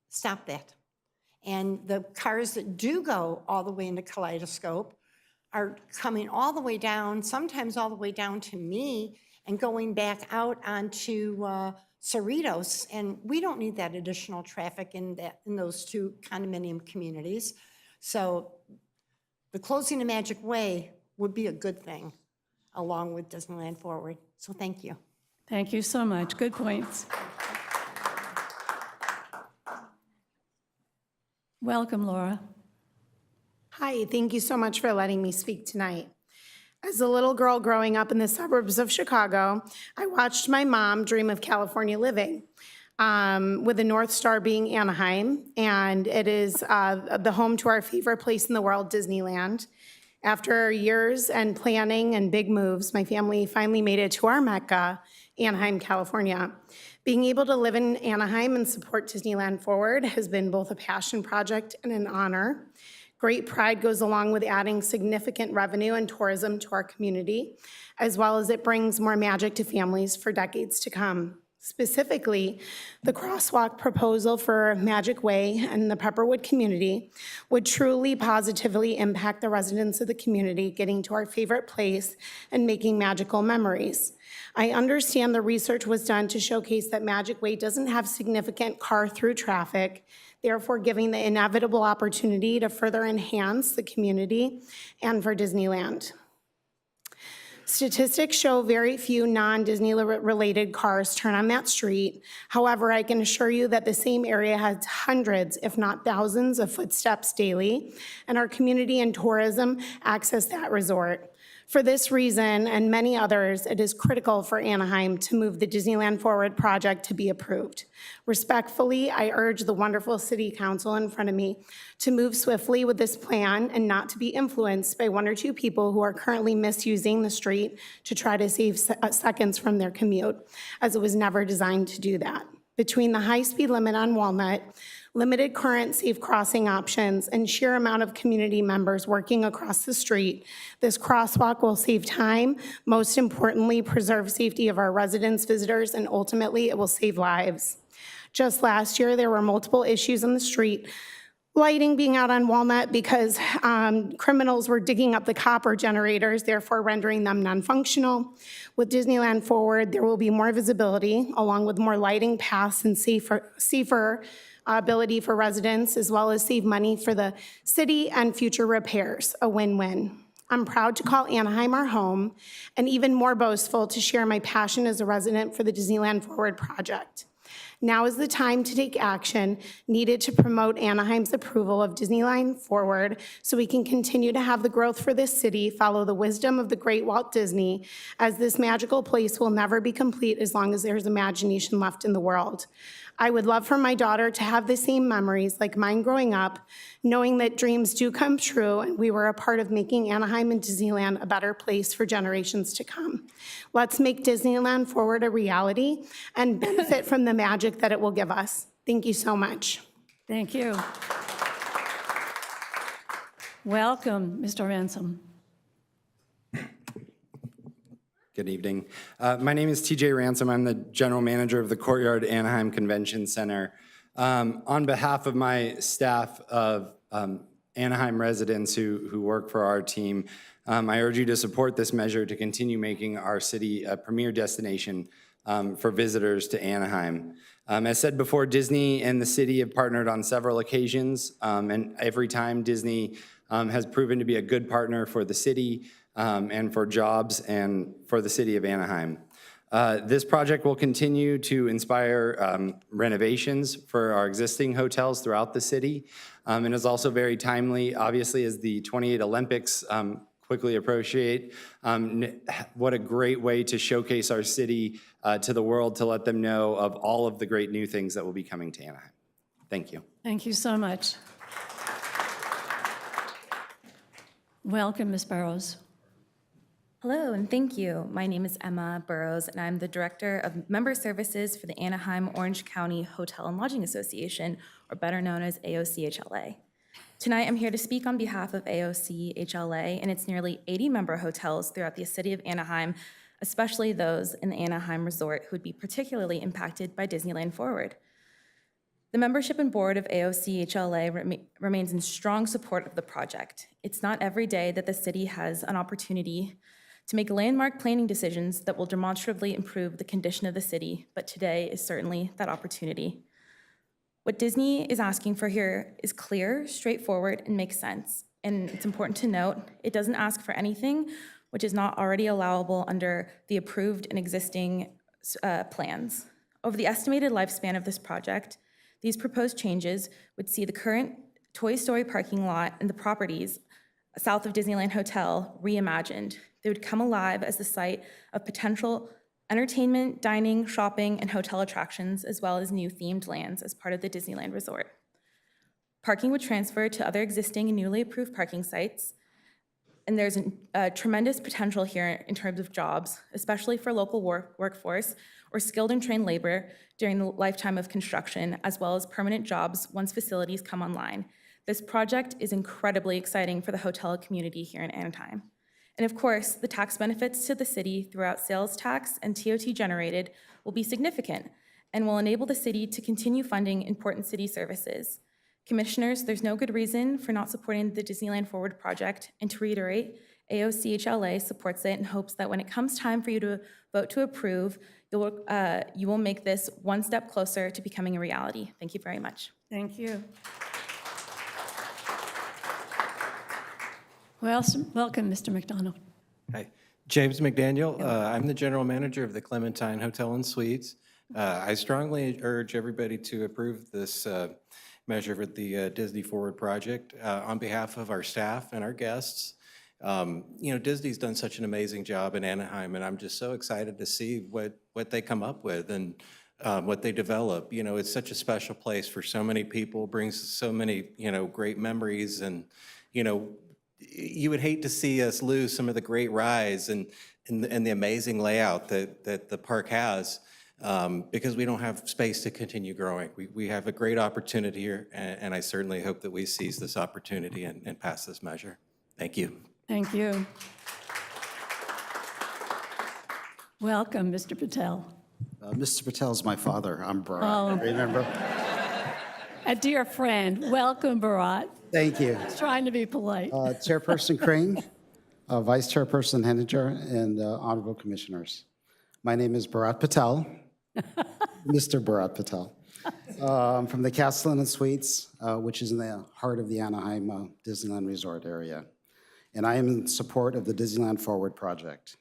stop that. And the cars that do go all the way into Kaleidoscope are coming all the way down, sometimes all the way down to me, and going back out onto Cerritos. And we don't need that additional traffic in those two condominium communities. So the closing of Magic Way would be a good thing, along with Disneyland Forward. So thank you. Thank you so much. Good points. Welcome, Laura. Hi, thank you so much for letting me speak tonight. As a little girl growing up in the suburbs of Chicago, I watched my mom dream of California living, with the North Star being Anaheim, and it is the home to our favorite place in the world, Disneyland. After years and planning and big moves, my family finally made it to our Mecca, Anaheim, California. Being able to live in Anaheim and support Disneyland Forward has been both a passion project and an honor. Great pride goes along with adding significant revenue and tourism to our community, as well as it brings more magic to families for decades to come. Specifically, the crosswalk proposal for Magic Way and the Pepperwood community would truly positively impact the residents of the community getting to our favorite place and making magical memories. I understand the research was done to showcase that Magic Way doesn't have significant car-through traffic, therefore giving the inevitable opportunity to further enhance the community and for Disneyland. Statistics show very few non-Disney related cars turn on that street. However, I can assure you that the same area has hundreds, if not thousands, of footsteps daily, and our community and tourism access that resort. For this reason and many others, it is critical for Anaheim to move the Disneyland Forward project to be approved. Respectfully, I urge the wonderful city council in front of me to move swiftly with this plan and not to be influenced by one or two people who are currently misusing the street to try to save seconds from their commute, as it was never designed to do that. between the high-speed limit on Walnut, limited current safe crossing options, and sheer amount of community members working across the street, this crosswalk will save time, most importantly, preserve safety of our residents, visitors, and ultimately, it will save lives. Just last year, there were multiple issues on the street, lighting being out on Walnut because criminals were digging up the copper generators, therefore rendering them non-functional. With Disneyland Forward, there will be more visibility, along with more lighting paths and safer ability for residents, as well as save money for the city and future repairs, a win-win. I'm proud to call Anaheim our home, and even more boastful to share my passion as a resident for the Disneyland Forward project. Now is the time to take action needed to promote Anaheim's approval of Disneyland Forward so we can continue to have the growth for this city, follow the wisdom of the great Walt Disney, as this magical place will never be complete as long as there's imagination left in the world. I would love for my daughter to have the same memories like mine growing up, knowing that dreams do come true and we were a part of making Anaheim and Disneyland a better place for generations to come. Let's make Disneyland Forward a reality and benefit from the magic that it will give us. Thank you so much. Thank you. Welcome, Mr. Ransom. Good evening. My name is TJ Ransom. I'm the general manager of the Courtyard Anaheim Convention Center. On behalf of my staff of Anaheim residents who work for our team, I urge you to support this measure to continue making our city a premier destination for visitors to Anaheim. As said before, Disney and the city have partnered on several occasions, and every time Disney has proven to be a good partner for the city, and for jobs and for the city of Anaheim. This project will continue to inspire renovations for our existing hotels throughout the city, and is also very timely, obviously, as the 28 Olympics quickly approach. What a great way to showcase our city to the world, to let them know of all of the great new things that will be coming to Anaheim. Thank you. Thank you so much. Welcome, Ms. Burrows. Hello, and thank you. My name is Emma Burrows, and I'm the Director of Member Services for the Anaheim Orange County Hotel and Lodging Association, or better known as AOCHLA. Tonight, I'm here to speak on behalf of AOCHLA and its nearly 80 member hotels throughout the city of Anaheim, especially those in the Anaheim Resort who would be particularly impacted by Disneyland Forward. The membership and board of AOCHLA remains in strong support of the project. It's not every day that the city has an opportunity to make landmark planning decisions that will demonstrably improve the condition of the city, but today is certainly that opportunity. What Disney is asking for here is clear, straightforward, and makes sense. And it's important to note, it doesn't ask for anything which is not already allowable under the approved and existing plans. Over the estimated lifespan of this project, these proposed changes would see the current Toy Story parking lot and the properties south of Disneyland Hotel reimagined. They would come alive as the site of potential entertainment, dining, shopping, and hotel attractions, as well as new themed lands as part of the Disneyland Resort. Parking would transfer to other existing and newly approved parking sites, and there's a tremendous potential here in terms of jobs, especially for local workforce or skilled and trained labor during the lifetime of construction, as well as permanent jobs once facilities come online. This project is incredibly exciting for the hotel community here in Anaheim. And of course, the tax benefits to the city throughout sales tax and TOT generated will be significant and will enable the city to continue funding important city services. Commissioners, there's no good reason for not supporting the Disneyland Forward project, and to reiterate, AOCHLA supports it and hopes that when it comes time for you to vote to approve, you will make this one step closer to becoming a reality. Thank you very much. Thank you. Well, welcome, Mr. McDonald. Hi, James McDaniel. I'm the general manager of the Clementine Hotel and Suites. I strongly urge everybody to approve this measure for the Disney Forward project on behalf of our staff and our guests. You know, Disney's done such an amazing job in Anaheim, and I'm just so excited to see what they come up with and what they develop. You know, it's such a special place for so many people, brings so many, you know, great memories, and, you know, you would hate to see us lose some of the great rides and the amazing layout that the park has. because we don't have space to continue growing. We have a great opportunity here, and I certainly hope that we seize this opportunity and pass this measure. Thank you. Thank you. Welcome, Mr. Patel. Mr. Patel's my father. I'm Bharat. Oh. Remember? A dear friend. Welcome, Bharat. Thank you. Trying to be polite. Chairperson Crane, Vice Chairperson Henninger, and honorable commissioners. My name is Bharat Patel, Mr. Bharat Patel. I'm from the Castellan and Suites, which is in the heart of the Anaheim Disneyland Resort area. And I am in support of the Disneyland Forward project.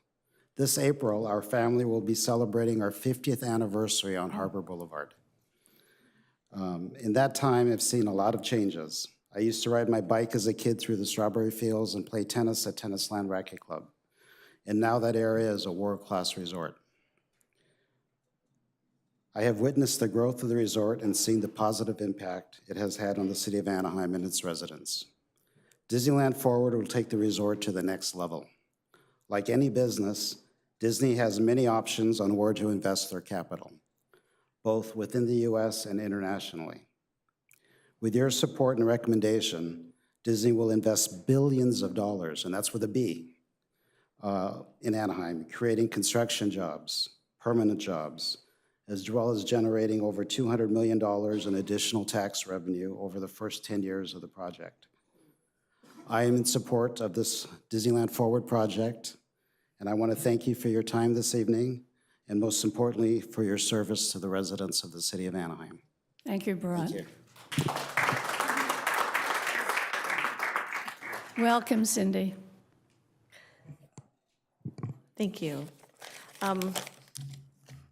This April, our family will be celebrating our 50th anniversary on Harbor Boulevard. In that time, I've seen a lot of changes. I used to ride my bike as a kid through the strawberry fields and play tennis at Tennisland Racket Club. And now that area is a world-class resort. I have witnessed the growth of the resort and seen the positive impact it has had on the city of Anaheim and its residents. Disneyland Forward will take the resort to the next level. Like any business, Disney has many options on where to invest their capital, both within the US and internationally. With your support and recommendation, Disney will invest billions of dollars, and that's with a B, in Anaheim, creating construction jobs, permanent jobs, as well as generating over $200 million in additional tax revenue over the first 10 years of the project. I am in support of this Disneyland Forward project, and I want to thank you for your time this evening, and most importantly, for your service to the residents of the city of Anaheim. Thank you, Bharat. Thank you. Welcome, Cindy. Thank you.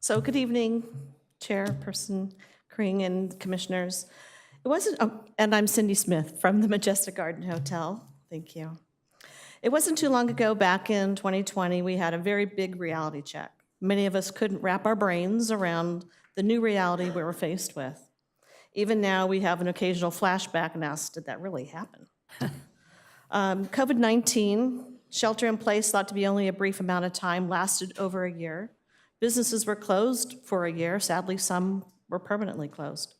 So good evening, Chairperson Kring and Commissioners. It wasn't, and I'm Cindy Smith from the Majestic Garden Hotel. Thank you. It wasn't too long ago, back in 2020, we had a very big reality check. Many of us couldn't wrap our brains around the new reality we were faced with. Even now, we have an occasional flashback and ask, did that really happen? COVID-19, shelter in place, thought to be only a brief amount of time, lasted over a year. Businesses were closed for a year. Sadly, some were permanently closed.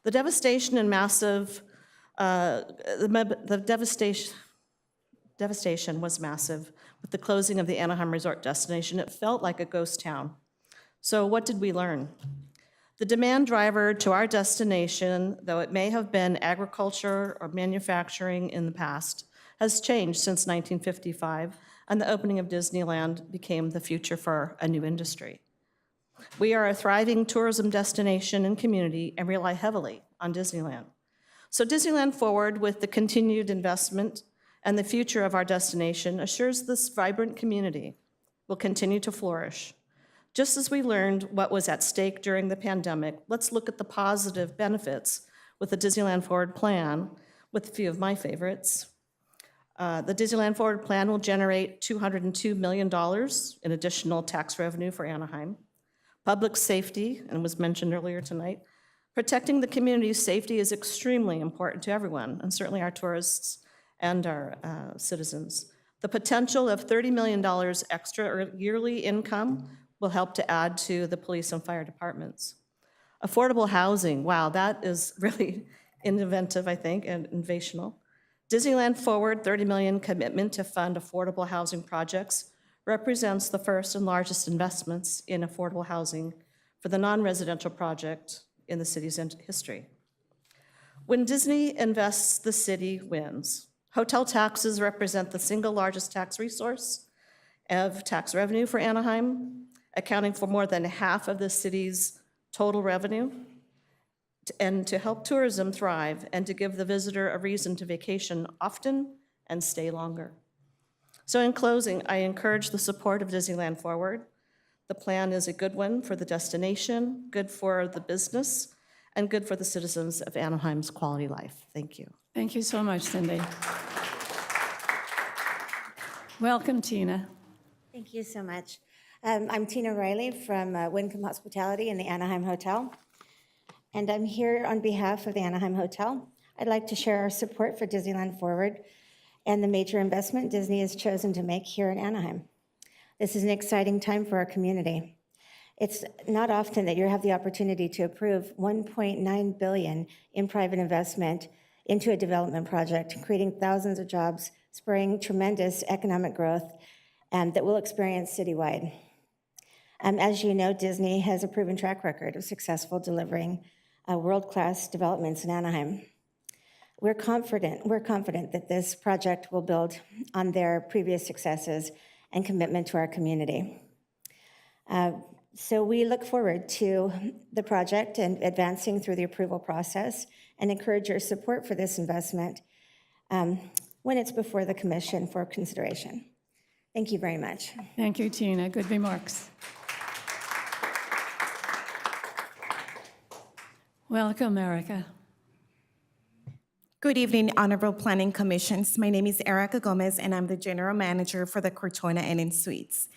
The devastation and massive, the devastation was massive with the closing of the Anaheim Resort destination. It felt like a ghost town. So what did we learn? The demand driver to our destination, though it may have been agriculture or manufacturing in the past, has changed since 1955, and the opening of Disneyland became the future for a new industry. We are a thriving tourism destination and community and rely heavily on Disneyland. So Disneyland Forward, with the continued investment and the future of our destination, assures this vibrant community will continue to flourish. Just as we learned what was at stake during the pandemic, let's look at the positive benefits with the Disneyland Forward plan, with a few of my favorites. The Disneyland Forward plan will generate $202 million in additional tax revenue for Anaheim. Public safety, and was mentioned earlier tonight, protecting the community's safety is extremely important to everyone, and certainly our tourists and our citizens. The potential of $30 million extra yearly income will help to add to the police and fire departments. Affordable housing, wow, that is really inventive, I think, and innovational. Disneyland Forward, $30 million commitment to fund affordable housing projects represents the first and largest investments in affordable housing for the non-residential project in the city's history. When Disney invests, the city wins. Hotel taxes represent the single largest tax resource of tax revenue for Anaheim, accounting for more than half of the city's total revenue, and to help tourism thrive and to give the visitor a reason to vacation often and stay longer. So in closing, I encourage the support of Disneyland Forward. The plan is a good one for the destination, good for the business, and good for the citizens of Anaheim's quality life. Thank you. Thank you so much, Cindy. Welcome, Tina. Thank you so much. I'm Tina Riley from Wyncombe Hospitality in the Anaheim Hotel, and I'm here on behalf of the Anaheim Hotel. I'd like to share our support for Disneyland Forward and the major investment Disney has chosen to make here in Anaheim. This is an exciting time for our community. It's not often that you have the opportunity to approve $1.9 billion in private investment into a development project, creating thousands of jobs, spurring tremendous economic growth that we'll experience citywide. As you know, Disney has a proven track record of successful delivering world-class developments in Anaheim. We're confident that this project will build on their previous successes and commitment to our community. So we look forward to the project and advancing through the approval process and encourage your support for this investment when it's before the commission for consideration. Thank you very much. Thank you, Tina. Good remarks. Welcome, Erica. Good evening, Honorable Planning Commissions. My name is Erica Gomez, and I'm the General Manager for the Cortona Inn and Suites.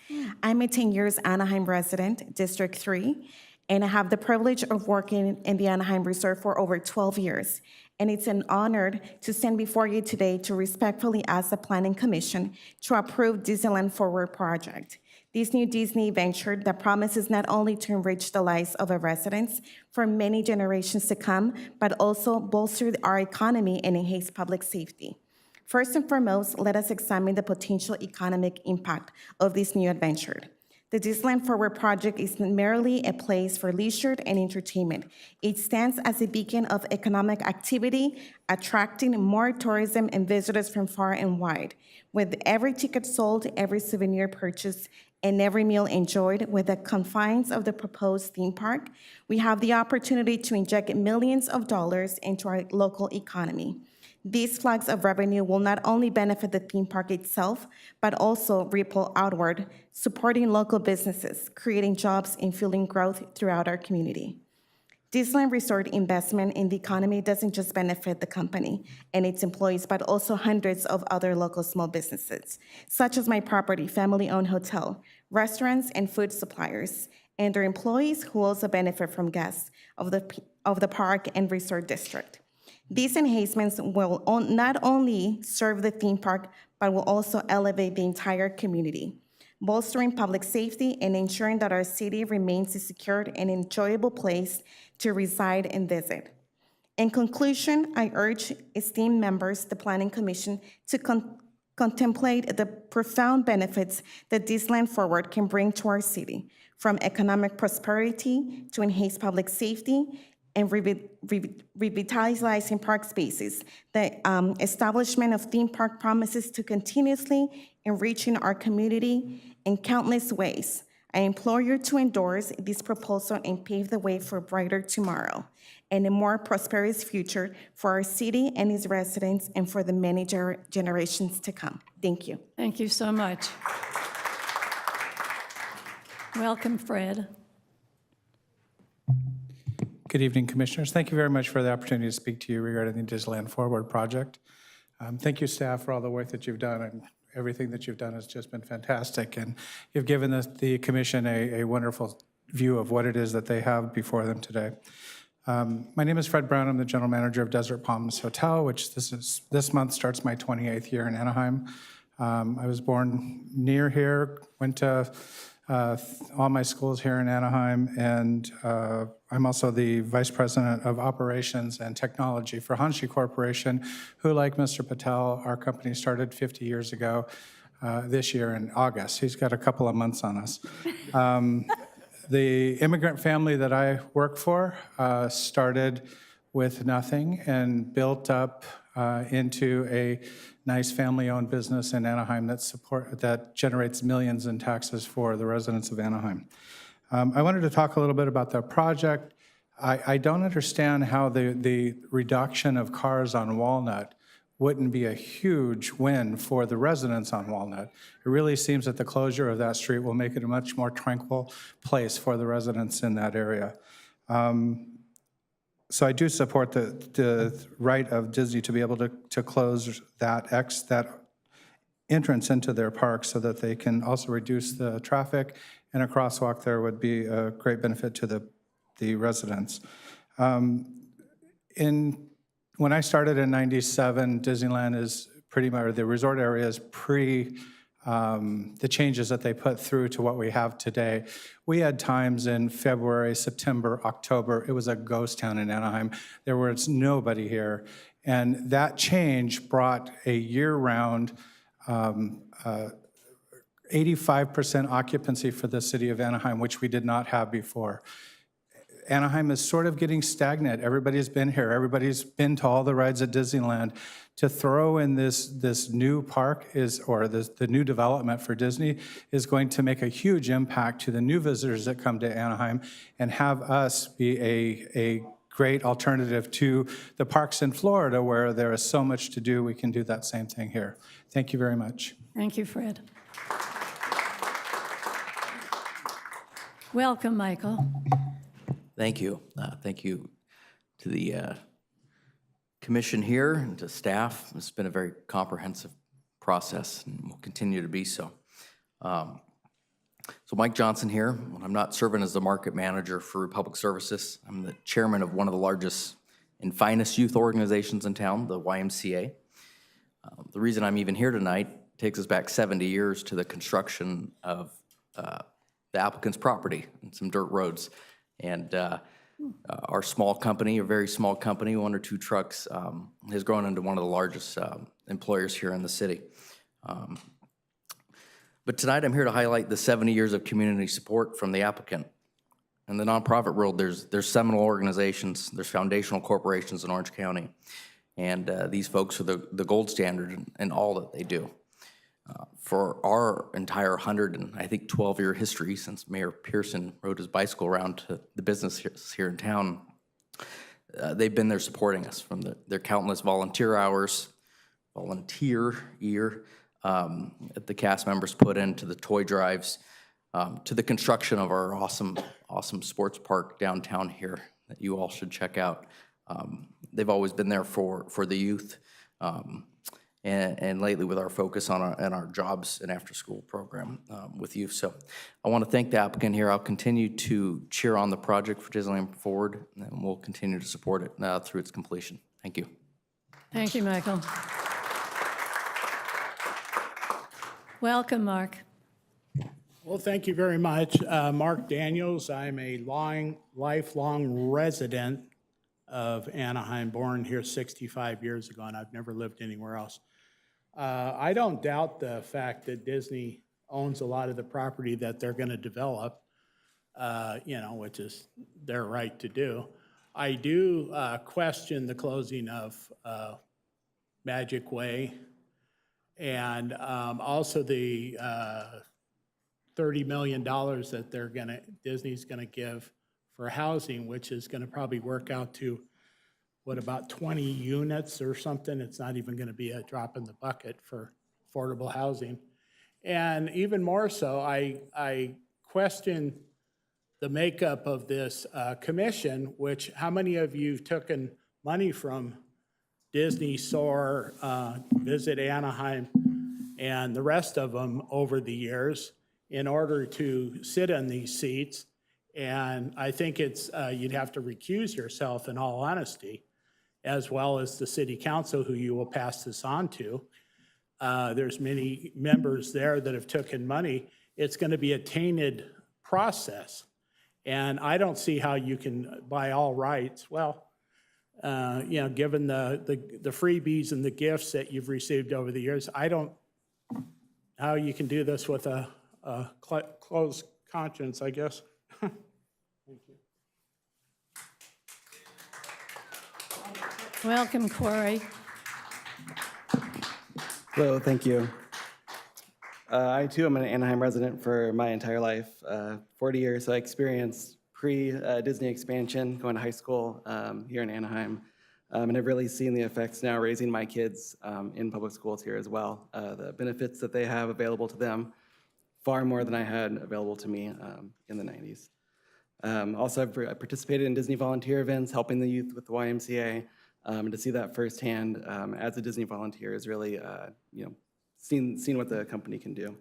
I'm a 10 years Anaheim resident, District 3, and I have the privilege of working in the Anaheim Resort for over 12 years. And it's an honor to stand before you today to respectfully ask the Planning Commission to approve Disneyland Forward project. This new Disney venture that promises not only to enrich the lives of our residents for many generations to come, but also bolster our economy and enhance public safety. First and foremost, let us examine the potential economic impact of this new adventure. The Disneyland Forward project is merely a place for leisure and entertainment. It stands as a beacon of economic activity, attracting more tourism and visitors from far and wide. With every ticket sold, every souvenir purchased, and every meal enjoyed within the confines of the proposed theme park, we have the opportunity to inject millions of dollars into our local economy. These flags of revenue will not only benefit the theme park itself, but also ripple outward, supporting local businesses, creating jobs, and fueling growth throughout our community. Disneyland Resort investment in the economy doesn't just benefit the company and its employees, but also hundreds of other local small businesses, such as my property, family-owned hotel, restaurants, and food suppliers, and their employees who also benefit from guests of the park and resort district. These enhancements will not only serve the theme park, but will also elevate the entire community, bolstering public safety and ensuring that our city remains a secure and enjoyable place to reside and visit. In conclusion, I urge esteemed members, the Planning Commission, to contemplate the profound benefits that Disneyland Forward can bring to our city, from economic prosperity to enhance public safety and revitalizing park spaces. The establishment of theme park promises to continuously enriching our community in countless ways. I implore you to endorse this proposal and pave the way for a brighter tomorrow and a more prosperous future for our city and its residents and for the many generations to come. Thank you. Thank you so much. Welcome, Fred. Good evening, Commissioners. Thank you very much for the opportunity to speak to you regarding the Disneyland Forward project. Thank you, staff, for all the work that you've done, and everything that you've done has just been fantastic. And you've given the Commission a wonderful view of what it is that they have before them today. My name is Fred Brown. I'm the General Manager of Desert Palms Hotel, which this month starts my 28th year in Anaheim. I was born near here, went to all my schools here in Anaheim, and I'm also the Vice President of Operations and Technology for Hanshi Corporation, who, like Mr. Patel, our company started 50 years ago this year in August. He's got a couple of months on us. The immigrant family that I work for started with nothing and built up into a nice family-owned business in Anaheim that generates millions in taxes for the residents of Anaheim. I wanted to talk a little bit about the project. I don't understand how the reduction of cars on Walnut wouldn't be a huge win for the residents on Walnut. It really seems that the closure of that street will make it a much more tranquil place for the residents in that area. So I do support the right of Disney to be able to close that entrance into their park so that they can also reduce the traffic, and a crosswalk there would be a great benefit to the residents. When I started in '97, Disneyland is pretty much, the resort area is the changes that they put through to what we have today. We had times in February, September, October, it was a ghost town in Anaheim. There was nobody here. And that change brought a year-round 85% occupancy for the city of Anaheim, which we did not have before. Anaheim is sort of getting stagnant. Everybody's been here. Everybody's been to all the rides at Disneyland. To throw in this new park the new development for Disney is going to make a huge impact to the new visitors that come to Anaheim and have us be a great alternative to the parks in Florida where there is so much to do. We can do that same thing here. Thank you very much. Thank you, Fred. Welcome, Michael. Thank you. Thank you to the commission here and to staff. It's been a very comprehensive process and will continue to be so. So Mike Johnson here. I'm not serving as the market manager for Republic Services. I'm the chairman of one of the largest and finest youth organizations in town, the YMCA. The reason I'm even here tonight takes us back 70 years to the construction of the applicant's property and some dirt roads. And our small company, a very small company, 1 or 2 trucks, has grown into one of the largest employers here in the city. But tonight I'm here to highlight the 70 years of community support from the applicant. In the nonprofit world, there's seminal organizations, there's foundational corporations in Orange County, and these folks are the gold standard in all that they do. For our entire 12-year history since Mayor Pearson rode his bicycle around to the business here in town, they've been there supporting us from their countless volunteer hours, that the cast members put into the toy drives, to the construction of our awesome sports park downtown here that you all should check out. They've always been there for the youth. And lately with our focus on our jobs and after-school program with youth. So I want to thank the applicant here. I'll continue to cheer on the project for Disneyland Forward, and we'll continue to support it through its completion. Thank you. Thank you, Michael. Welcome, Mark. Well, thank you very much. Mark Daniels. I'm a lifelong resident of Anaheim, born here 65 years ago, and I've never lived anywhere else. I don't doubt the fact that Disney owns a lot of the property that they're going to develop, which is their right to do. I do question the closing of Magic Way and also the $30 million that Disney's going to give for housing, which is going to probably work out to about 20 units or something. It's not even going to be a drop in the bucket for affordable housing. And even more so, I question the makeup of this commission, which how many of you have taken money from Disney, SOAR, Visit Anaheim, and the rest of them over the years in order to sit in these seats? And I think it's you'd have to recuse yourself in all honesty, as well as the city council who you will pass this on to. There's many members there that have taken money. It's going to be a tainted process. And I don't see how you can, by all rights, given the freebies and the gifts that you've received over the years, I don't how you can do this with a closed conscience, I guess. Thank you. Welcome, Corey. Hello, thank you. I too am an Anaheim resident for my entire life, 40 years. So I experienced pre-Disney expansion, going to high school here in Anaheim. And I've really seen the effects now raising my kids in public schools here as well. The benefits that they have available to them, far more than I had available to me in the 90s. Also, I've participated in Disney volunteer events, helping the youth with the YMCA. And to see that firsthand as a Disney volunteer is really, seen what the company can do.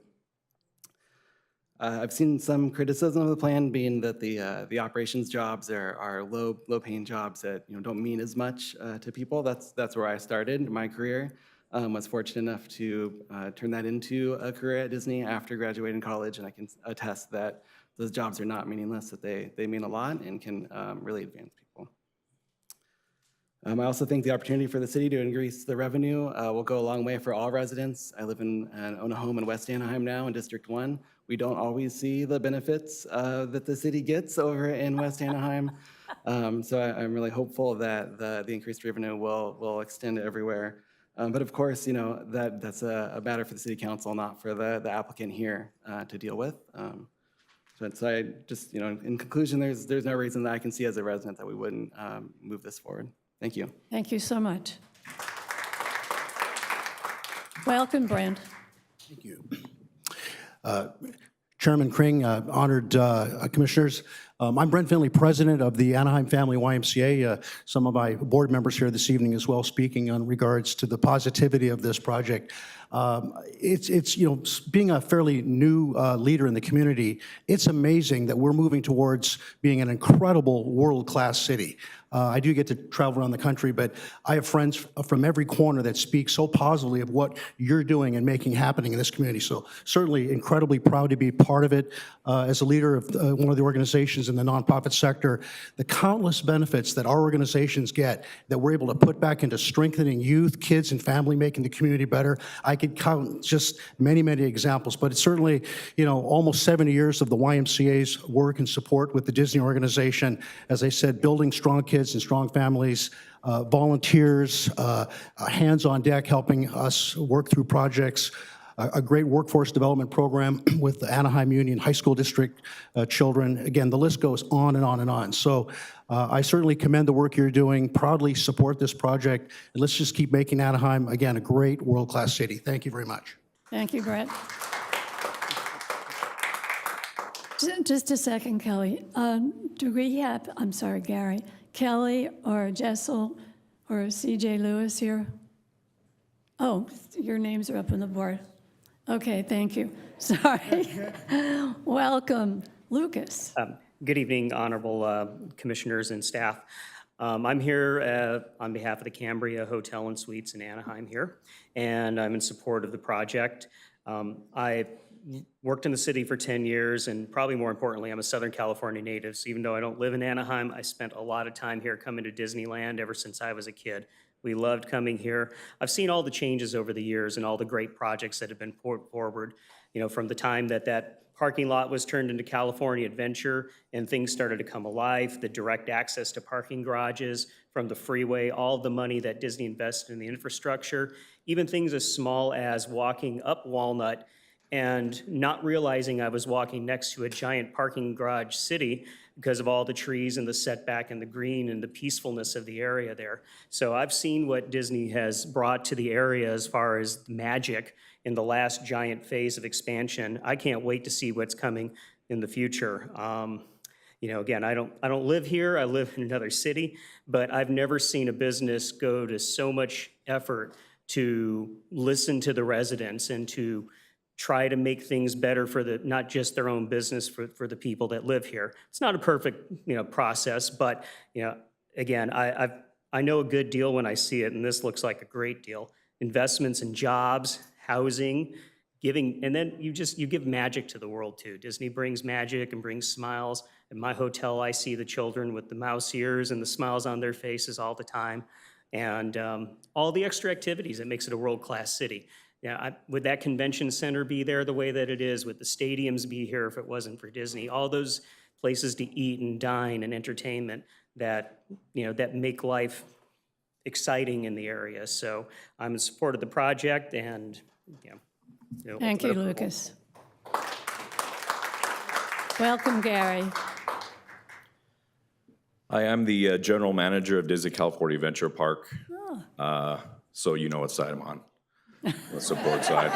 I've seen some criticism of the plan being that the operations jobs are low-paying jobs that don't mean as much to people. That's where I started my career. Was fortunate enough to turn that into a career at Disney after graduating college, and I can attest that those jobs are not meaningless, that they mean a lot and can really advance people. I also think the opportunity for the city to increase the revenue will go a long way for all residents. I live in and own a home in West Anaheim now in District 1. We don't always see the benefits that the city gets over in West Anaheim. So I'm really hopeful that the increased revenue will extend everywhere. But of course, you know, that's a matter for the city council, not for the applicant here to deal with. So I just, you know, in conclusion, there's no reason that I can see as a resident that we wouldn't move this forward. Thank you. Thank you so much. Welcome, Brent. Thank you. Chairman Kring, honored commissioners. I'm Brent Finley, president of the Anaheim Family YMCA. Some of my board members here this evening as well, speaking on regards to the positivity of this project. It's you know, being a fairly new leader in the community, it's amazing that we're moving towards being an incredible world-class city. I do get to travel around the country, but I have friends from every corner that speak so positively of what you're doing and making happening in this community. So certainly incredibly proud to be part of it. As a leader of one of the organizations in the nonprofit sector, the countless benefits that our organizations get that we're able to put back into strengthening youth, kids, and family, making the community better. I could count just many, many examples, but it's certainly, you know, almost 70 years of the YMCA's work and support with the Disney organization. As I said, building strong kids and strong families, volunteers, hands on deck, helping us work through projects, a great workforce development program with the Anaheim Union High School District children. Again, the list goes on and on and on. So I certainly commend the work you're doing, proudly support this project, and let's just keep making Anaheim, again, a great world-class city. Thank you very much. Thank you, Brett. Just a second, Kelly. Do we have, I'm sorry, Gary, Kelly or Jessel or CJ Lewis here? Oh, your names are up on the board. Okay, thank you. Sorry. Welcome, Lucas. Good evening, honorable commissioners and staff. I'm here on behalf of the Cambria Hotel and Suites in Anaheim here, and I'm in support of the project. I worked in the city for 10 years, and probably more importantly, I'm a Southern California native. So even though I don't live in Anaheim, I spent a lot of time here coming to Disneyland ever since I was a kid. We loved coming here. I've seen all the changes over the years and all the great projects that have been put forward, you know, from the time that parking lot was turned into California Adventure and things started to come alive, the direct access to parking garages from the freeway, all the money that Disney invested in the infrastructure, even things as small as walking up Walnut and not realizing I was walking next to a giant parking garage city because of all the trees and the setback and the green and the peacefulness of the area there. So I've seen what Disney has brought to the area as far as magic in the last giant phase of expansion. I can't wait to see what's coming in the future. You know, again, I don't live here, I live in another city, but I've never seen a business go to so much effort to listen to the residents and to try to make things better for the, not just their own business, for the people that live here. It's not a perfect, you know, process, but, you know, again, I know a good deal when I see it, and this looks like a great deal. Investments in jobs, housing, giving, and then you give magic to the world too. Disney brings magic and brings smiles. In my hotel, I see the children with the mouse ears and the smiles on their faces all the time, and all the extra activities that makes it a world-class city. Yeah, would that convention center be there the way that it is? Would the stadiums be here if it wasn't for Disney? All those places to eat and dine and entertainment that, you know, that make life exciting in the area. So I'm in support of the project, and Thank you, Lucas. Welcome, Gary. Hi, I'm the general manager of Disney California Adventure Park. So you know what side I'm on. The support side.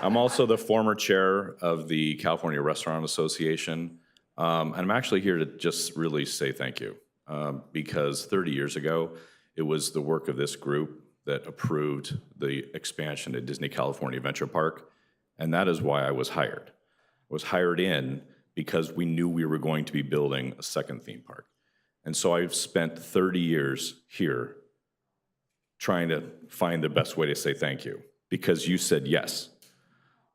I'm also the former chair of the California Restaurant Association. And I'm actually here to just really say thank you. Because 30 years ago, it was the work of this group that approved the expansion at Disney California Adventure Park. And that is why I was hired. I was hired in because we knew we were going to be building a second theme park. And so I've spent 30 years here trying to find the best way to say thank you because you said yes.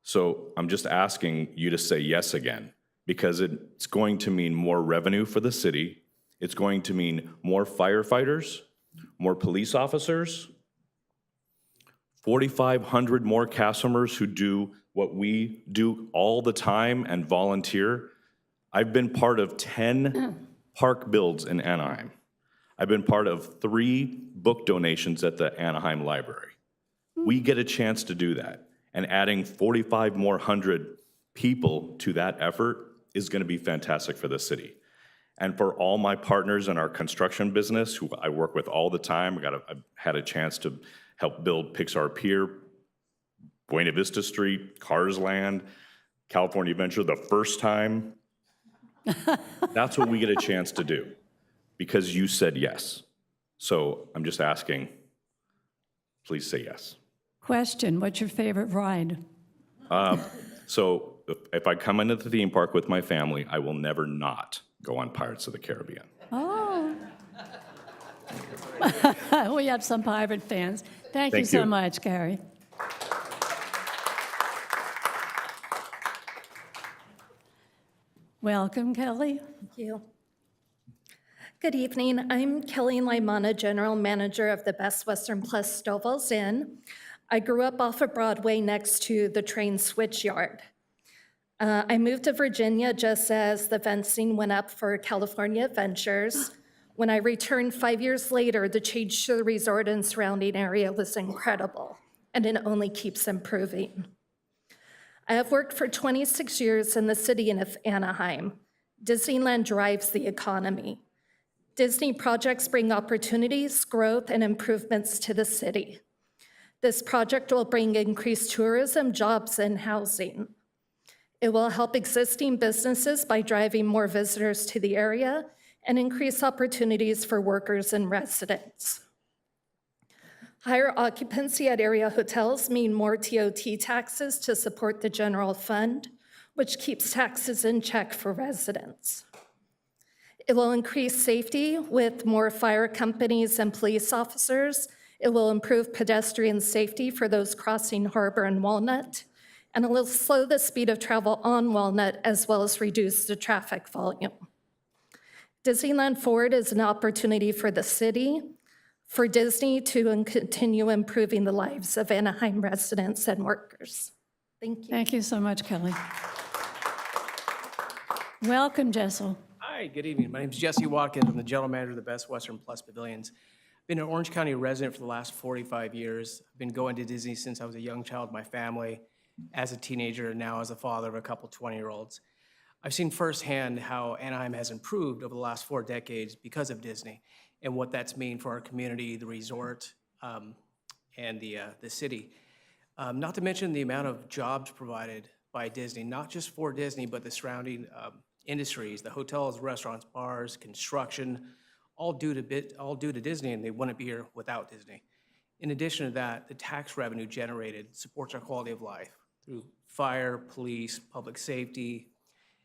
So I'm just asking you to say yes again because it's going to mean more revenue for the city. It's going to mean more firefighters, more police officers, 4,500 more cast members who do what we do all the time and volunteer. I've been part of 10 park builds in Anaheim. I've been part of 3 book donations at the Anaheim Library. We get a chance to do that, and adding 4,500 more people to that effort is going to be fantastic for the city. And for all my partners in our construction business, who I work with all the time, I've had a chance to help build Pixar Pier, Buena Vista Street, Cars Land, California Adventure the first time. That's what we get a chance to do because you said yes. So I'm just asking, please say yes. Question, what's your favorite ride? So if I come into the theme park with my family, I will never not go on Pirates of the Caribbean. Oh. We have some pirate fans. Thank you Thank so you. much, Gary. Welcome, Kelly. Thank you. Good evening. I'm Kelly Laimana, General Manager of the Best Western Plus Stovall's Inn. I grew up off of Broadway next to the train switch yard. I moved to Virginia just as the fencing went up for California Adventures. When I returned 5 years later, the change to the resort and surrounding area was incredible, and it only keeps improving. I have worked for 26 years in the city of Anaheim. Disneyland drives the economy. Disney projects bring opportunities, growth, and improvements to the city. This project will bring increased tourism, jobs, and housing. It will help existing businesses by driving more visitors to the area and increase opportunities for workers and residents. Higher occupancy at area hotels mean more TOT taxes to support the general fund, which keeps taxes in check for residents. It will increase safety with more fire companies and police officers. It will improve pedestrian safety for those crossing Harbor and Walnut, and it will slow the speed of travel on Walnut as well as reduce the traffic volume. Disneyland Forward is an opportunity for the city, for Disney to continue improving the lives of Anaheim residents and workers. Thank you. Thank you so much, Kelly. Welcome, Jessel. Hi, good evening. My name is Jesse Watkins. I'm the general manager of the Best Western Plus Pavilions. Been an Orange County resident for the last 45 years. I've been going to Disney since I was a young child with my family, as a teenager, and now as a father of a couple 20-year-olds. I've seen firsthand how Anaheim has improved over the last 4 decades because of Disney and what that's mean for our community, the resort, and the city. Not to mention the amount of jobs provided by Disney, not just for Disney, but the surrounding industries, the hotels, restaurants, bars, construction, all due to Disney, and they wouldn't be here without Disney. In addition to that, the tax revenue generated supports our quality of life through fire, police, public safety,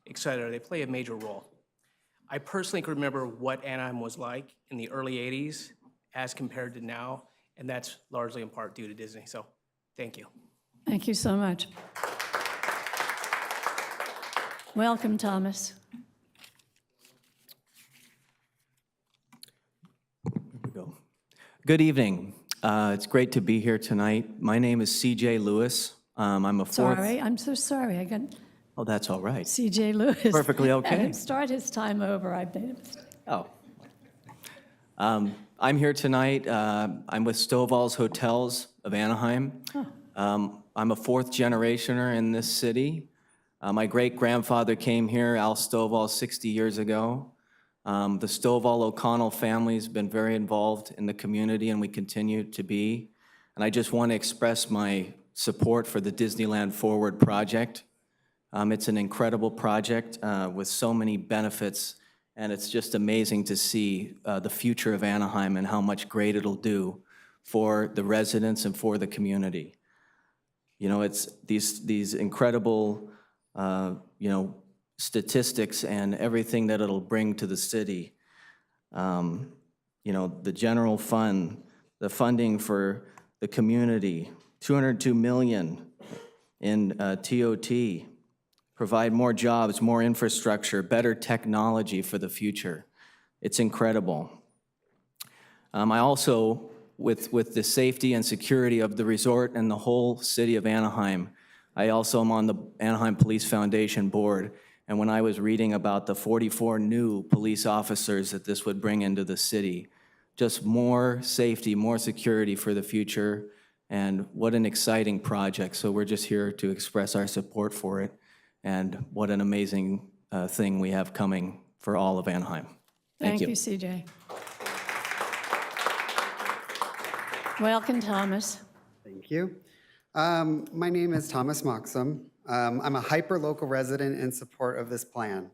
et cetera. They play a major role. I personally can remember what Anaheim was like in the early 80s as compared to now, and that's largely in part due to Disney. So thank you. Thank you so much. Welcome, Thomas. Good evening. It's great to be here tonight. My name is C.J. Lewis. I'm a fourth. Sorry, I'm so sorry. I got Oh, that's all right. C.J. Lewis. Perfectly okay. Let him start his time over. I made a mistake. Oh. I'm here tonight. I'm with Stovall's Hotels of Anaheim. I'm a fourth generationer in this city. My great-grandfather came here, Al Stovall, 60 years ago. The Stovall O'Connell family has been very involved in the community, and we continue to be. And I just want to express my support for the Disneyland Forward project. It's an incredible project with so many benefits, and it's just amazing to see the future of Anaheim and how much great it'll do for the residents and for the community. You know, it's these incredible, statistics and everything that it'll bring to the city. The general fund, the funding for the community, $202 million in TOT, provide more jobs, more infrastructure, better technology for the future. It's incredible. I also, with the safety and security of the resort and the whole city of Anaheim, I also am on the Anaheim Police Foundation board. And when I was reading about the 44 new police officers that this would bring into the city, just more safety, more security for the future, and what an exciting project. So we're just here to express our support for it, and what an amazing thing we have coming for all of Anaheim. Thank you. CJ. Welcome, Thomas. Thank you. My name is Thomas Moxham. I'm a hyper-local resident in support of this plan.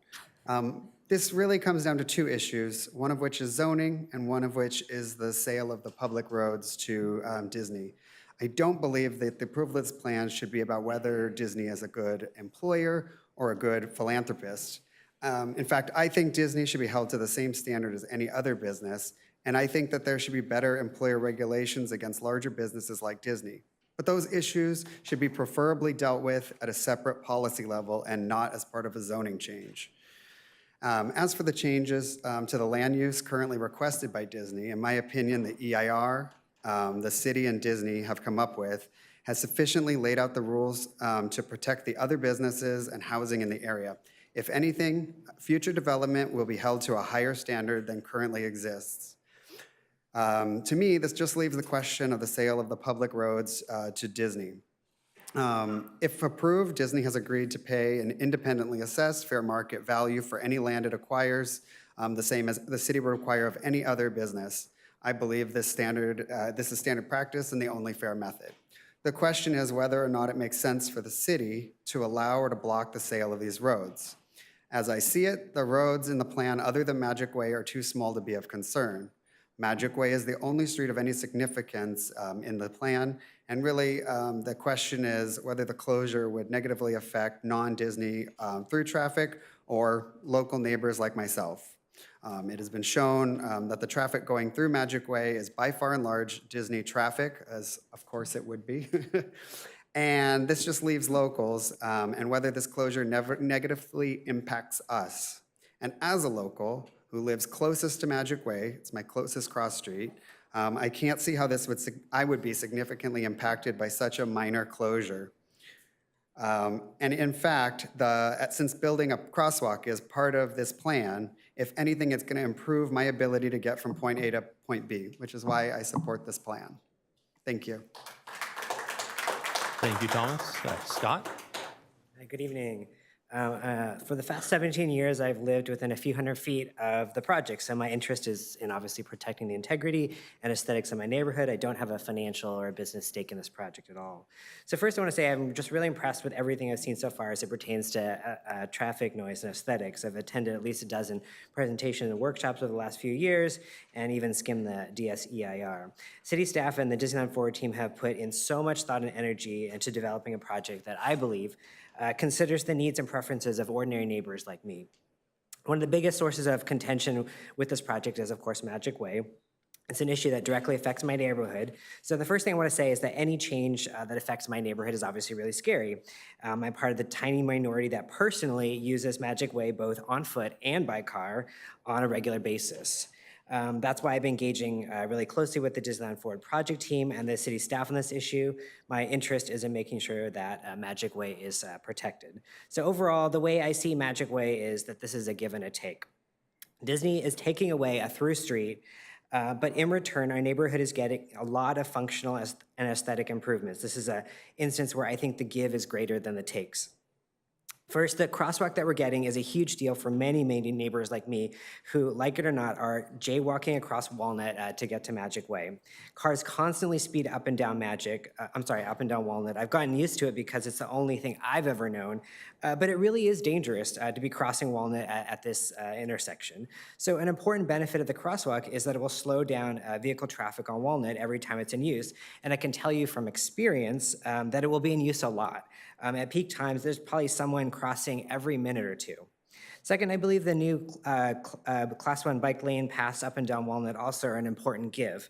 This really comes down to two issues, one of which is zoning and one of which is the sale of the public roads to Disney. I don't believe that the approval of this plan should be about whether Disney is a good employer or a good philanthropist. In fact, I think Disney should be held to the same standard as any other business, and I think that there should be better employer regulations against larger businesses like Disney. But those issues should be preferably dealt with at a separate policy level and not as part of a zoning change. As for the changes to the land use currently requested by Disney, in my opinion, the EIR, the city and Disney have come up with has sufficiently laid out the rules to protect the other businesses and housing in the area. If anything, future development will be held to a higher standard than currently exists. To me, this just leaves the question of the sale of the public roads to Disney. If approved, Disney has agreed to pay an independently assessed fair market value for any land it acquires, the same as the city would require of any other business. I believe this is standard practice and the only fair method. The question is whether or not it makes sense for the city to allow or to block the sale of these roads. As I see it, the roads in the plan other than Magic Way are too small to be of concern. Magic Way is the only street of any significance in the plan, and really the question is whether the closure would negatively affect non-Disney through traffic or local neighbors like myself. It has been shown that the traffic going through Magic Way is by far and large Disney traffic, as of course it would be. And this just leaves locals and whether this closure negatively impacts us. And as a local who lives closest to Magic Way, it's my closest cross street, I can't see how I would be significantly impacted by such a minor closure. And in fact, since building a crosswalk is part of this plan, if anything, it's going to improve my ability to get from point A to point B, which is why I support this plan. Thank you. Thank you, Thomas. Scott? Good evening. For the past 17 years, I've lived within a few hundred feet of the project, so my interest is in obviously protecting the integrity and aesthetics of my neighborhood. I don't have a financial or a business stake in this project at all. So first I want to say I'm just really impressed with everything I've seen so far as it pertains to traffic, noise, and aesthetics. I've attended at least a dozen presentations and workshops over the last few years and even skimmed the DSEIR. City staff and the Disneyland Forward team have put in so much thought and energy into developing a project that I believe considers the needs and preferences of ordinary neighbors like me. One of the biggest sources of contention with this project is, of course, Magic Way. It's an issue that directly affects my neighborhood. So the first thing I want to say is that any change that affects my neighborhood is obviously really scary. I'm part of the tiny minority that personally uses Magic Way both on foot and by car on a regular basis. That's why I've been engaging really closely with the Disneyland Forward project team and the city staff on this issue. My interest is in making sure that Magic Way is protected. So overall, the way I see Magic Way is that this is a give and a take. Disney is taking away a through street, but in return, our neighborhood is getting a lot of functional and aesthetic improvements. This is an instance where I think the give is greater than the takes. First, the crosswalk that we're getting is a huge deal for many neighbors like me who, like it or not, are jaywalking across Walnut to get to Magic Way. Cars constantly speed up and down up and down Walnut. I've gotten used to it because it's the only thing I've ever known, but it really is dangerous to be crossing Walnut at this intersection. So an important benefit of the crosswalk is that it will slow down vehicle traffic on Walnut every time it's in use, and I can tell you from experience that it will be in use a lot. At peak times, there's probably someone crossing every minute or two. Second, I believe the new Class 1 bike lane paths up and down Walnut also are an important give.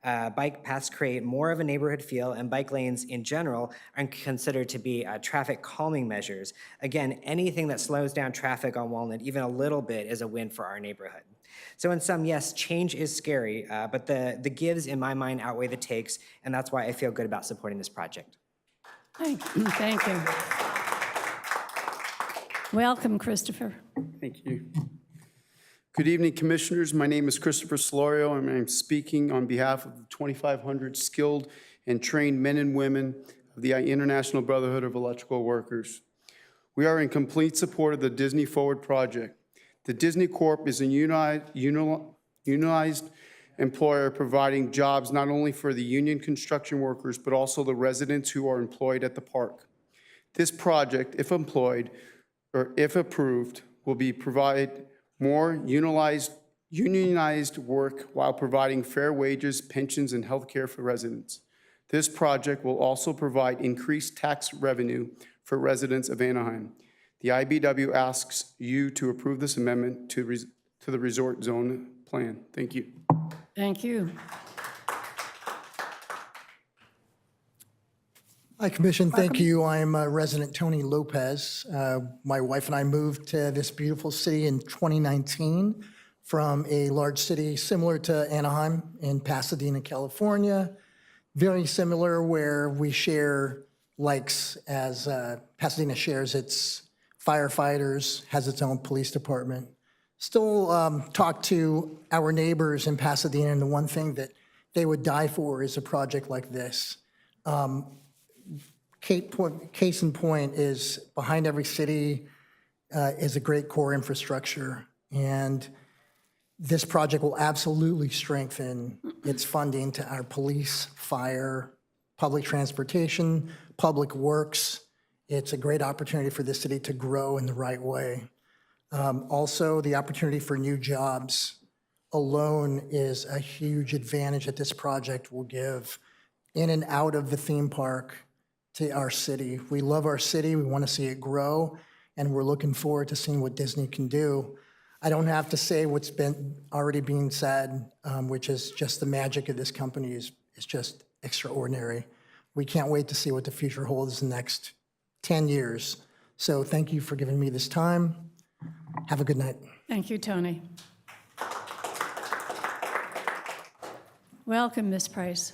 Bike paths create more of a neighborhood feel, and bike lanes in general are considered to be traffic calming measures. Again, anything that slows down traffic on Walnut even a little bit is a win for our neighborhood. So in sum, yes, change is scary, but the gives in my mind outweigh the takes, and that's why I feel good about supporting this project. Thank you. Welcome, Christopher. Thank you. Good evening, Commissioners. My name is Christopher Solorio, and I'm speaking on behalf of the 2,500 skilled and trained men and women of the International Brotherhood of Electrical Workers. We are in complete support of the Disney Forward project. The Disney Corp is a unionized employer providing jobs not only for the union construction workers, but also the residents who are employed at the park. This project, if employed or if approved, will provide more unionized work while providing fair wages, pensions, and health care for residents. This project will also provide increased tax revenue for residents of Anaheim. The IBW asks you to approve this amendment to the resort zone plan. Thank you. Thank you. Hi, Commission. Thank you. I'm resident Tony Lopez. My wife and I moved to this beautiful city in 2019 from a large city similar to Anaheim in Pasadena, California. Very similar, where we share likes as Pasadena shares its firefighters, has its own police department. Still talk to our neighbors in Pasadena, and the one thing that they would die for is a project like this. Case in point is behind every city is a great core infrastructure, and this project will absolutely strengthen its funding to our police, fire, public transportation, public works. It's a great opportunity for the city to grow in the right way. Also, the opportunity for new jobs alone is a huge advantage that this project will give in and out of the theme park to our city. We love our city, we want to see it grow, and we're looking forward to seeing what Disney can do. I don't have to say what's been already being said, which is just the magic of this company is just extraordinary. We can't wait to see what the future holds in the next 10 years. So thank you for giving me this time. Have a good night. Thank you, Tony. Welcome, Ms. Price.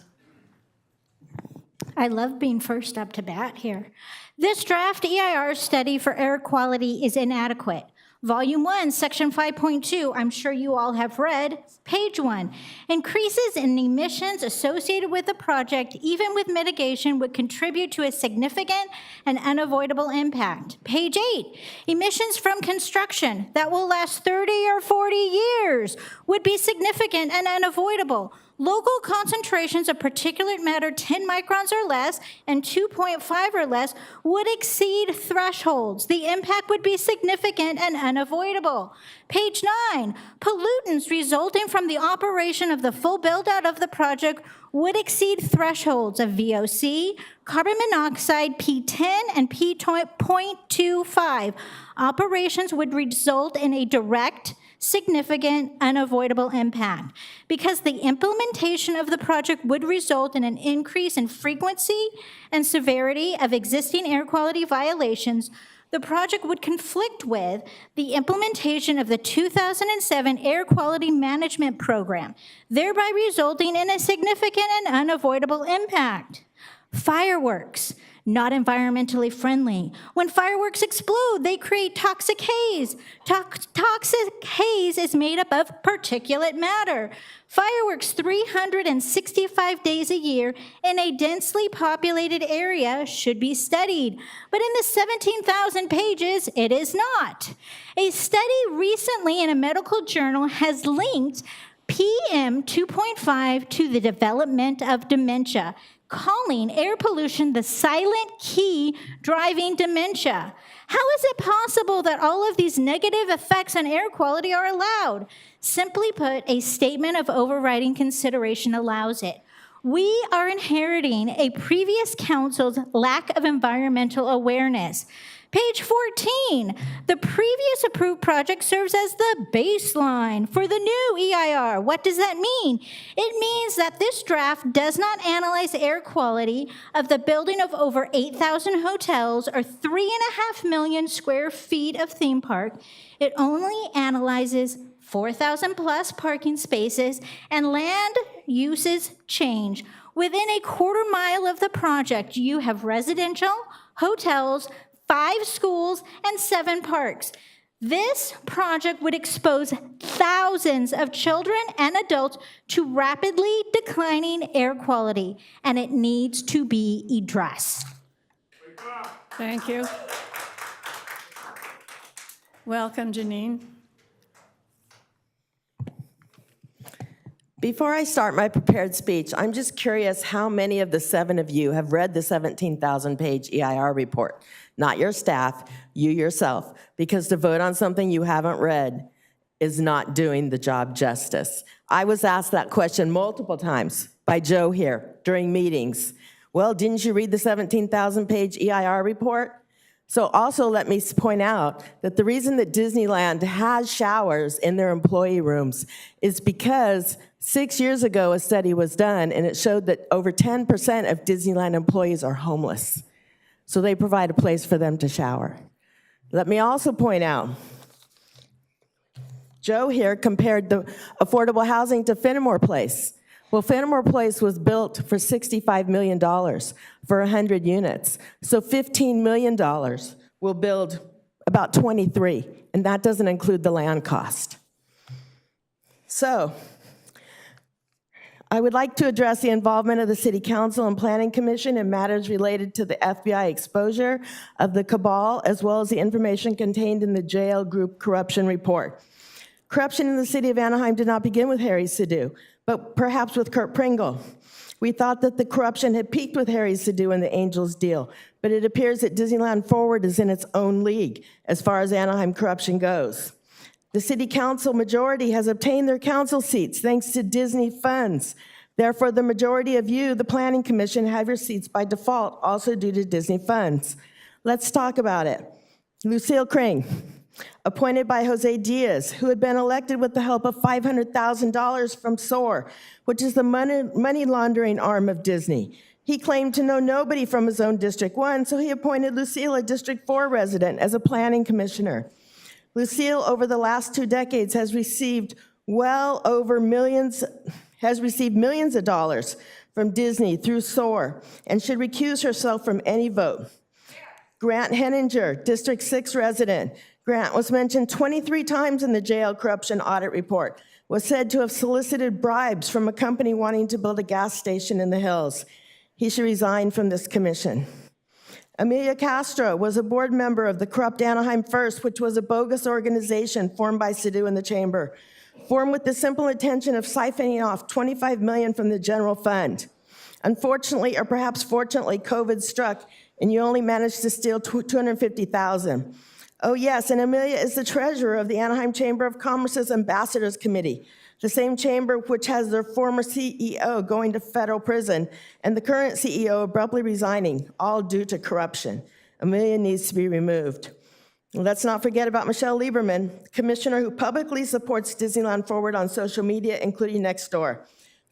I love being first up to bat here. This draft EIR study for air quality is inadequate. Volume 1, Section 5.2, I'm sure you all have read, page 1. Increases in emissions associated with the project, even with mitigation, would contribute to a significant and unavoidable impact. Page 8, emissions from construction that will last 30 or 40 years would be significant and unavoidable. Local concentrations of particulate matter 10 microns or less and 2.5 or less would exceed thresholds. The impact would be significant and unavoidable. Page 9, pollutants resulting from the operation of the full build-out of the project would exceed thresholds of VOC, carbon monoxide, P10, and P.25. Operations would result in a direct, significant, unavoidable impact. Because the implementation of the project would result in an increase in frequency and severity of existing air quality violations, the project would conflict with the implementation of the 2007 Air Quality Management Program, thereby resulting in a significant and unavoidable impact. Fireworks, not environmentally friendly. When fireworks explode, they create toxic haze. Toxic haze is made up of particulate matter. Fireworks 365 days a year in a densely populated area should be studied, but in the 17,000 pages, it is not. A study recently in a medical journal has linked PM 2.5 to the development of dementia, calling air pollution the silent key driving dementia. How is it possible that all of these negative effects on air quality are allowed? Simply put, a statement of overriding consideration allows it. We are inheriting a previous council's lack of environmental awareness. Page 14, the previous approved project serves as the baseline for the new EIR. What does that mean? It means that this draft does not analyze air quality of the building of over 8,000 hotels or 3.5 million square feet of theme park. It only analyzes 4,000 plus parking spaces and land uses change. Within a quarter mile of the project, you have residential, hotels, 5 schools, and 7 parks. This project would expose thousands of children and adults to rapidly declining air quality, and it needs to be addressed. Thank you. Welcome, Janine. Before I start my prepared speech, I'm just curious how many of the 7 of you have read the 17,000-page EIR report? Not your staff, you yourself, because to vote on something you haven't read is not doing the job justice. I was asked that question multiple times by Joe here during meetings. Well, didn't you read the 17,000-page EIR report? So also let me point out that the reason that Disneyland has showers in their employee rooms is because 6 years ago a study was done and it showed that over 10% of Disneyland employees are homeless. So they provide a place for them to shower. Let me also point out, Joe here compared the affordable housing to Fenimore Place. Well, Fenimore Place was built for $65 million for 100 units. So $15 million will build about 23, and that doesn't include the land cost. So I would like to address the involvement of the City Council and Planning Commission in matters related to the FBI exposure of the cabal, as well as the information contained in the JL Group corruption report. Corruption in the city of Anaheim did not begin with Harry Sidhu, but perhaps with Kurt Pringle. We thought that the corruption had peaked with Harry Sidhu and the Angels deal, but it appears that Disneyland Forward is in its own league as far as Anaheim corruption goes. The city council majority has obtained their council seats thanks to Disney funds. Therefore, the majority of you, the Planning Commission, have your seats by default, also due to Disney funds. Let's talk about it. Lucille Kring, appointed by Jose Diaz, who had been elected with the help of $500,000 from SOAR, which is the money laundering arm of Disney. He claimed to know nobody from his own District 1, so he appointed Lucille, a District 4 resident, as a planning commissioner. Lucille, over the last 2 decades, has received millions of dollars from Disney through SOAR and should recuse herself from any vote. Grant Henninger, District 6 resident. Grant was mentioned 23 times in the jail corruption audit report, was said to have solicited bribes from a company wanting to build a gas station in the hills. He should resign from this commission. Amelia Castro was a board member of the corrupt Anaheim First, which was a bogus organization formed by Sidhu and the Chamber, formed with the simple intention of siphoning off $25 million from the general fund. Unfortunately, or perhaps fortunately, COVID struck, and you only managed to steal $250,000. Oh yes, and Amelia is the treasurer of the Anaheim Chamber of Commerce's Ambassadors Committee, the same chamber which has their former CEO going to federal prison and the current CEO abruptly resigning, all due to corruption. Amelia needs to be removed. Let's not forget about Michelle Lieberman, the commissioner who publicly supports Disneyland Forward on social media, including Nextdoor,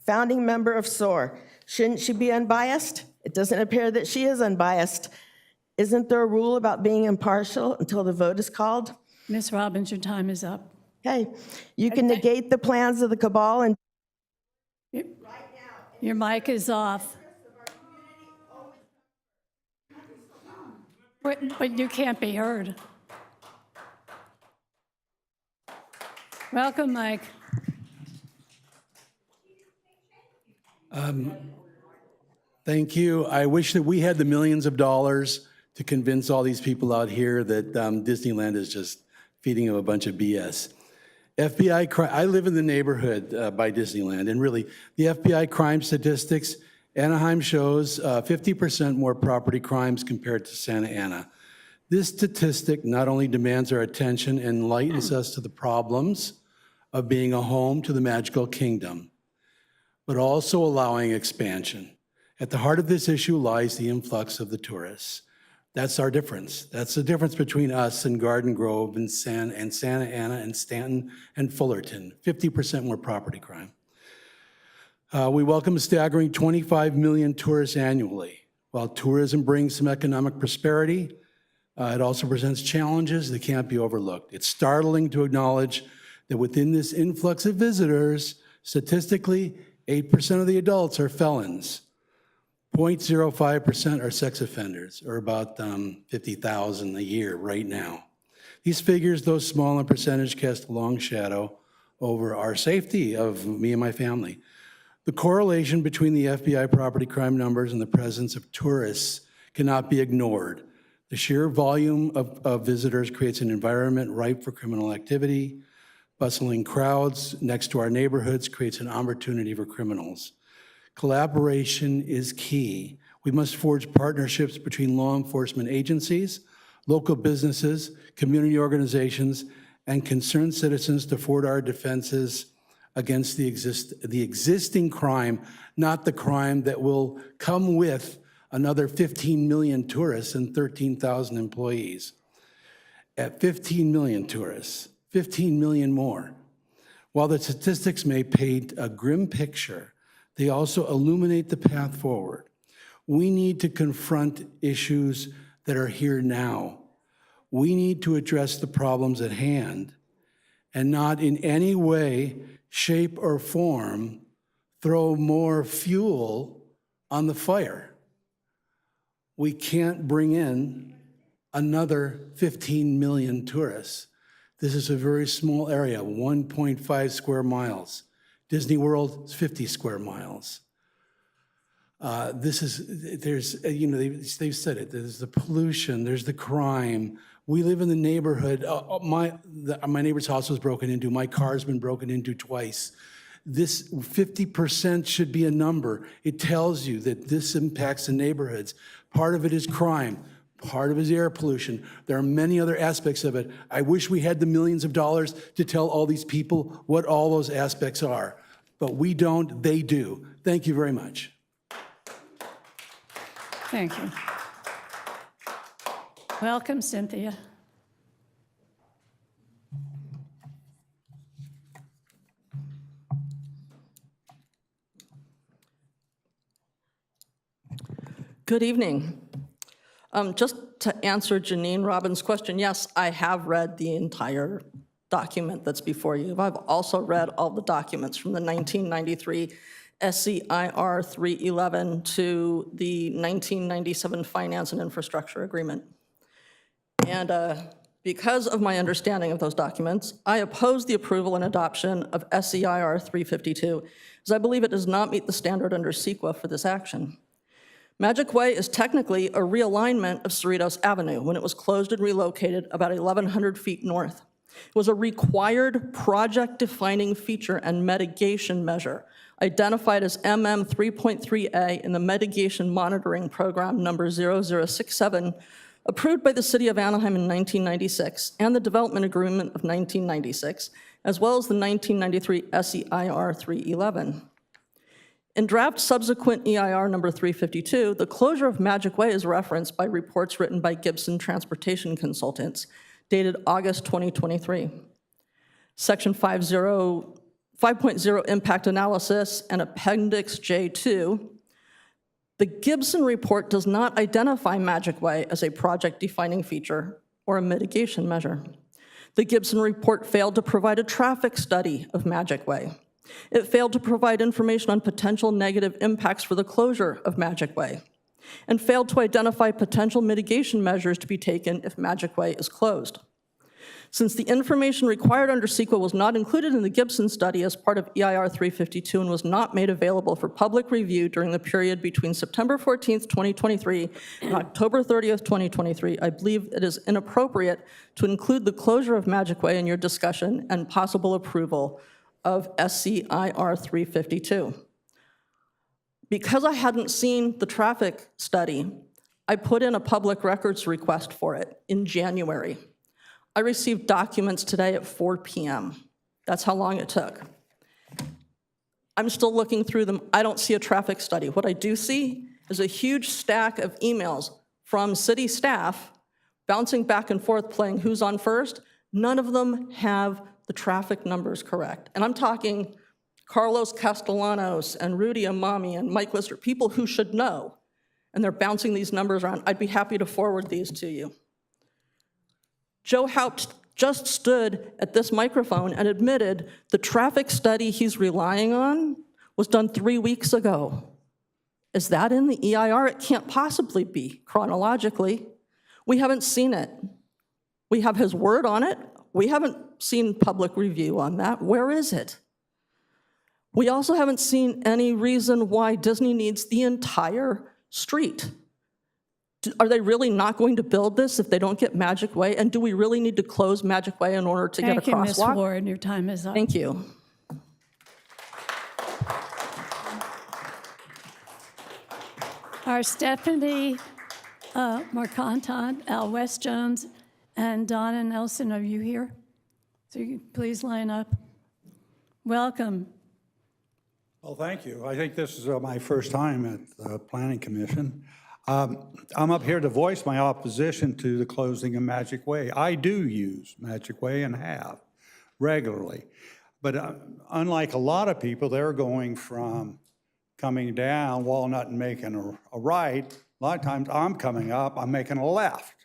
founding member of SOAR. Shouldn't she be unbiased? It doesn't appear that she is unbiased. Isn't there a rule about being impartial until the vote is called? Ms. Robbins, your time is up. Okay, you can negate the plans of the cabal and your mic is off. But you can't be heard. Welcome, Mike. Thank you. I wish that we had the millions of dollars to convince all these people out here that Disneyland is just feeding them a bunch of BS. FBI crime, I live in the neighborhood by Disneyland, and really, the FBI crime statistics, Anaheim shows 50% more property crimes compared to Santa Ana. This statistic not only demands our attention and enlightens us to the problems of being a home to the magical kingdom, but also allowing expansion. At the heart of this issue lies the influx of the tourists. That's our difference. That's the difference between us and Garden Grove and Santa Ana and Stanton and Fullerton, 50% more property crime. We welcome a staggering 25 million tourists annually. While tourism brings some economic prosperity, it also presents challenges that can't be overlooked. It's startling to acknowledge that within this influx of visitors, statistically, 8% of the adults are felons. 0.05% are sex offenders, or about 50,000 a year right now. These figures, though small in percentage, cast a long shadow over our safety of me and my family. The correlation between the FBI property crime numbers and the presence of tourists cannot be ignored. The sheer volume of visitors creates an environment ripe for criminal activity. Bustling crowds next to our neighborhoods creates an opportunity for criminals. Collaboration is key. We must forge partnerships between law enforcement agencies, local businesses, community organizations, and concerned citizens to forward our defenses against the existing crime, not the crime that will come with another 15 million tourists and 13,000 employees. At 15 million tourists, 15 million more. While the statistics may paint a grim picture, they also illuminate the path forward. We need to confront issues that are here now. We need to address the problems at hand and not in any way, shape, or form throw more fuel on the fire. We can't bring in another 15 million tourists. This is a very small area, 1.5 square miles. Disney World is 50 square miles. They've said it, there's the pollution, there's the crime. We live in the neighborhood. My neighbor's house was broken into. My car's been broken into twice. This 50% should be a number. It tells you that this impacts the neighborhoods. Part of it is crime. Part of it is air pollution. There are many other aspects of it. I wish we had the millions of dollars to tell all these people what all those aspects are. But we don't, they do. Thank you very much. Thank you. Welcome, Cynthia. Good evening. Just to answer Janine Robbins' question, yes, I have read the entire document that's before you. I've also read all the documents from the 1993 SCIR 311 to the 1997 Finance and Infrastructure Agreement. And because of my understanding of those documents, I oppose the approval and adoption of SCIR 352, as I believe it does not meet the standard under CEQA for this action. Magic Way is technically a realignment of Cerritos Avenue when it was closed and relocated about 1,100 feet north. It was a required project-defining feature and mitigation measure identified as MM 3.3A in the Mitigation Monitoring Program number 0067, approved by the City of Anaheim in 1996 and the Development Agreement of 1996, as well as the 1993 SCIR 311. In draft subsequent EIR number 352, the closure of Magic Way is referenced by reports written by Gibson Transportation Consultants, dated August 2023. Section 5.0 Impact Analysis and Appendix J2, the Gibson report does not identify Magic Way as a project-defining feature or a mitigation measure. The Gibson report failed to provide a traffic study of Magic Way. It failed to provide information on potential negative impacts for the closure of Magic Way, and failed to identify potential mitigation measures to be taken if Magic Way is closed. Since the information required under CEQA was not included in the Gibson study as part of EIR 352 and was not made available for public review during the period between September 14th, 2023 and October 30th, 2023, I believe it is inappropriate to include the closure of Magic Way in your discussion and possible approval of SCIR 352. Because I hadn't seen the traffic study, I put in a public records request for it in January. I received documents today at 4 p.m. That's how long it took. I'm still looking through them. I don't see a traffic study. What I do see is a huge stack of emails from city staff bouncing back and forth playing who's on first. None of them have the traffic numbers correct. And I'm talking Carlos Castellanos and Rudy Amami and Mike Lister, people who should know. And they're bouncing these numbers around. I'd be happy to forward these to you. Joe Haupt just stood at this microphone and admitted the traffic study he's relying on was done 3 weeks ago. Is that in the EIR? It can't possibly be chronologically. We haven't seen it. We have his word on it. We haven't seen public review on that. Where is it? We also haven't seen any reason why Disney needs the entire street. Are they really not going to build this if they don't get Magic Way? And do we really need to close Magic Way in order to get a crosswalk? Thank you, Ms. Ward. Your time is up. Thank you. Are Stephanie Marcanton, Al West Jones, and Donna Nelson, are you here? So you please line up. Welcome. Well, thank you. I think this is my first time at the Planning Commission. I'm up here to voice my opposition to the closing of Magic Way. I do use Magic Way and have regularly. But unlike a lot of people, they're going from coming down Walnut and making a right. A lot of times I'm coming up, I'm making a left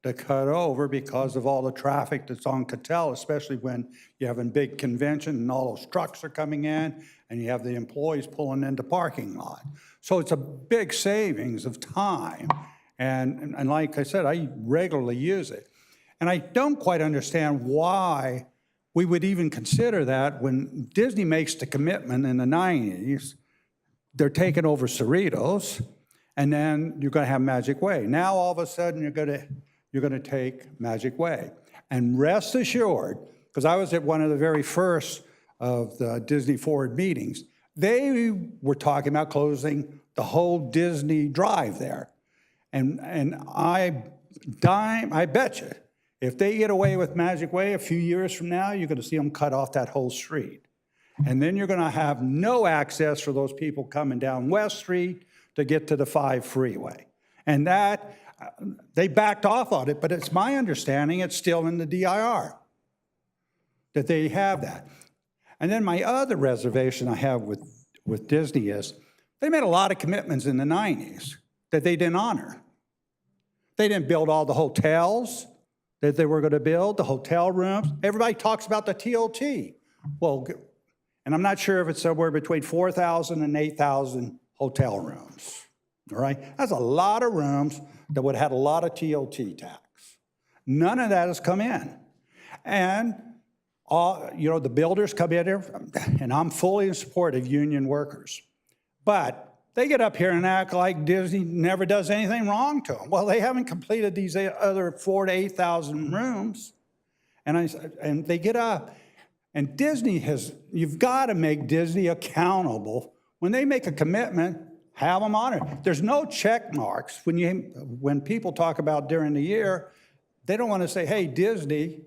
to cut over because of all the traffic that's on Cattell, especially when you're having big convention and all those trucks are coming in and you have the employees pulling into parking lot. So it's a big savings of time. And like I said, I regularly use it. And I don't quite understand why we would even consider that when Disney makes the commitment in the 90s, they're taking over Cerritos, and then you're going to have Magic Way. Now all of a sudden you're going to take Magic Way. And rest assured, because I was at one of the very first of the Disney Forward meetings, they were talking about closing the whole Disney Drive there. And I bet you, if they get away with Magic Way a few years from now, you're going to see them cut off that whole street. And then you're going to have no access for those people coming down West Street to get to the 5 freeway. And that, they backed off on it, but it's my understanding it's still in the DIR, that they have that. And then my other reservation I have with Disney is they made a lot of commitments in the 90s that they didn't honor. They didn't build all the hotels that they were going to build, the hotel rooms. Everybody talks about the TOT. Well, and I'm not sure if it's somewhere between 4,000 and 8,000 hotel rooms, all right? That's a lot of rooms that would have had a lot of TOT tax. None of that has come in. And, the builders come in here, and I'm fully in support of union workers. But they get up here and act like Disney never does anything wrong to them. Well, they haven't completed these other 4,000 to 8,000 rooms. And they get up. And Disney you've got to make Disney accountable. When they make a commitment, have them honor it. There's no check marks. When people talk about during the year, they don't want to say, hey, Disney,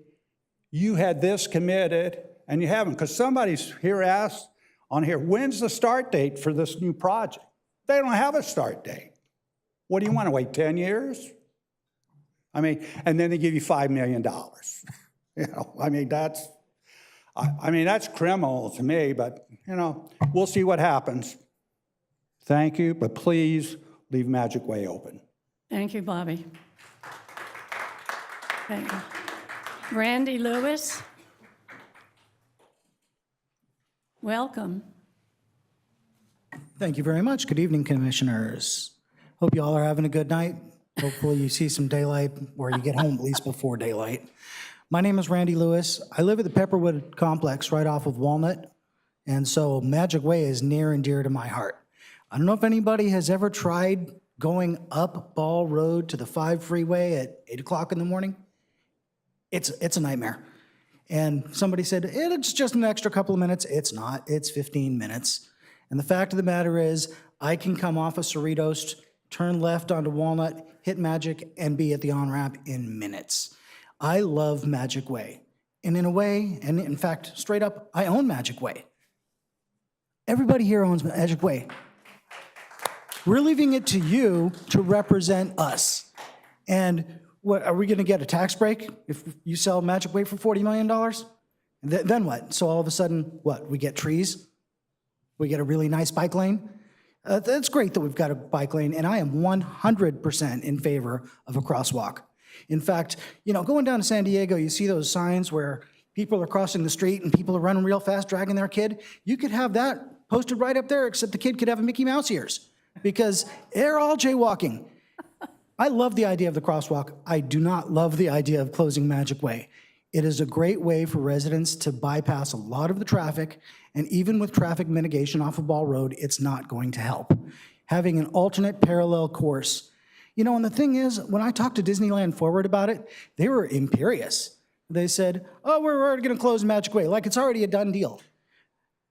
you had this committed, and you haven't. Because somebody's here asked on here, when's the start date for this new project? They don't have a start date. What do you want to wait 10 years? And then they give you $5 million. That's criminal to me, but, we'll see what happens. Thank you, but please leave Magic Way open. Thank you, Bobby. Thank you. Randy Lewis. Welcome. Thank you very much. Good evening, commissioners. Hope you all are having a good night. Hopefully you see some daylight or you get home at least before daylight. My name is Randy Lewis. I live at the Pepperwood Complex right off of Walnut, and so Magic Way is near and dear to my heart. I don't know if anybody has ever tried going up Ball Road to the 5 freeway at 8 o'clock in the morning. It's a nightmare. And somebody said, it's just an extra couple of minutes. It's not. It's 15 minutes. And the fact of the matter is, I can come off of Cerritos, turn left onto Walnut, hit Magic, and be at the on-ramp in minutes. I love Magic Way. And in a way, and in fact, straight up, I own Magic Way. Everybody here owns Magic Way. We're leaving it to you to represent us. And what, are we going to get a tax break if you sell Magic Way for $40 million? Then what? So all of a sudden, what? We get trees? We get a really nice bike lane? That's great that we've got a bike lane, and I am 100% in favor of a crosswalk. In fact, you know, going down to San Diego, you see those signs where people are crossing the street and people are running real fast, dragging their kid. You could have that posted right up there, except the kid could have a Mickey Mouse ears because they're all jaywalking. I love the idea of the crosswalk. I do not love the idea of closing Magic Way. It is a great way for residents to bypass a lot of the traffic, and even with traffic mitigation off of Ball Road, it's not going to help. Having an alternate parallel course. You know, and the thing is, when I talked to Disneyland Forward about it, they were imperious. They said, oh, we're already going to close Magic Way, like it's already a done deal.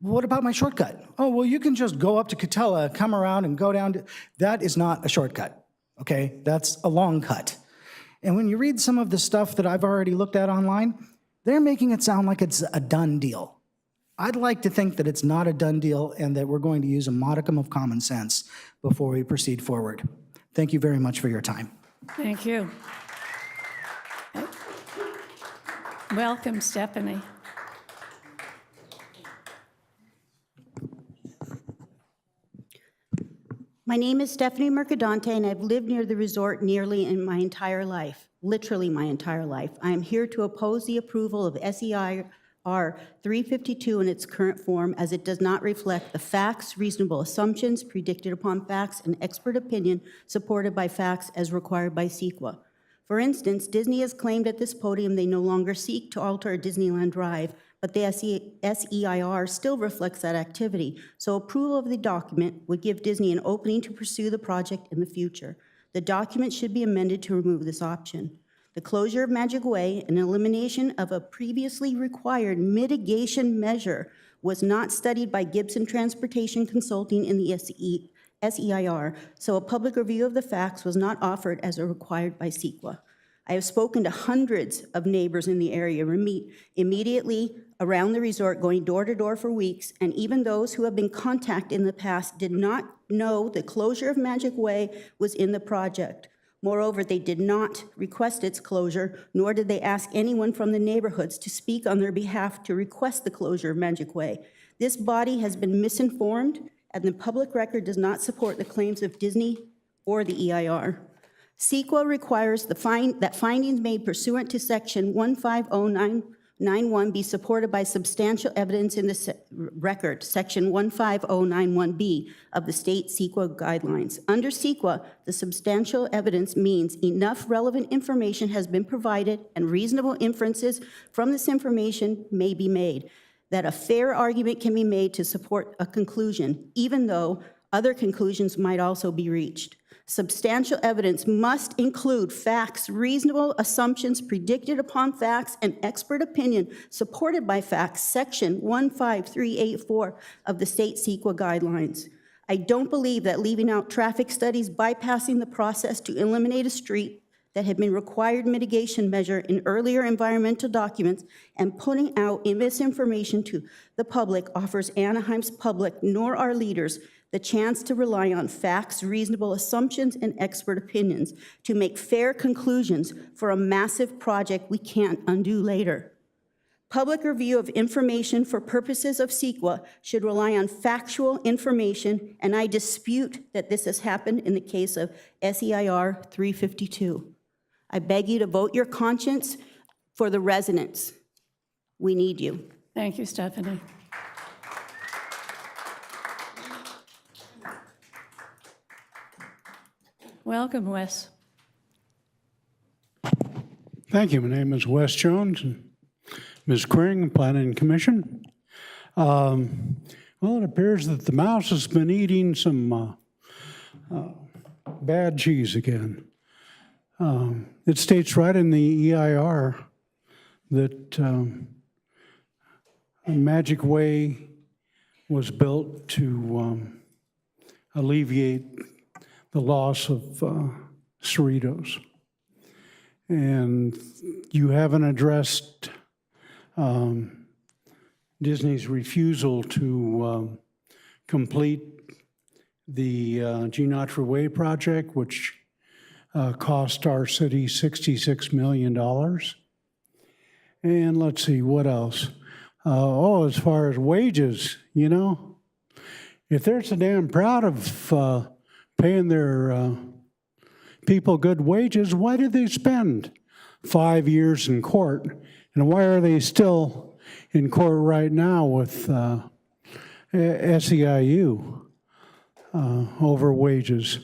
What about my shortcut? Oh, well, you can just go up to Catella, come around, and go down to... That is not a shortcut, okay? That's a long cut. And when you read some of the stuff that I've already looked at online, they're making it sound like it's a done deal. I'd like to think that it's not a done deal and that we're going to use a modicum of common sense before we proceed forward. Thank you very much for your time. Thank you. Welcome, Stephanie. My name is Stephanie Mercadante, and I've lived near the resort nearly in my entire life, literally my entire life. I am here to oppose the approval of SEIR 352 in its current form, as it does not reflect the facts, reasonable assumptions, predicted upon facts, and expert opinion supported by facts as required by CEQA. For instance, Disney has claimed at this podium they no longer seek to alter a Disneyland Drive, but the SEIR still reflects that activity, so approval of the document would give Disney an opening to pursue the project in the future. The document should be amended to remove this option. The closure of Magic Way and elimination of a previously required mitigation measure was not studied by Gibson Transportation Consulting in the SEIR, so a public review of the facts was not offered as required by CEQA. I have spoken to hundreds of neighbors in the area immediately around the resort, going door to door for weeks, and even those who have been contacted in the past did not know the closure of Magic Way was in the project. Moreover, they did not request its closure, nor did they ask anyone from the neighborhoods to speak on their behalf to request the closure of Magic Way. This body has been misinformed, and the public record does not support the claims of Disney or the EIR. CEQA requires that findings made pursuant to Section 15091 be supported by substantial evidence in the record, Section 15091B of the state CEQA guidelines. Under CEQA, the substantial evidence means enough relevant information has been provided and reasonable inferences from this information may be made, that a fair argument can be made to support a conclusion, even though other conclusions might also be reached. Substantial evidence must include facts, reasonable assumptions predicted upon facts, and expert opinion supported by facts, Section 15384 of the state CEQA guidelines. I don't believe that leaving out traffic studies, bypassing the process to eliminate a street that had been required mitigation measure in earlier environmental documents and putting out misinformation to the public offers Anaheim's public nor our leaders the chance to rely on facts, reasonable assumptions, and expert opinions to make fair conclusions for a massive project we can't undo later. Public review of information for purposes of CEQA should rely on factual information, and I dispute that this has happened in the case of SEIR 352. I beg you to vote your conscience for the residents. We need you. Thank you, Stephanie. Welcome, Wes. Thank you. My name is Wes Jones, and Ms. Kring, Planning Commission. Well, it appears that the mouse has been eating some bad cheese again. It states right in the EIR that Magic Way was built to alleviate the loss of Cerritos. And you haven't addressed Disney's refusal to complete the Gene Autry Way project, which cost our city $66 million. And let's see, what else? As far as wages, if they're so damn proud of paying their people good wages, why did they spend 5 years in court? And why are they still in court right now with SEIU over wages?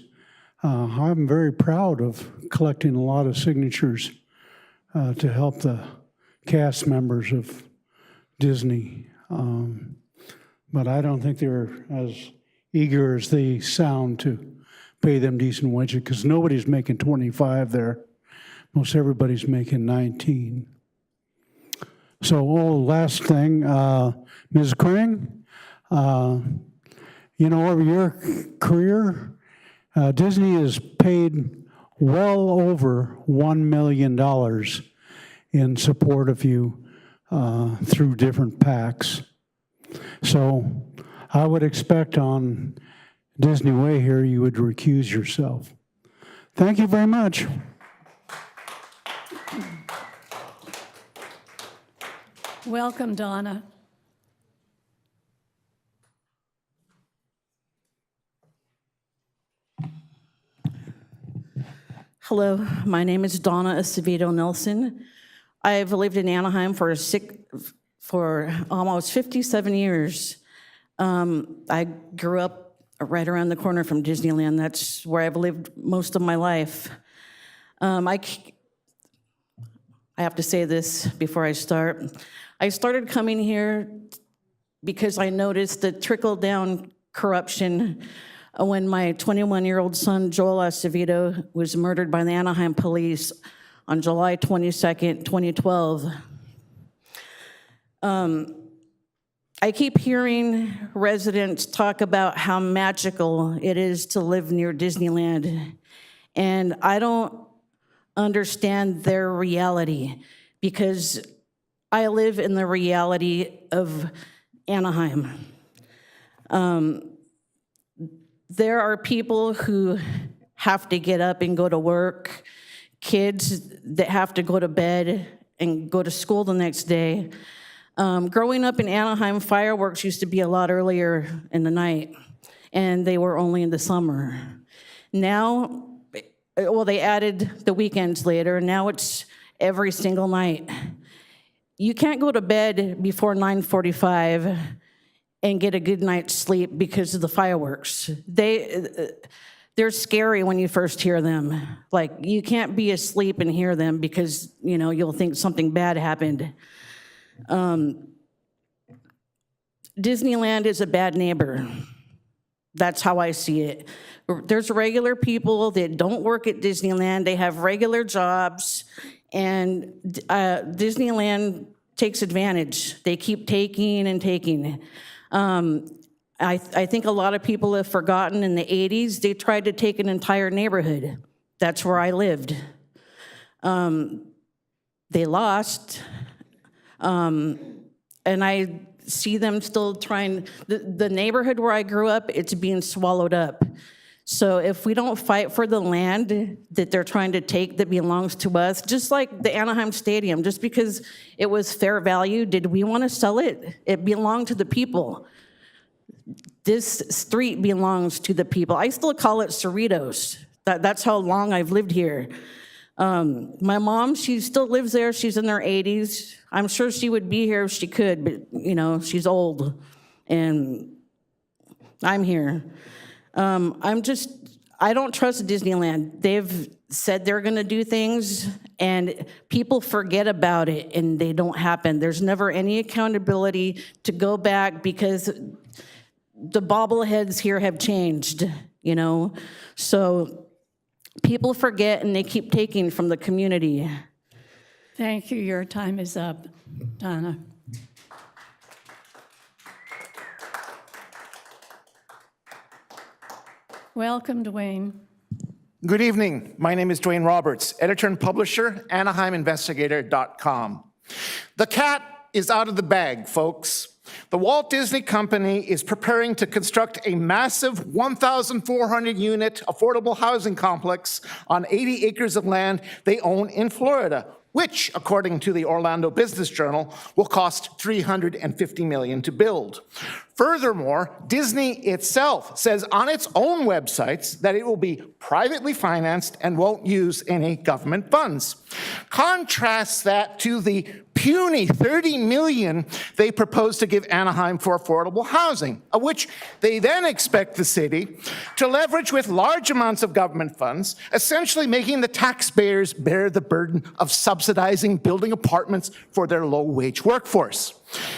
I'm very proud of collecting a lot of signatures to help the cast members of Disney. But I don't think they're as eager as they sound to pay them decent wages, because nobody's making 25 there. Most everybody's making 19. So, last thing, Ms. Kring, over your career, Disney has paid well over $1 million in support of you through different PACs. So I would expect on Disney Way here you would recuse yourself. Thank you very much. Welcome, Donna. Hello, my name is Donna Acevedo Nelson. I've lived in Anaheim for almost 57 years. I grew up right around the corner from Disneyland. That's where I've lived most of my life. I have to say this before I start. I started coming here because I noticed the trickle-down corruption when my 21-year-old son, Joel Acevedo, was murdered by the Anaheim police on July 22nd, 2012. I keep hearing residents talk about how magical it is to live near Disneyland, and I don't understand their reality, because I live in the reality of Anaheim. There are people who have to get up and go to work, kids that have to go to bed and go to school the next day. Growing up in Anaheim, fireworks used to be a lot earlier in the night, and they were only in the summer. Now, they added the weekends later. Now it's every single night. You can't go to bed before 9:45 and get a good night's sleep because of the fireworks. They're scary when you first hear them. Like, you can't be asleep and hear them because, you'll think something bad happened. Disneyland is a bad neighbor. That's how I see it. There's regular people that don't work at Disneyland. They have regular jobs, and Disneyland takes advantage. They keep taking and taking. I think a lot of people have forgotten in the 80s, they tried to take an entire neighborhood. That's where I lived. They lost. And I see them still trying. The neighborhood where I grew up, it's being swallowed up. So if we don't fight for the land that they're trying to take that belongs to us, just like the Anaheim Stadium, just because it was fair value, did we want to sell it? It belonged to the people. This street belongs to the people. I still call it Cerritos. That's how long I've lived here. My mom, she still lives there. She's in her 80s. I'm sure she would be here if she could, but, she's old, and I'm here. I don't trust Disneyland. They've said they're gonna do things, and people forget about it, and they don't happen. There's never any accountability to go back, because the bobbleheads here have changed, So people forget, and they keep taking from the community. Thank you. Your time is up, Donna. Welcome, Dwayne. Good evening. My name is Dwayne Roberts, editor and publisher, AnaheimInvestigator.com. The cat is out of the bag, folks. The Walt Disney Company is preparing to construct a massive 1,400-unit affordable housing complex on 80 acres of land they own in Florida, which, according to the Orlando Business Journal, will cost $350 million to build. Furthermore, Disney itself says on its own websites that it will be privately financed and won't use any government funds. Contrast that to the puny $30 million they propose to give Anaheim for affordable housing, of which they then expect the city to leverage with large amounts of government funds, essentially making the taxpayers bear the burden of subsidizing building apartments for their low-wage workforce.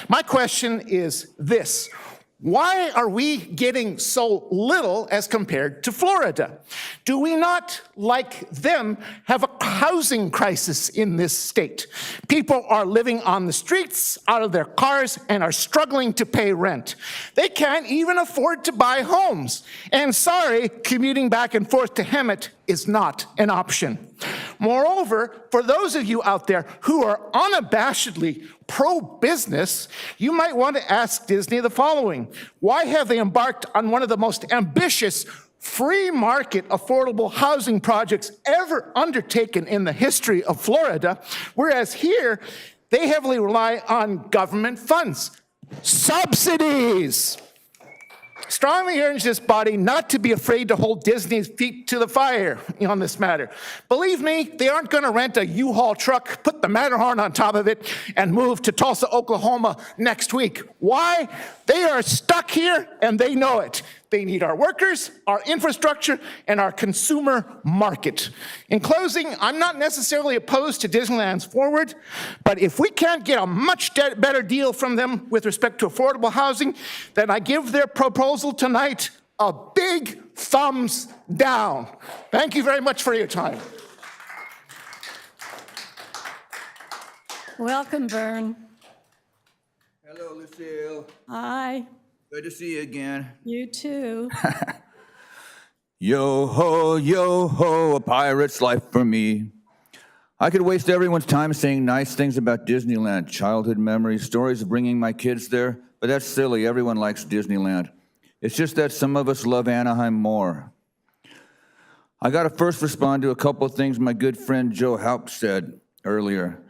My question is this: why are we getting so little as compared to Florida? Do we not, like them, have a housing crisis in this state? People are living on the streets, out of their cars, and are struggling to pay rent. They can't even afford to buy homes. And sorry, commuting back and forth to Hemet is not an option. Moreover, for those of you out there who are unabashedly pro-business, you might want to ask Disney the following: why have they embarked on one of the most ambitious free market affordable housing projects ever undertaken in the history of Florida, whereas here they heavily rely on government funds? Subsidies! Strongly urge this body not to be afraid to hold Disney's feet to the fire on this matter. Believe me, they aren't going to rent a U-Haul truck, put the Matterhorn on top of it, and move to Tulsa, Oklahoma next week. Why? They are stuck here, and they know it. They need our workers, our infrastructure, and our consumer market. In closing, I'm not necessarily opposed to Disneyland's Forward, but if we can't get a much better deal from them with respect to affordable housing, then I give their proposal tonight a big thumbs down. Thank you very much for your time. Welcome, Vern. Hello, Lucille. Hi. Good to see you again. You too. Yo ho, a pirate's life for me. I could waste everyone's time saying nice things about Disneyland, childhood memories, stories of bringing my kids there, but that's silly. Everyone likes Disneyland. It's just that some of us love Anaheim more. I got to first respond to a couple of things my good friend Joe Haupt said earlier.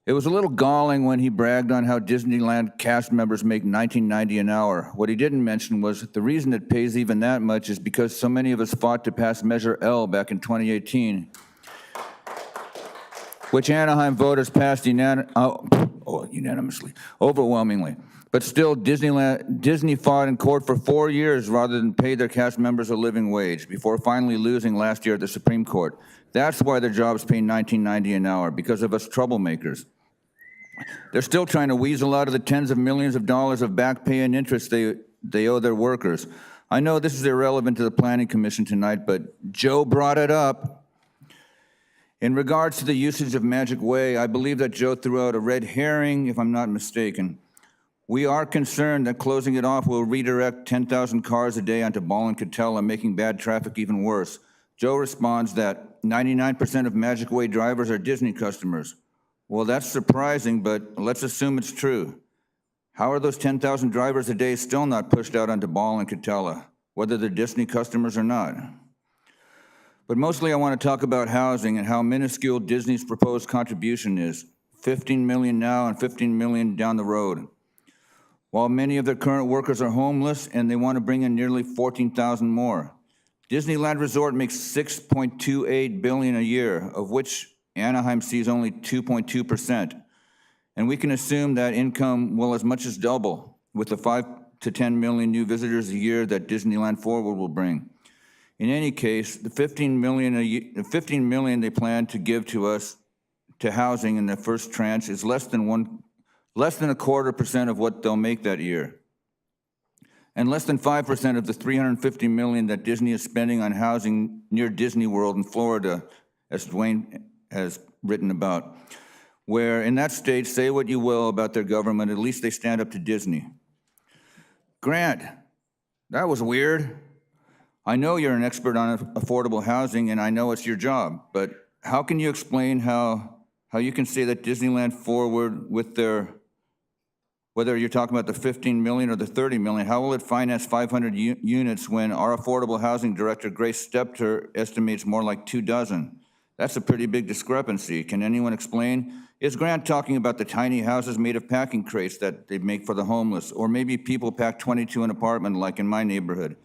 It was a little galling when he bragged on how Disneyland cast members make $19.90 an hour. What he didn't mention was the reason it pays even that much is because so many of us fought to pass Measure L back in 2018, which Anaheim voters passed unanimously, overwhelmingly. But still, Disney fought in court for 4 years rather than pay their cast members a living wage before finally losing last year at the Supreme Court. That's why their jobs pay $19.90 an hour, because of us troublemakers. They're still trying to weasel out of the tens of millions of dollars of back pay and interest they owe their workers. I know this is irrelevant to the Planning Commission tonight, but Joe brought it up. In regards to the usage of Magic Way, I believe that Joe threw out a red herring, if I'm not mistaken. We are concerned that closing it off will redirect 10,000 cars a day onto Ball and Catella, making bad traffic even worse. Joe responds that 99% of Magic Way drivers are Disney customers. Well, that's surprising, but let's assume it's true. How are those 10,000 drivers a day still not pushed out onto Ball and Catella, whether they're Disney customers or not? But mostly I want to talk about housing and how minuscule Disney's proposed contribution is. $15 million now and $15 million down the road. While many of their current workers are homeless and they want to bring in nearly 14,000 more. Disneyland Resort makes $6.28 billion a year, of which Anaheim sees only 2.2%. And we can assume that income will as much as double with the 5 to 10 million new visitors a year that Disneyland Forward will bring. In any case, the $15 million they plan to give to us to housing in the first tranche is less than 0.25% of what they'll make that year. And less than 5% of the $350 million that Disney is spending on housing near Disney World in Florida, as Dwayne has written about, where in that state, say what you will about their government, at least they stand up to Disney. Grant, that was weird. I know you're an expert on affordable housing, and I know it's your job, but how can you explain how you can say that Disneyland Forward with their Whether you're talking about the 15 million or the 30 million, how will it finance 500 units when our affordable housing director, Grace Stepter, estimates more like 24? That's a pretty big discrepancy. Can anyone explain? Is Grant talking about the tiny houses made of packing crates that they make for the homeless? Or maybe people pack 22 in an apartment like in my neighborhood?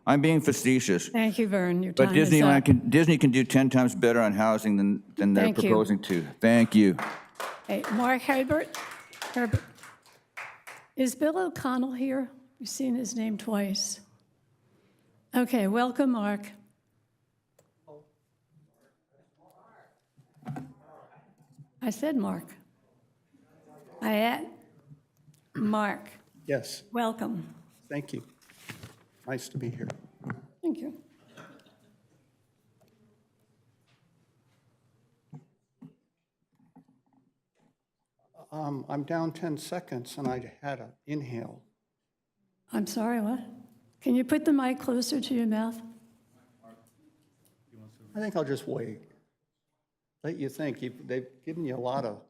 I'm being facetious. Thank you, Vern. Your time But is up. Disney can do 10 times better on housing than they're Thank you. proposing to. Thank you. Hey, Mark Herbert. Is Bill O'Connell here? We've seen his name twice. Okay, welcome, Mark. I said Mark. Mark, Yes, welcome. thank you. Nice to be here. Thank you. I'm down 10 seconds and I had an inhale. I'm sorry, what? Can you put the mic closer to your mouth? I think I'll just wait. Let you think. They've given you a lot of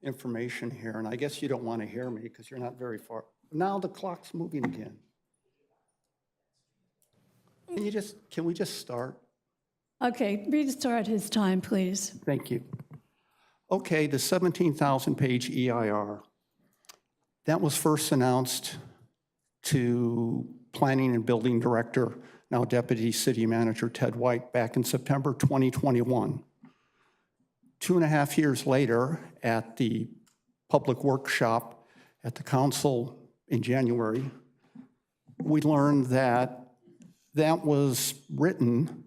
information here, and I guess you don't want to hear me because you're not very far. Now the clock's moving again. Can we just start? Okay, restart his time, please. Thank you. Okay, the 17,000-page EIR. That was first announced to Planning and Building Director, now Deputy City Manager Ted White, back in September 2021. 2.5 years later, at the public workshop at the council in January, we learned that that was written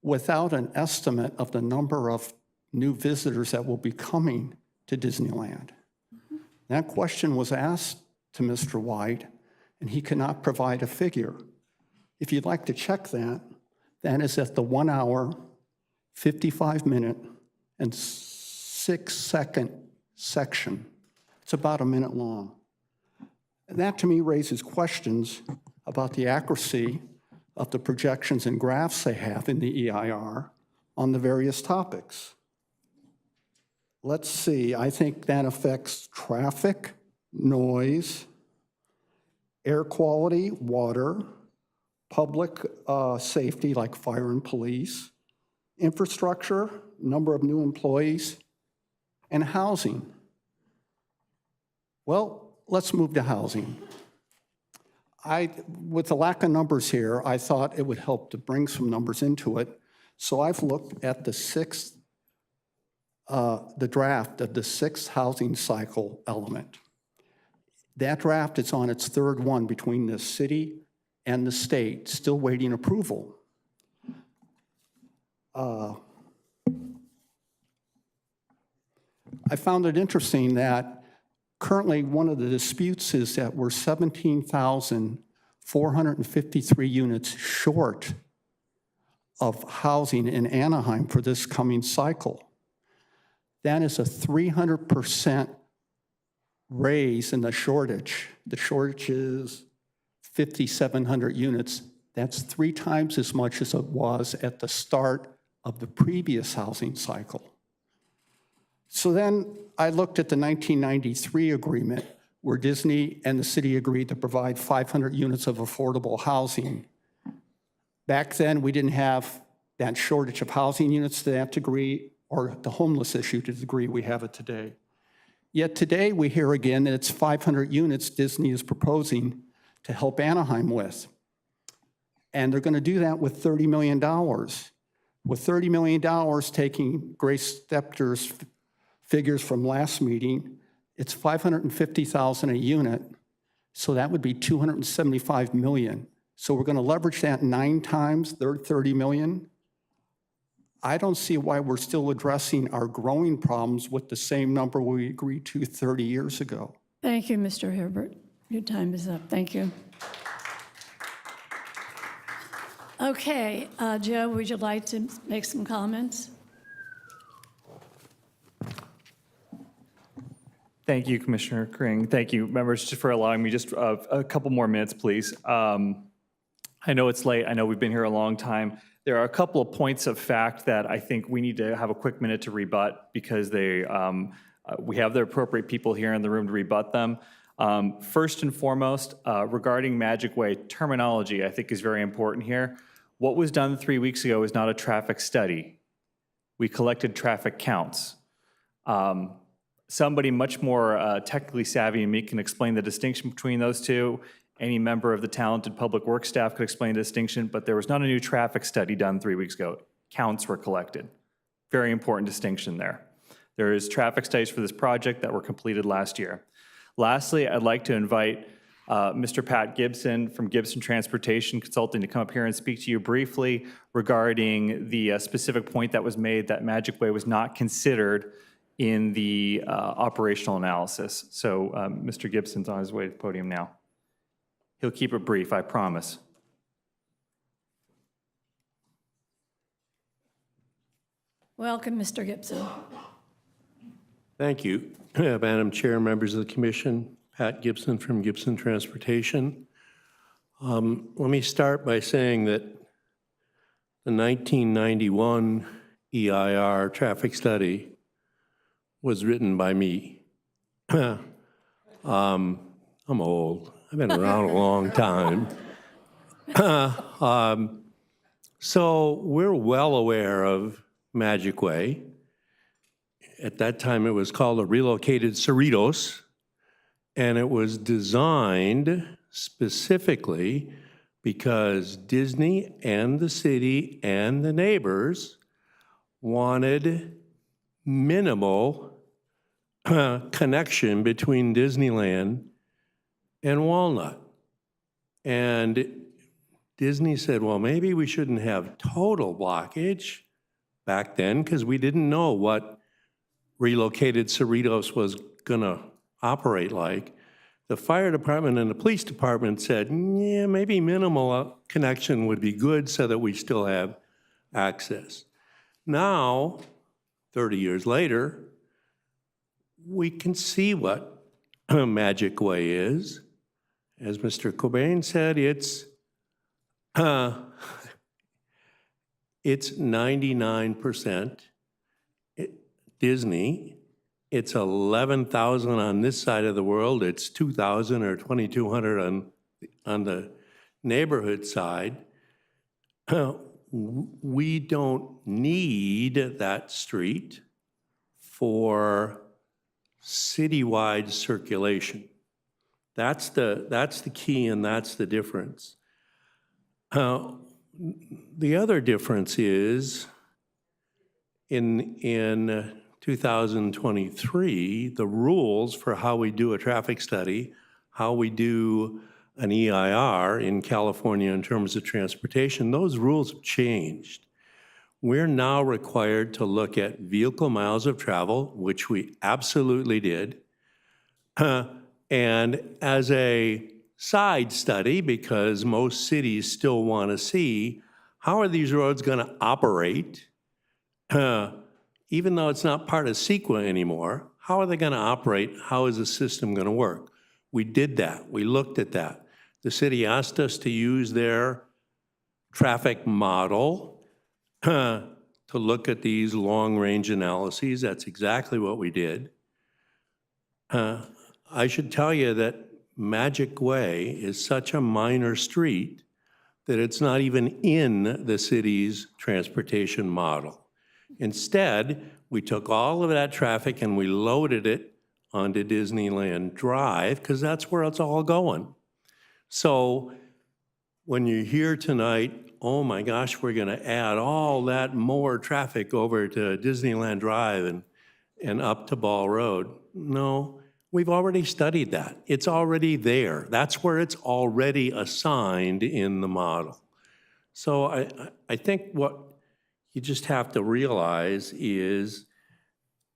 without an estimate of the number of new visitors that will be coming to Disneyland. That question was asked to Mr. White, and he cannot provide a figure. If you'd like to check that, that is at the 1 hour, 55-minute, and 6-second section. It's about a minute long. And that to me raises questions about the accuracy of the projections and graphs they have in the EIR on the various topics. Let's see, I think that affects traffic, noise, air quality, water, public safety like fire and police, infrastructure, number of new employees, and housing. Well, let's move to housing. With the lack of numbers here, I thought it would help to bring some numbers into it. So I've looked at the draft of the 6th housing cycle element. That draft is on its 3rd one between the city and the state, still waiting approval. I found it interesting that currently one of the disputes is that we're 17,453 units short of housing in Anaheim for this coming cycle. That is a 300% raise in the shortage. The shortage is 5,700 units. That's 3 times as much as it was at the start of the previous housing cycle. So then I looked at the 1993 agreement where Disney and the city agreed to provide 500 units of affordable housing. Back then, we didn't have that shortage of housing units to that degree or the homeless issue to the degree we have it today. Yet today, we hear again that it's 500 units Disney is proposing to help Anaheim with. And they're going to do that with $30 million. With $30 million, taking Grace Stepter's figures from last meeting, it's $550,000 a unit, so that would be $275 million. So we're going to leverage that 9 times, $30 million. I don't see why we're still addressing our growing problems with the same number we agreed to 30 years ago. Thank you, Mr. Herbert. Your time is up. Thank you. Okay, Joe, would you like to make some comments? Thank you, Commissioner Kring. Thank you, members, just for allowing me just a couple more minutes, please. I know it's late. I know we've been here a long time. There are a couple of points of fact that I think we need to have a quick minute to rebut because we have the appropriate people here in the room to rebut them. First and foremost, regarding Magic Way, terminology I think is very important here. What was done 3 weeks ago is not a traffic study. We collected traffic counts. Somebody much more technically savvy than me can explain the distinction between those two. Any member of the talented public works staff could explain the distinction, but there was not a new traffic study done 3 weeks ago. Counts were collected. Very important distinction there. There is traffic studies for this project that were completed last year. Lastly, I'd like to invite Mr. Pat Gibson from Gibson Transportation Consulting to come up here and speak to you briefly regarding the specific point that was made that Magic Way was not considered in the operational analysis. So Mr. Gibson's on his way to the podium now. He'll keep it brief, I promise. Welcome, Mr. Gibson. Thank you, Madam Chair, members of the Commission. Pat Gibson from Gibson Transportation. Let me start by saying that the 1991 EIR traffic study was written by me. I'm old. I've been around a long time. So we're well aware of Magic Way. At that time, it was called a relocated Cerritos, and it was designed specifically because Disney and the city and the neighbors wanted minimal connection between Disneyland and Walnut. And Disney said, well, maybe we shouldn't have total blockage back then because we didn't know what relocated Cerritos was going to operate like. The fire department and the police department said, yeah, maybe minimal connection would be good so that we still have access. Now, 30 years later, we can see what Magic Way is. As Mr. Cobain said, it's 99% Disney. It's 11,000 on this side of the world. It's 2,000 or 2,200 on the neighborhood side. We don't need that street for citywide circulation. That's the key, and that's the difference. The other difference is in 2023, the rules for how we do a traffic study, how we do an EIR in California in terms of transportation, those rules have changed. We're now required to look at vehicle miles of travel, which we absolutely did, and as a side study, because most cities still want to see how are these roads going to operate, even though it's not part of CEQA anymore, how are they going to operate? How is the system going to work? We did that. We looked at that. The city asked us to use their traffic model to look at these long-range analyses. That's exactly what we did. I should tell you that Magic Way is such a minor street that it's not even in the city's transportation model. Instead, we took all of that traffic and we loaded it onto Disneyland Drive because that's where it's all going. So when you hear tonight, oh my gosh, we're going to add all that more traffic over to Disneyland Drive and up to Ball Road. No, we've already studied that. It's already there. That's where it's already assigned in the model. So I think what you just have to realize is,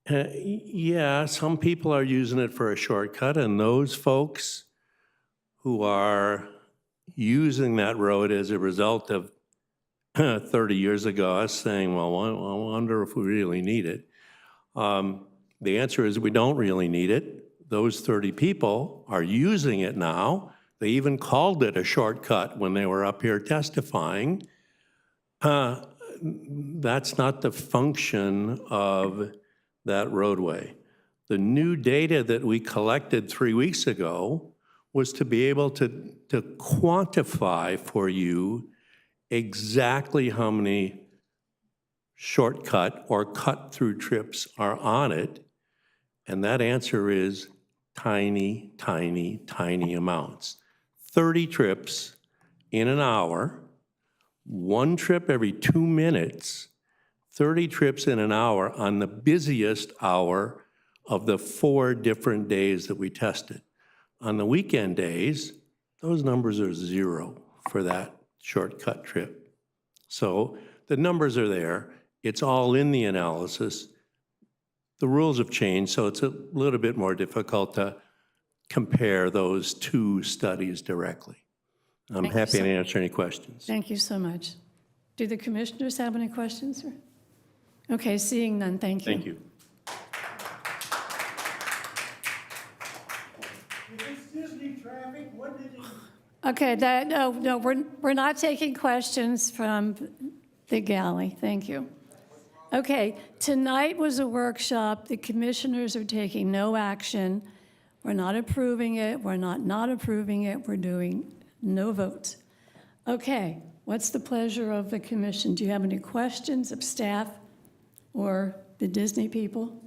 yeah, some people are using it for a shortcut, and those folks who are using that road as a result of 30 years ago, us saying, well, I wonder if we really need it. The answer is we don't really need it. Those 30 people are using it now. They even called it a shortcut when they were up here testifying. That's not the function of that roadway. The new data that we collected 3 weeks ago was to be able to quantify for you exactly how many shortcut or cut-through trips are on it, and that answer is tiny, tiny, tiny amounts. 30 trips in an hour, 1 trip every 2 minutes, 30 trips in an hour on the busiest hour of the 4 different days that we tested. On the weekend days, those numbers are 0 for that shortcut trip. So the numbers are there. It's all in the analysis. The rules have changed, so it's a little bit more difficult to compare those 2 studies directly. I'm happy to answer any questions. Thank you so much. Do the commissioners have any questions? Okay, seeing none, thank you. Thank you. Okay, no, we're not taking questions from the galley. Thank you. Okay, tonight was a workshop. The commissioners are taking no action. We're not approving it. We're not approving it. We're doing no votes. Okay, what's the pleasure of the commission? Do you have any questions of staff or the Disney people?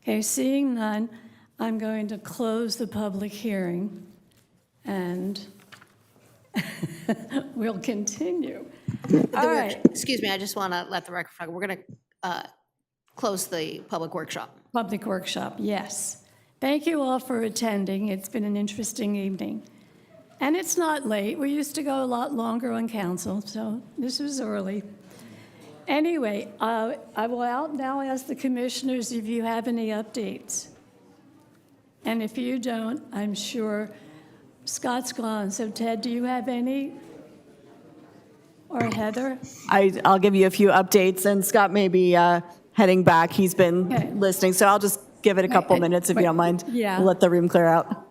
Okay, seeing none, I'm going to close the public hearing and we'll continue. All right. Excuse me, I just want to let the record reflect, we're going to close the public workshop. Public workshop, yes. Thank you all for attending. It's been an interesting evening. And it's not late. We used to go a lot longer on council, so this was early. Anyway, I will now ask the commissioners if you have any updates. And if you don't, I'm sure Scott's gone. So Ted, do you have any? Or Heather? I'll give you a few updates, and Scott may be heading back. He's been listening, so I'll just give it a couple minutes if you don't mind. Yeah. We'll let the room clear out.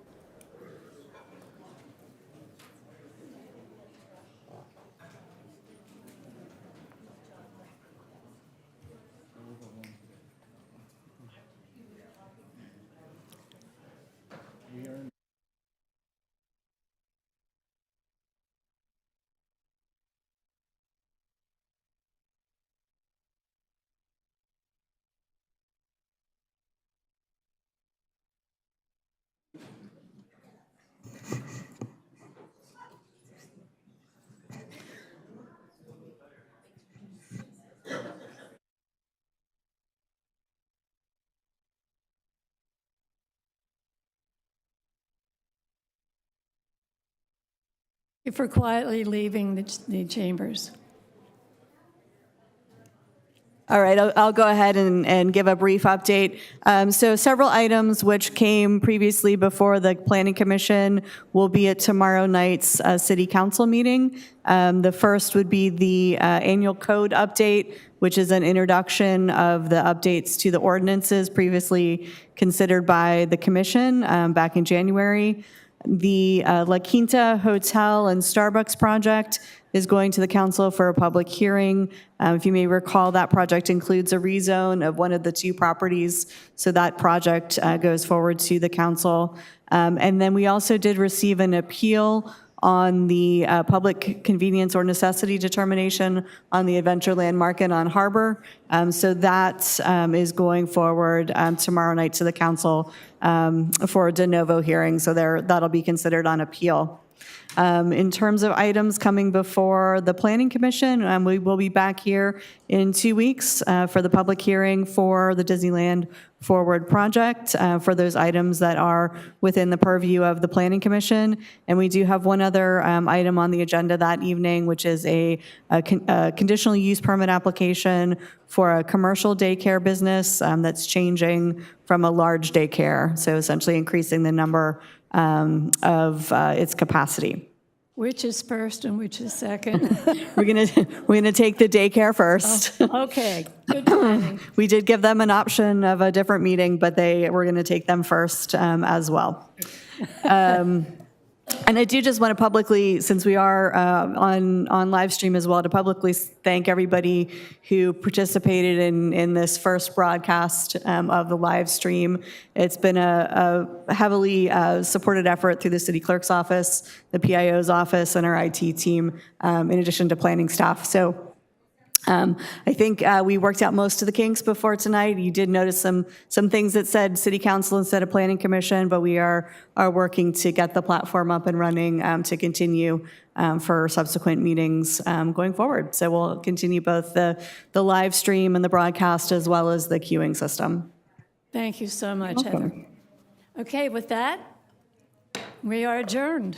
For quietly leaving the chambers. All right, I'll go ahead and give a brief update. So several items which came previously before the Planning Commission will be at tomorrow night's City Council meeting. The first would be the annual code update, which is an introduction of the updates to the ordinances previously considered by the Commission back in January. The La Quinta Hotel and Starbucks project is going to the council for a public hearing. If you may recall, that project includes a rezone of one of the 2 properties, so that project goes forward to the council. And then we also did receive an appeal on the public convenience or necessity determination on the Adventureland Market on Harbor. So that is going forward tomorrow night to the council for a de novo hearing. So that'll be considered on appeal. In terms of items coming before the Planning Commission, we will be back here in 2 weeks for the public hearing for the Disneyland Forward project for those items that are within the purview of the Planning Commission. And we do have one other item on the agenda that evening, which is a conditional use permit application for a commercial daycare business that's changing from a large daycare, so essentially increasing the number of its capacity. Which is first and which is second? We're gonna take the daycare first. Oh, okay, good planning. We did give them an option of a different meeting, but we're gonna take them first as well. And I do just want to publicly, since we are on live stream as well, to publicly thank everybody who participated in this first broadcast of the live stream. It's been a heavily supported effort through the city clerk's office, the PIO's office, and our IT team, in addition to planning staff. So I think we worked out most of the kinks before tonight. You did notice some things that said City Council instead of Planning Commission, but we are working to get the platform up and running to continue for subsequent meetings going forward. So we'll continue both the live stream and the broadcast as well as the queuing system. Thank you so much, Heather. Okay, with that, we are adjourned.